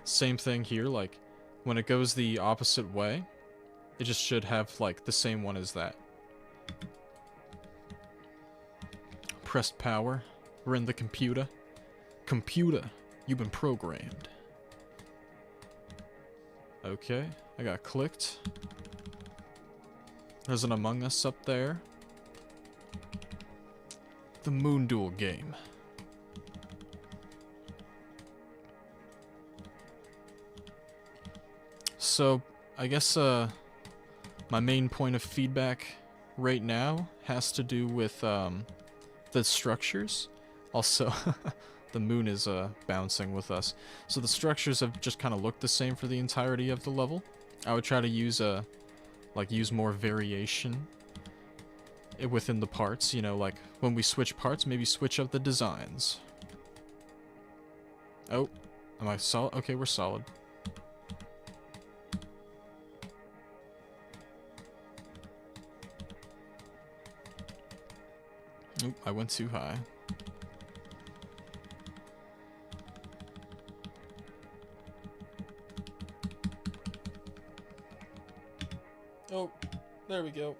Same thing here, like, when it goes the opposite way, it just should have, like, the same one as that. Pressed power. We're in the computer. Computer, you've been programmed. Okay, I got clicked. There's an Among Us up there. The Moon Duel game. So I guess my main point of feedback right now has to do with the structures. Also, the moon is bouncing with us. So the structures have just kind of looked the same for the entirety of the level. I would try to use use more variation within the parts, you know, like when we switch parts, maybe switch up the designs. Oh, am I solid? Okay, we're solid. Oop, I went too high. Oh, there we go.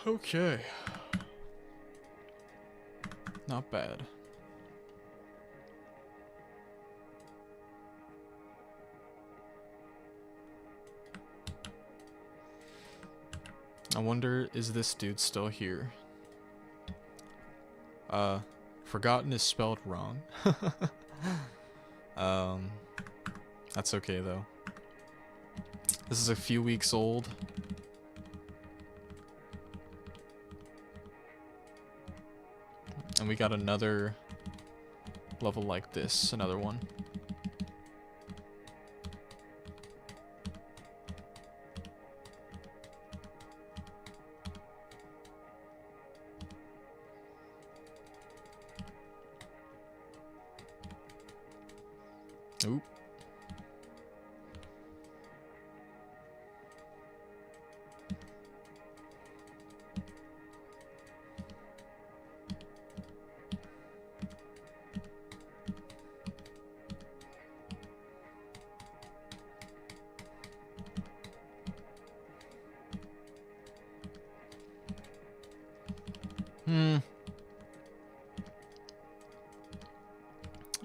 Okay. Not bad. I wonder, is this dude still here? Forgotten is spelled wrong. That's okay though. This is a few weeks old. And we got another level like this, another one. Oop.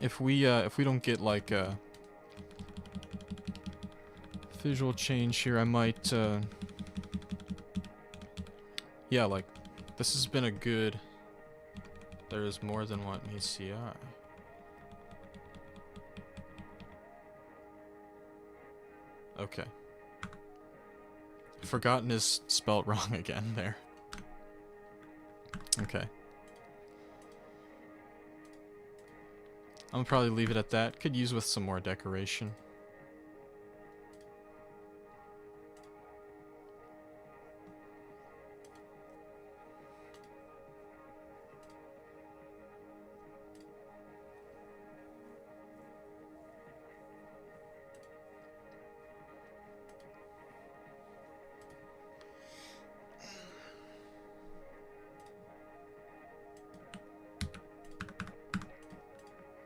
If we don't get like a visual change here, I might yeah, like this has been a good. There is more than what meets the eye. Okay. Forgotten is spelt wrong again there. Okay. I'm gonna probably leave it at that. Could use with some more decoration.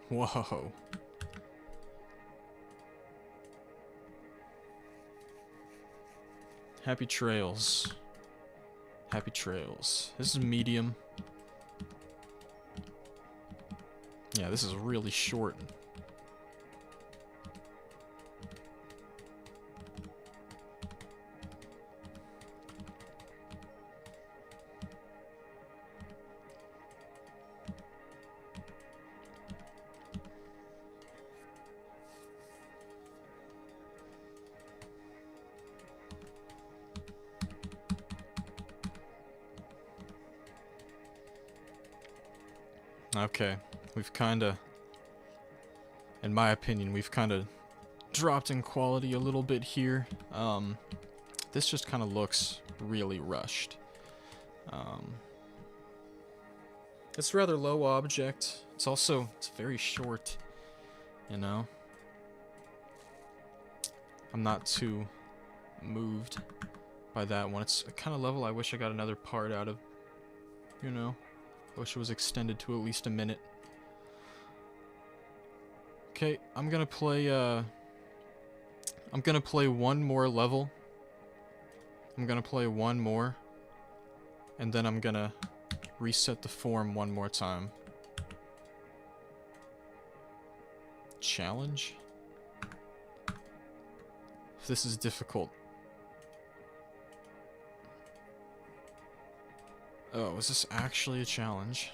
Whoa. Happy trails. Happy trails. This is medium. Yeah, this is really short. Okay, we've kinda, in my opinion, we've kinda dropped in quality a little bit here. This just kinda looks really rushed. It's rather low object. It's very short, you know? I'm not too moved by that one. It's a kind of level I wish I got another part out of, you know? I wish it was extended to at least a minute. Okay, I'm gonna play one more level. I'm gonna play one more. And then I'm gonna reset the form one more time. Challenge? This is difficult. Oh, is this actually a challenge?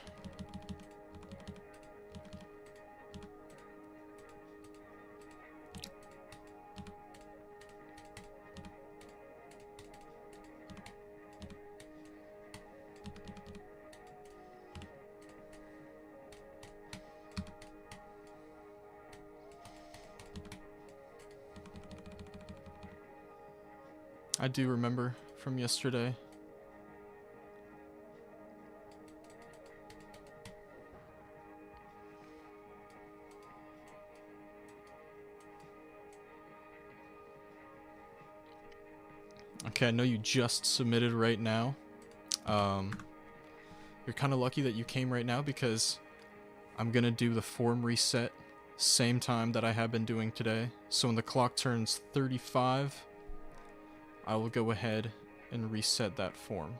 I do remember from yesterday. Okay, I know you just submitted right now. You're kind of lucky that you came right now because I'm gonna do the form reset same time that I have been doing today. So when the clock turns 35, I will go ahead and reset that form.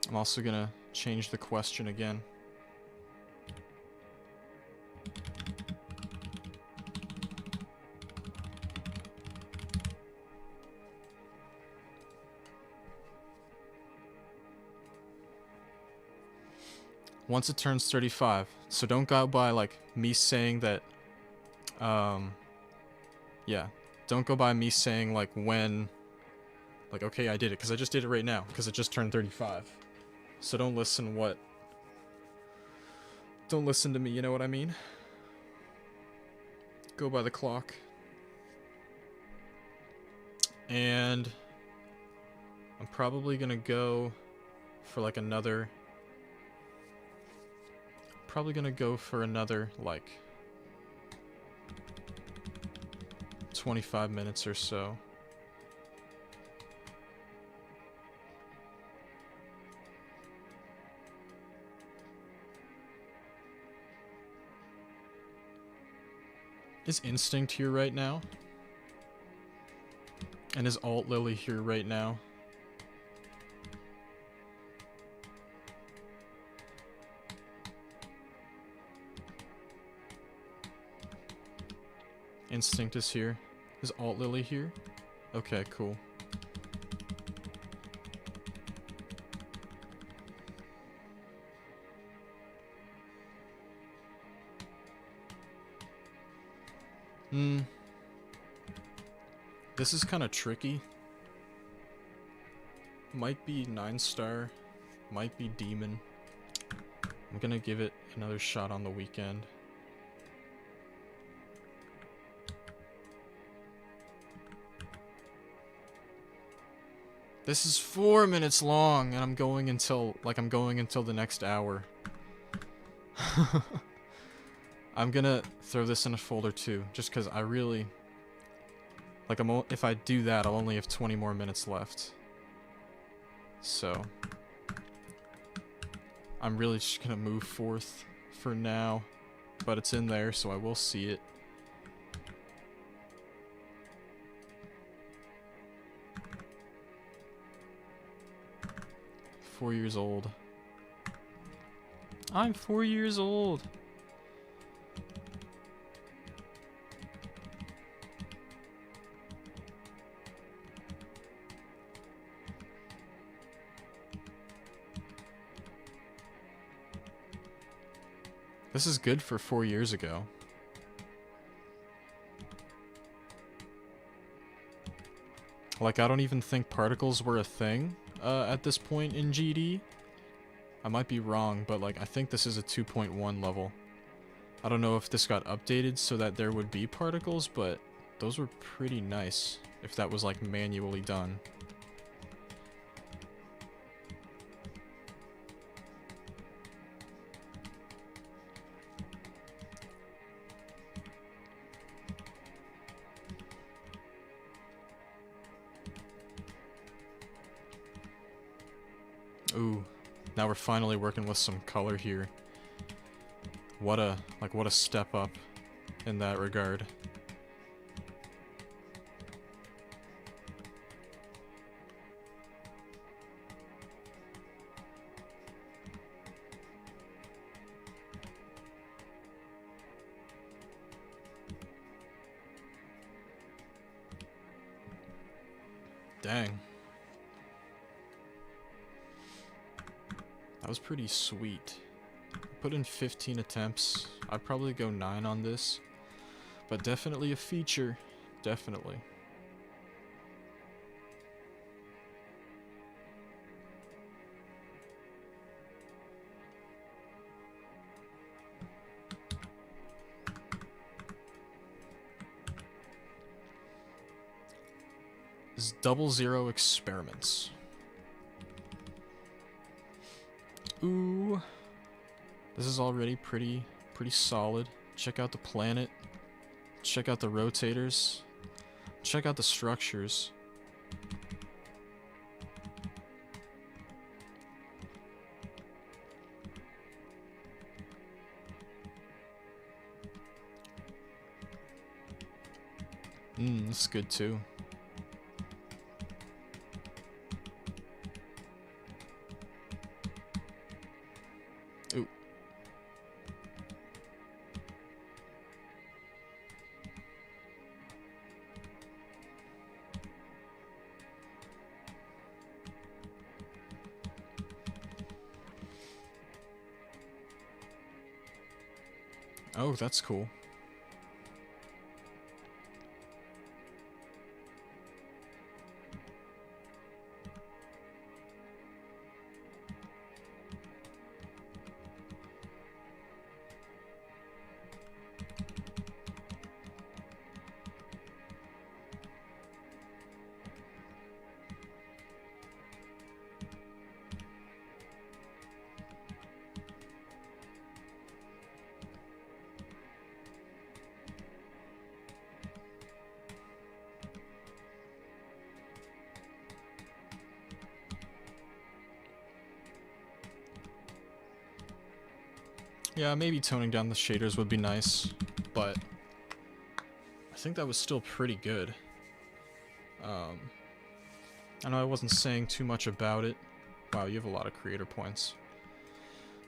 I'm also gonna change the question again. Once it turns 35. So don't go by like me saying that, yeah. Don't go by me saying like when, like, okay, I did it, because I just did it right now, because it just turned 35. So don't listen to me, you know what I mean? Go by the clock. And I'm probably gonna go for like another, like 25 minutes or so. Is Instinct here right now? And is Alt Lily here right now? Instinct is here. Is Alt Lily here? Okay, cool. This is kind of tricky. Might be 9-star, might be Demon. I'm gonna give it another shot on the weekend. This is 4 minutes long, and I'm going until the next hour. I'm gonna throw this in a folder too, just because I really, like, if I do that, I'll only have 20 more minutes left. So, I'm really just gonna move forth for now, but it's in there, so I will see it. "4 years old. I'm 4 years old. This is good for 4 years ago. Like, I don't even think particles were a thing at this point in GD. I might be wrong, but like, I think this is a 2.1 level. I don't know if this got updated so that there would be particles, but those were pretty nice if that was like manually done. Ooh, now we're finally working with some color here. What a step up in that regard. Dang. That was pretty sweet. Put in 15 attempts. I'd probably go 9 on this. But definitely a feature. Definitely. is 00 Experiments. Ooh. This is already pretty solid. Check out the planet. Check out the rotators. Check out the structures. This is good too. Ooh. Oh, that's cool. Yeah, maybe toning down the shaders would be nice, but I think that was still pretty good. I know I wasn't saying too much about it. Wow, you have a lot of creator points.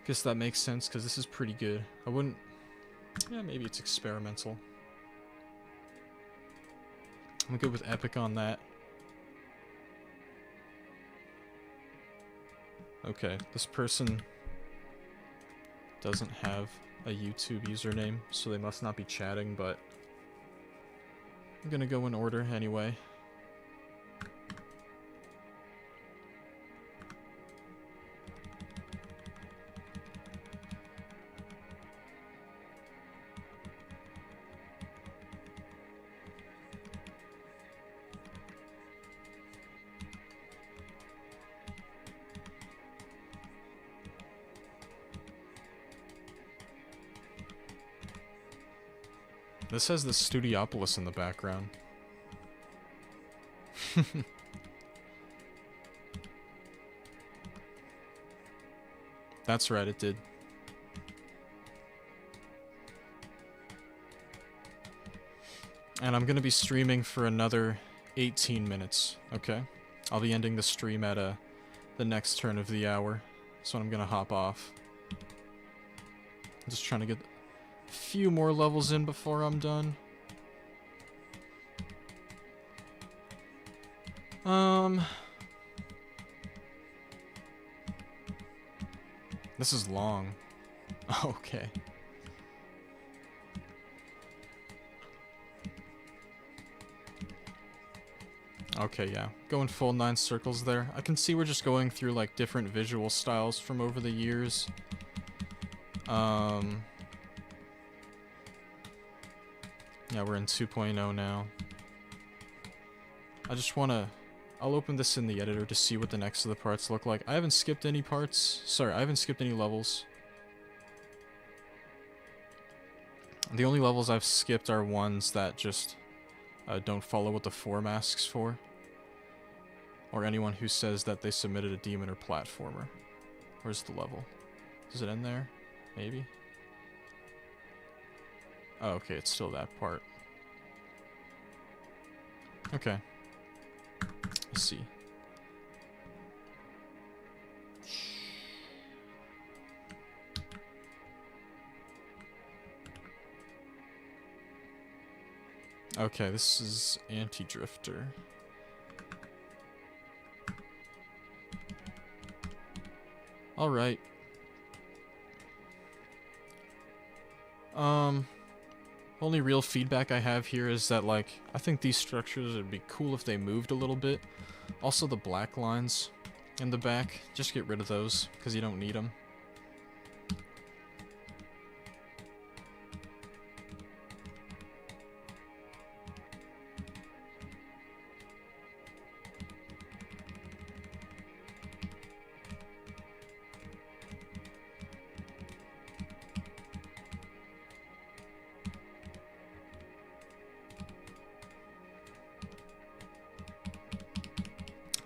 Guess that makes sense, because this is pretty good. I wouldn't... Yeah, maybe it's experimental. I'm good with Epic on that. Okay, this person doesn't have a YouTube username, so they must not be chatting, but I'm gonna go in order anyway. This has the Studiopolis in the background. That's right, it did. And I'm gonna be streaming for another 18 minutes, okay? I'll be ending the stream at the next turn of the hour, so I'm gonna hop off. I'm just trying to get a few more levels in before I'm done. This is long. Okay. Okay, yeah. Going full 9 circles there. I can see we're just going through, like, different visual styles from over the years. Yeah, we're in 2.0 now. I just wanna... I'll open this in the editor to see what the next of the parts look like. I haven't skipped any parts. Sorry, I haven't skipped any levels. The only levels I've skipped are ones that just don't follow what the form asks for. Or anyone who says that they submitted a demon or platformer. Where's the level? Is it in there? Maybe? Oh, okay, it's still that part. Okay. Let's see. Okay, this is Anti-Drifter. Alright. Only real feedback I have here is that, like, I think these structures would be cool if they moved a little bit. Also the black lines in the back, just get rid of those, because you don't need them.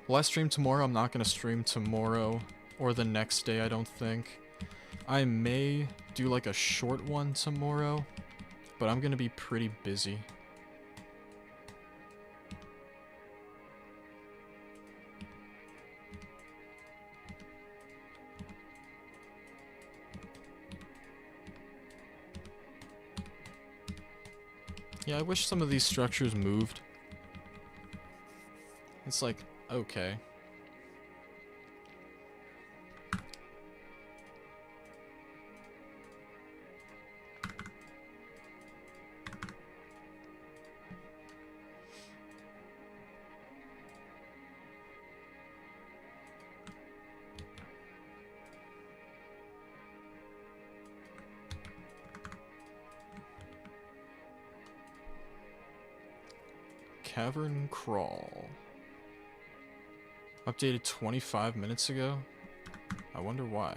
Will I stream tomorrow? I'm not going to stream tomorrow or the next day, I don't think. I may do like a short one tomorrow, but I'm going to be pretty busy. Yeah, I wish some of these structures moved. It's like, okay. Cavern Crawl. Updated 25 minutes ago? I wonder why.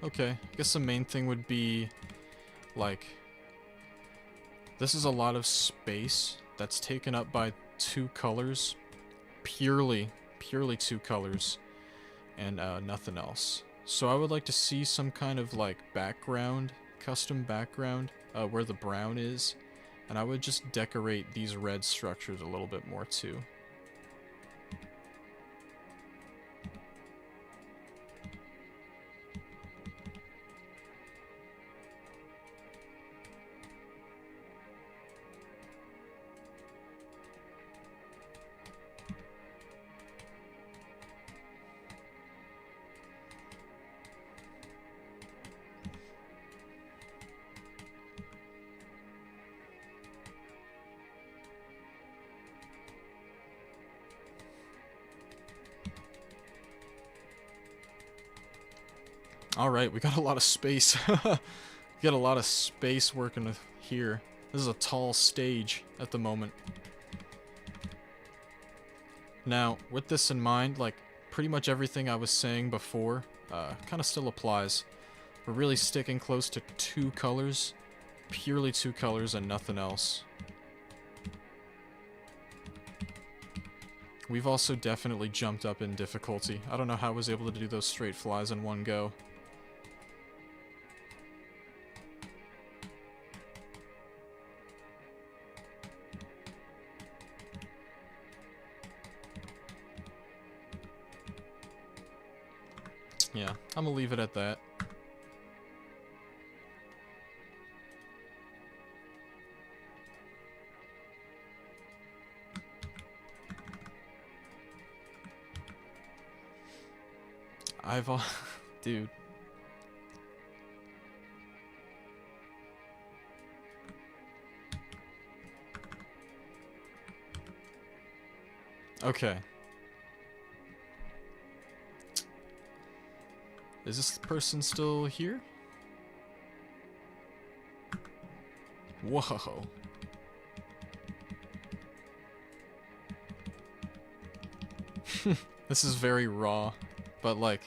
Okay, I guess the main thing would be, like, this is a lot of space that's taken up by two colors. Purely two colors. And nothing else. So I would like to see some kind of like background, custom background, where the brown is, and I would just decorate these red structures a little bit more too. Alright, we got a lot of space. We got a lot of space working with here. This is a tall stage at the moment. Now, with this in mind, like, pretty much everything I was saying before kind of still applies. We're really sticking close to two colors. Purely two colors and nothing else. We've also definitely jumped up in difficulty. I don't know how I was able to do those straight flies in one go. Yeah, I'm gonna leave it at that. Dude. Okay. Is this person still here? Whoa. This is very raw, but like,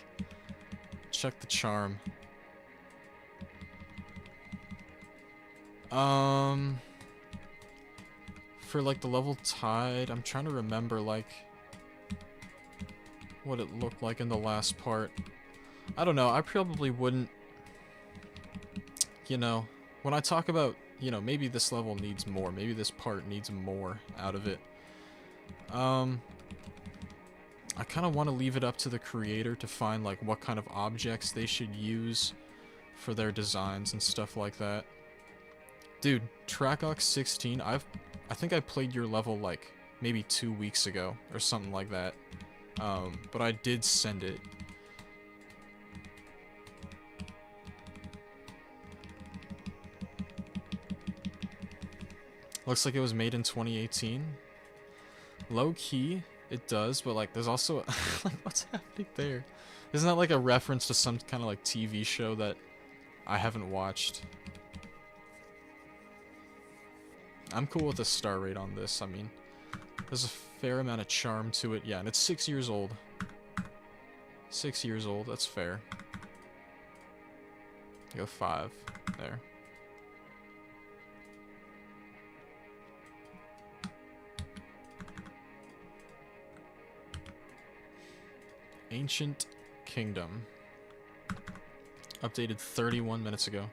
check the charm. For like the level tide, I'm trying to remember like what it looked like in the last part. I don't know, I probably wouldn't, you know, when I talk about, you know, maybe this level needs more, maybe this part needs more out of it. I kind of want to leave it up to the creator to find like what kind of objects they should use for their designs and stuff like that. Dude, Trakox 16, I think I played your level like maybe 2 weeks ago or something like that. But I did send it. Looks like it was made in 2018. Low key, it does, but like there's also like what's happening there? Isn't that like a reference to some kind of like TV show that I haven't watched? I'm cool with the star rate on this. I mean, there's a fair amount of charm to it. Yeah, and it's 6 years old. 6 years old, that's fair. Go 5 there. Ancient Kingdom. Updated 31 minutes ago.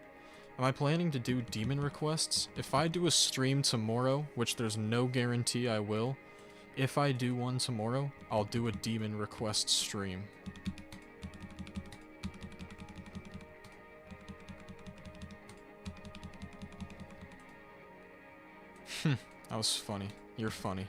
Am I planning to do demon requests? If I do a stream tomorrow, which there's no guarantee I will, if I do one tomorrow, I'll do a demon request stream. That was funny. You're funny.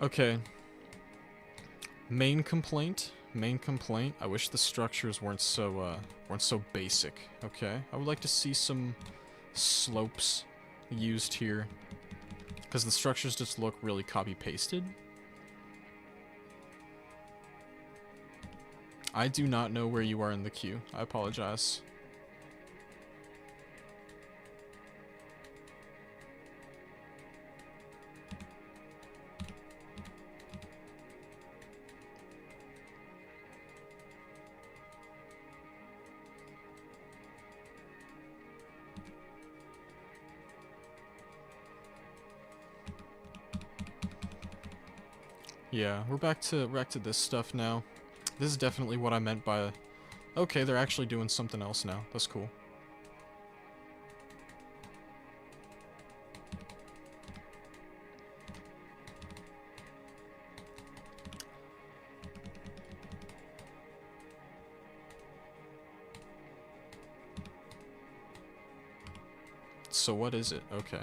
Okay. Main complaint. I wish the structures weren't so basic. Okay. I would like to see some slopes used here, because the structures just look really copy pasted. I do not know where you are in the queue. I apologize. Yeah, we're back to this stuff now. This is definitely what I meant by, okay, they're actually doing something else now. That's cool. So what is it? Okay.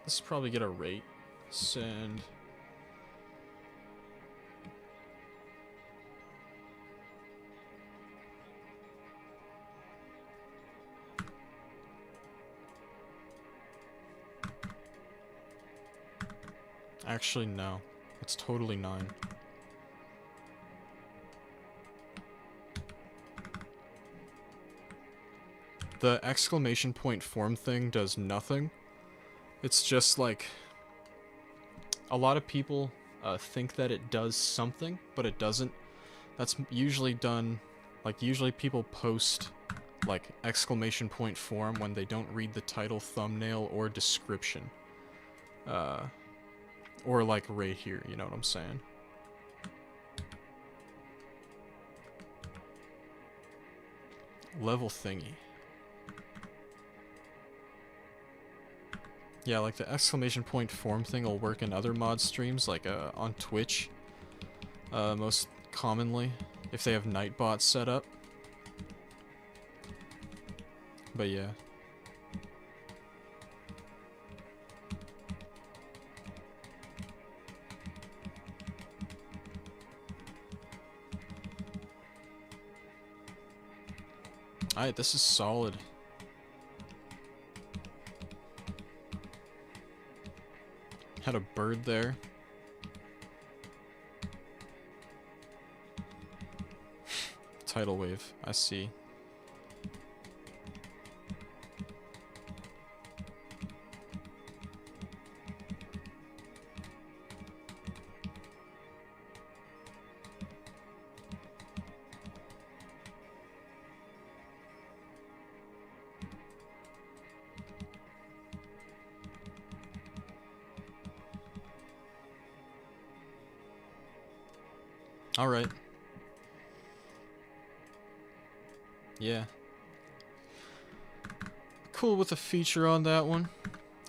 Let's probably get a rate. Send. Actually, no. It's totally 9. The exclamation point form thing does nothing. It's just like, a lot of people think that it does something, but it doesn't. That's usually done, like usually people post like exclamation point form when they don't read the title, thumbnail, or description. Or like right here, you know what I'm saying? Level thingy. Yeah, like the exclamation point form thing will work in other mod streams, like on Twitch, most commonly, if they have Nightbot set up. But yeah. Alright, this is solid. Had a bird there. Tidal wave, I see. Alright. Yeah. Cool with the feature on that one.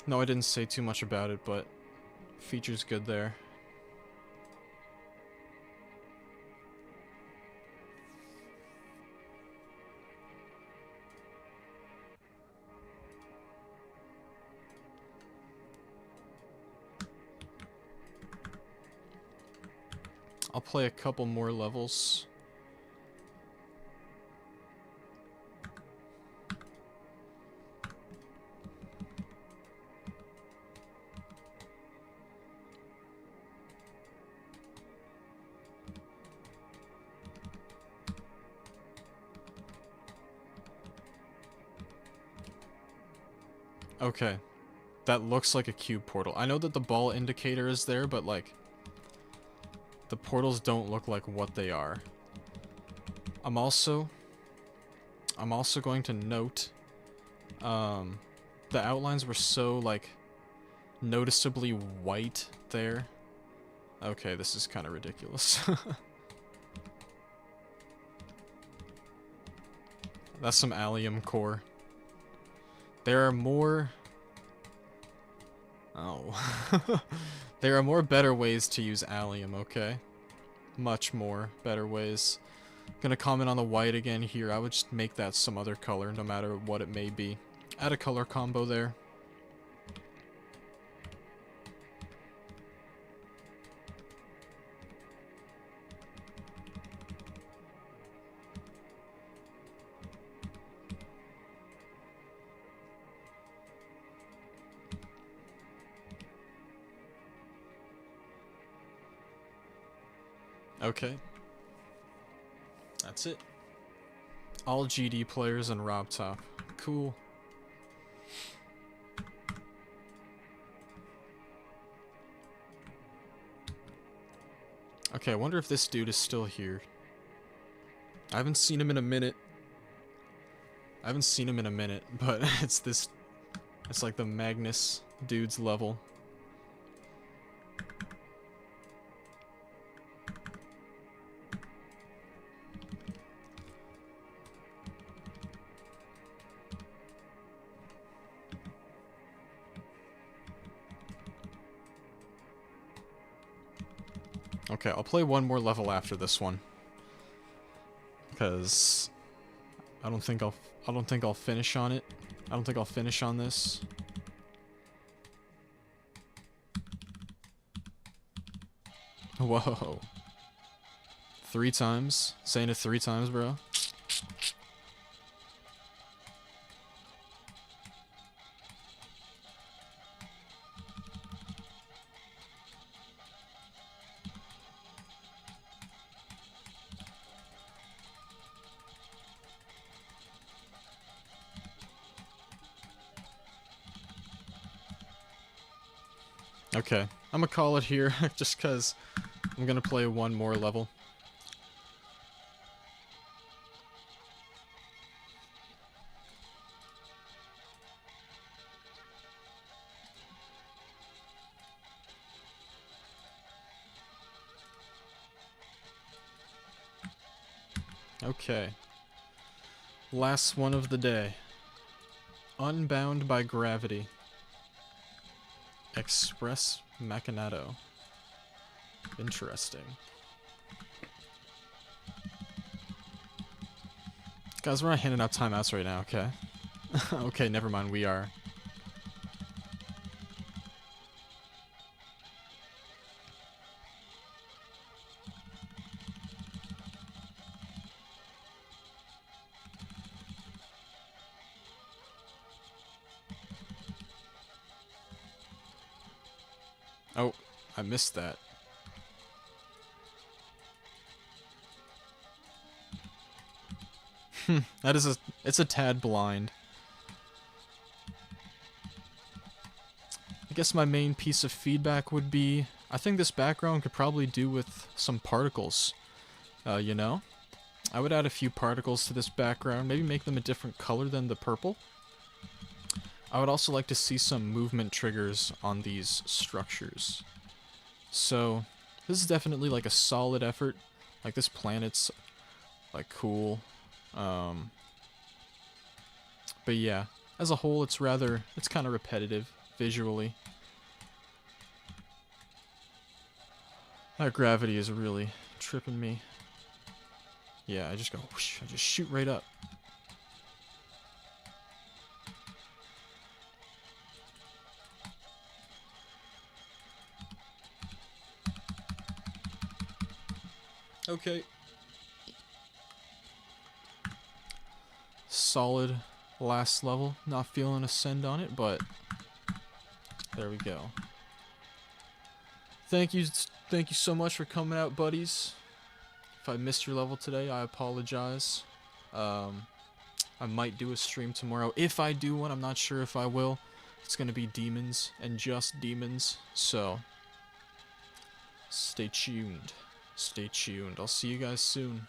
No, I didn't say too much about it, but feature's good there. I'll play a couple more levels. Okay. That looks like a cube portal. I know that the ball indicator is there, but like the portals don't look like what they are. I'm also going to note the outlines were so like noticeably white there. Okay, this is kind of ridiculous. That's some allium core. There are more... Oh. There are more better ways to use allium, okay? Much more better ways. Gonna comment on the white again here. I would just make that some other color, no matter what it may be. Add a color combo there. Okay. That's it. All GD players and Rob Top. Cool. Okay, I wonder if this dude is still here. I haven't seen him in a minute. But it's like the Magnus dude's level. Okay, I'll play one more level after this one, because I don't think I'll finish on it. I don't think I'll finish on this. Whoa. 3 times? Saying it 3 times, bro? Okay, I'm gonna call it here, just because I'm gonna play one more level. Okay. Last one of the day. Unbound by Gravity. Express Machinato. Interesting. Guys, we're not handing out timeouts right now, okay? Okay, never mind, we are. Oh, I missed that. It's a tad blind. I guess my main piece of feedback would be, I think this background could probably do with some particles. You know? I would add a few particles to this background, maybe make them a different color than the purple. I would also like to see some movement triggers on these structures. So, this is definitely like a solid effort. Like, this planet's like cool. But yeah, as a whole, it's kind of repetitive visually. That gravity is really tripping me. Yeah, I just go whoosh, I just shoot right up. Okay. Solid last level. Not feeling a send on it, but there we go. Thank you so much for coming out, buddies. If I missed your level today, I apologize. I might do a stream tomorrow. If I do one, I'm not sure if I will. It's gonna be demons and just demons. So, stay tuned. Stay tuned. I'll see you guys soon.